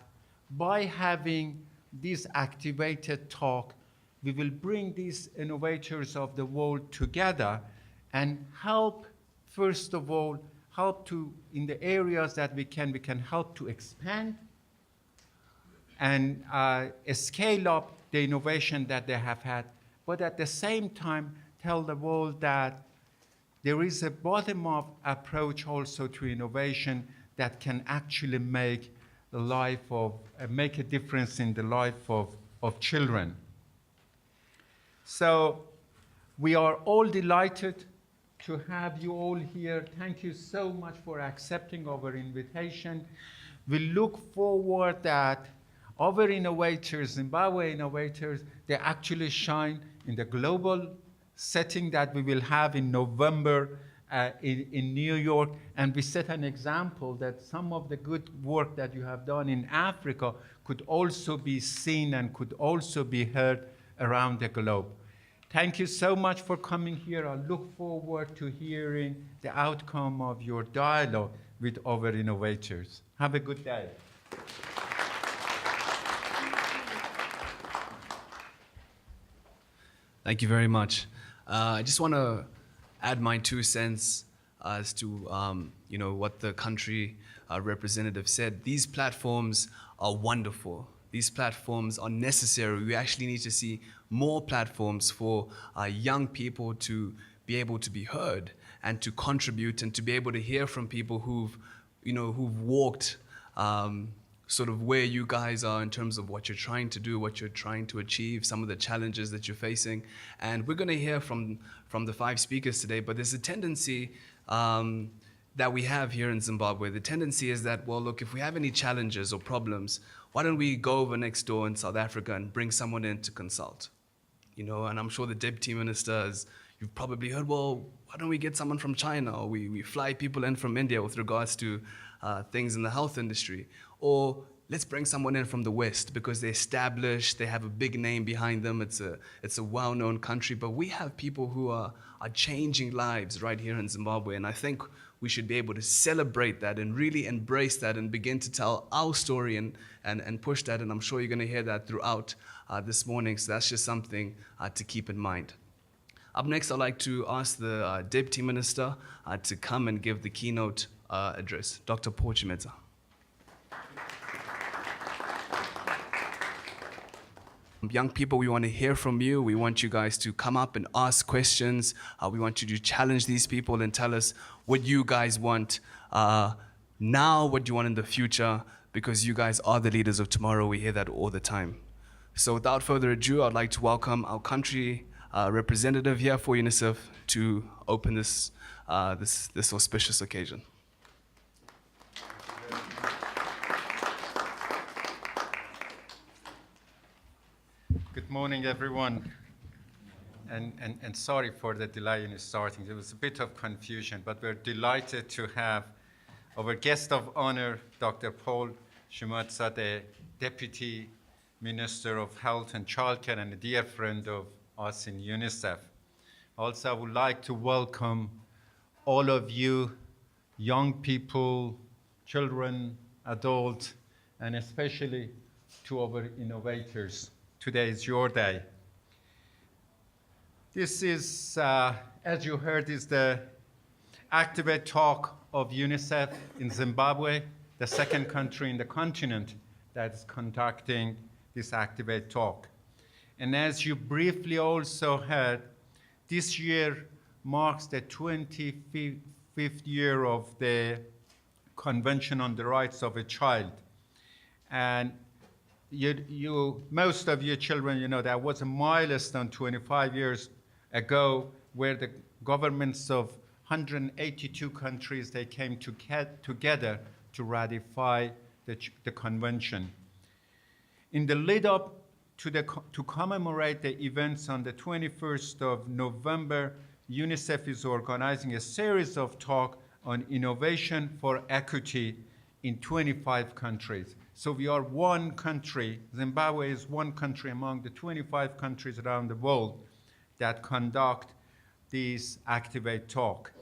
by having this activated talk, we will bring these innovators of the world together and help, first of all, help to, in the areas that we can help to expand and scale up the innovation that they have had, but at the same time tell the world that there is a bottom-up approach also to innovation that can actually make the life of, make a difference in the life of children. So we are all delighted to have you all here. Thank you so much for accepting our invitation. We look forward that our innovators, Zimbabwe innovators, they actually shine in the global setting that we will have in November in New York, and we set an example that some of the good work that you have done in Africa could also be seen and could also be heard around the globe. Thank you so much for coming here. I look forward to hearing the outcome of your dialogue with our innovators. Have a good day. Thank you very much. I just want to add my 2 cents as to what the country representative said. These platforms are wonderful. These platforms are necessary. We actually need to see more platforms for young people to be able to be heard and to contribute and to be able to hear from people who've walked sort of where you guys are in terms of what you're trying to do, what you're trying to achieve, some of the challenges that you're facing. And we're going to hear from the 5 speakers today, but there's a tendency that we have here in Zimbabwe. The tendency is that, well, look, if we have any challenges or problems, why don't we go over next door in South Africa and bring someone in to consult? And I'm sure the Deputy Minister, you've probably heard, well, why don't we get someone from China? Or we fly people in from India with regards to things in the health industry. Or let's bring someone in from the West because they're established, they have a big name behind them, it's a well-known country. But we have people who are changing lives right here in Zimbabwe, and I think we should be able to celebrate that and really embrace that and begin to tell our story and push that, and I'm sure you're going to hear that throughout this morning, so that's just something to keep in mind. Up next, I'd like to ask the Deputy Minister to come and give the keynote address. Dr. Porchimeta. Young people, we want to hear from you. We want you guys to come up and ask questions. We want you to challenge these people and tell us what you guys want now, what you want in the future, because you guys are the leaders of tomorrow. We hear that all the time. So without further ado, I'd like to welcome our country representative here for UNICEF to open this auspicious occasion. Good morning, everyone. And sorry for the delay in starting. There was a bit of confusion, but we're delighted to have our guest of honor, Dr. Paul Shumatsa, the Deputy Minister of Health and Childcare and a dear friend of us in UNICEF. Also, I would like to welcome all of you, young people, children, adults, and especially to our innovators. Today is your day. This is, as you heard, is the Activate Talk of UNICEF in Zimbabwe, the second country in the continent that is conducting this Activate Talk. And as you briefly also heard, This year marks the 25th year of the Convention on the Rights of a Child. And most of you children, you know, that was a milestone 25 years ago where the governments of 182 countries, they came together to ratify the convention. In the lead up to commemorate the events on the 21st of November, UNICEF is organizing a series of talks on innovation for equity in 25 countries. So we are one country, Zimbabwe is one country among the 25 countries around the world that conduct these Activate talk.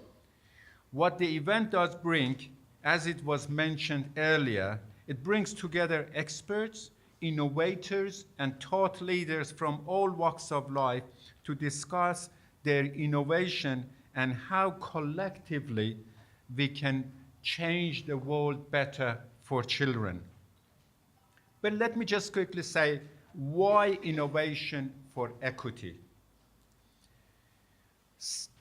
What the event does bring, as it was mentioned earlier, it brings together experts, innovators, and thought leaders from all walks of life to discuss their innovation and how collectively we can change the world better for children. But let me just quickly say, why innovation for equity?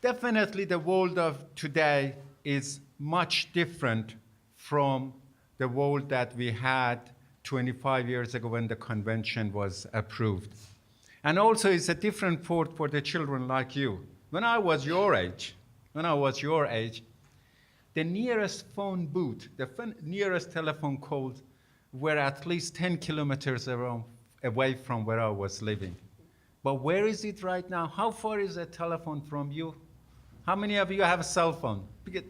Definitely the world of today is much different from the world that we had 25 years ago when the convention was approved. And also it's a different world for the children like you. When I was your age, the nearest phone booth, the nearest telephone calls were at least 10 kilometers away from where I was living. But where is it right now? How far is a telephone from you? How many of you have a cell phone?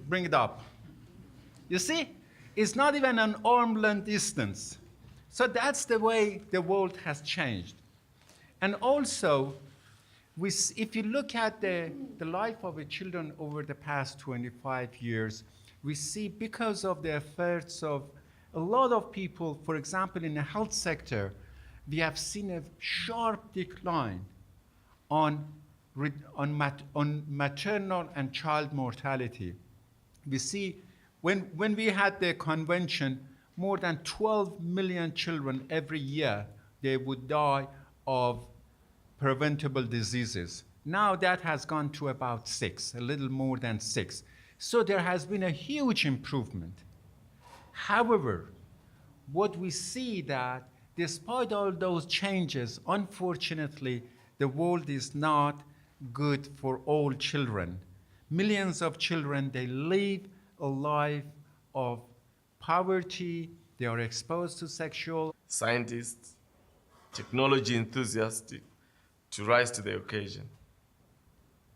Bring it up. You see, it's not even an arm's length distance. So that's the way the world has changed. And also, if you look at the life of the children over the past 25 years, we see because of the efforts of a lot of people, for example, in the health sector, we have seen a sharp decline on maternal and child mortality. We see when we had the convention, more than 12 million children every year, they would die of preventable diseases. Now that has gone to about 6, a little more than 6. So there has been a huge improvement. However, what we see that despite all those changes, unfortunately, the world is not good for all children. Millions of children, they live a life of poverty, they are exposed to sexual. Scientists, technology enthusiasts to rise to the occasion.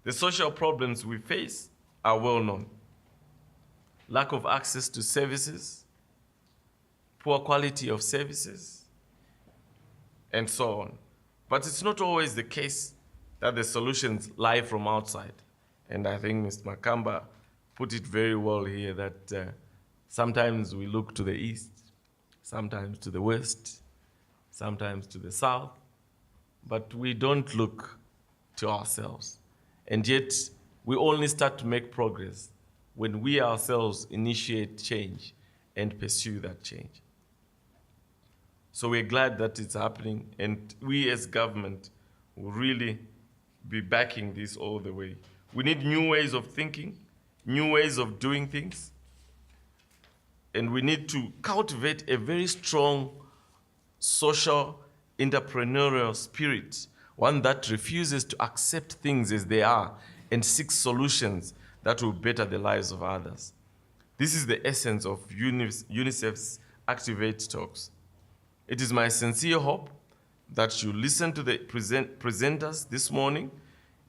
The social problems we face are well known. Lack of access to services, poor quality of services, and so on. But it's not always the case that the solutions lie from outside. And I think Mr. Makamba put it very well here that sometimes we look to the east, sometimes to the west, sometimes to the south, but we don't look to ourselves. And yet, we only start to make progress when we ourselves initiate change and pursue that change. So we're glad that it's happening, and we as government will really be backing this all the way. We need new ways of thinking, new ways of doing things, and we need to cultivate a very strong social entrepreneurial spirit, one that refuses to accept things as they are and seeks solutions that will better the lives of others. This is the essence of UNICEF's Activate talks. It is my sincere hope that you listen to the presenters this morning.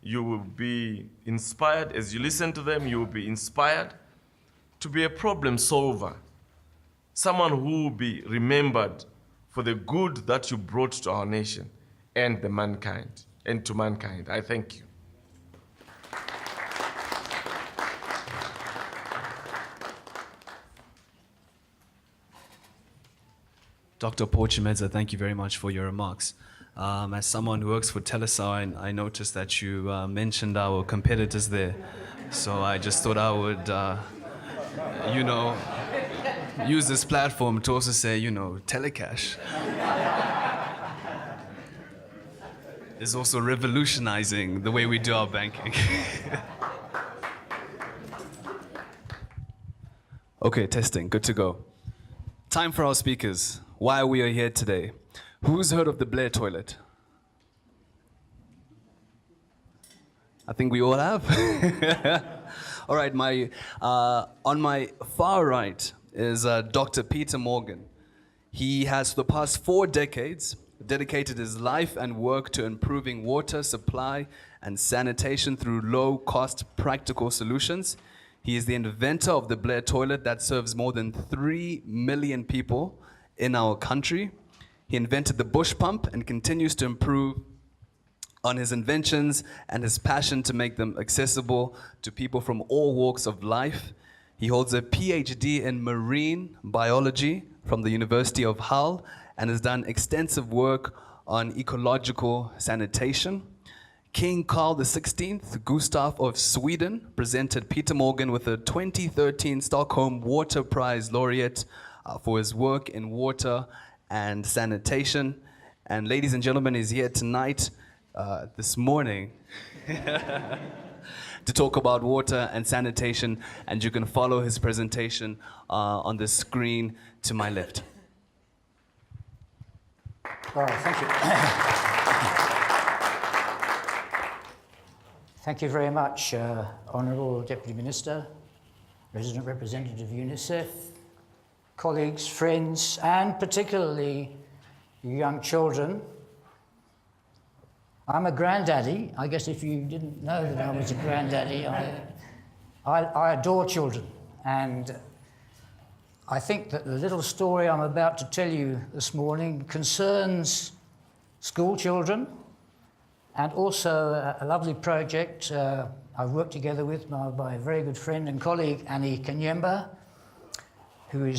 You will be inspired. As you listen to them, you will be inspired to be a problem solver, someone who will be remembered for the good that you brought to our nation and to mankind. I thank you. Dr. Porchimedza, thank you very much for your remarks. As someone who works for Telesau, I noticed that you mentioned our competitors there. So I just thought I would, use this platform to also say, Telecash. is also revolutionizing the way we do our banking. Okay, testing, good to go. Time for our speakers. Why we are here today. Who's heard of the Blair toilet? I think we all have. All right, on my far right is Dr. Peter Morgan. He has, for the past 4 decades, dedicated his life and work to improving water supply and sanitation through low-cost practical solutions. He is the inventor of the Blair toilet that serves more than 3 million people in our country. He invented the bush pump and continues to improve on his inventions and his passion to make them accessible to people from all walks of life. He holds a PhD in marine biology from the University of Hull and has done extensive work on ecological sanitation. King Carl XVI Gustaf of Sweden presented Peter Morgan with a 2013 Stockholm Water Prize laureate for his work in water and sanitation. And ladies and gentlemen, he's here tonight, this morning, to talk about water and sanitation, and you can follow his presentation on the screen to my left. All right, thank you. Thank you very much, Honourable Deputy Minister, Resident Representative of UNICEF, colleagues, friends, and particularly young children. I'm a granddaddy. I guess if you didn't know that I was a granddaddy, I adore children. And I think that the little story I'm about to tell you this morning concerns school children and also a lovely project I've worked together with my very good friend and colleague, Annie Kanyemba, who is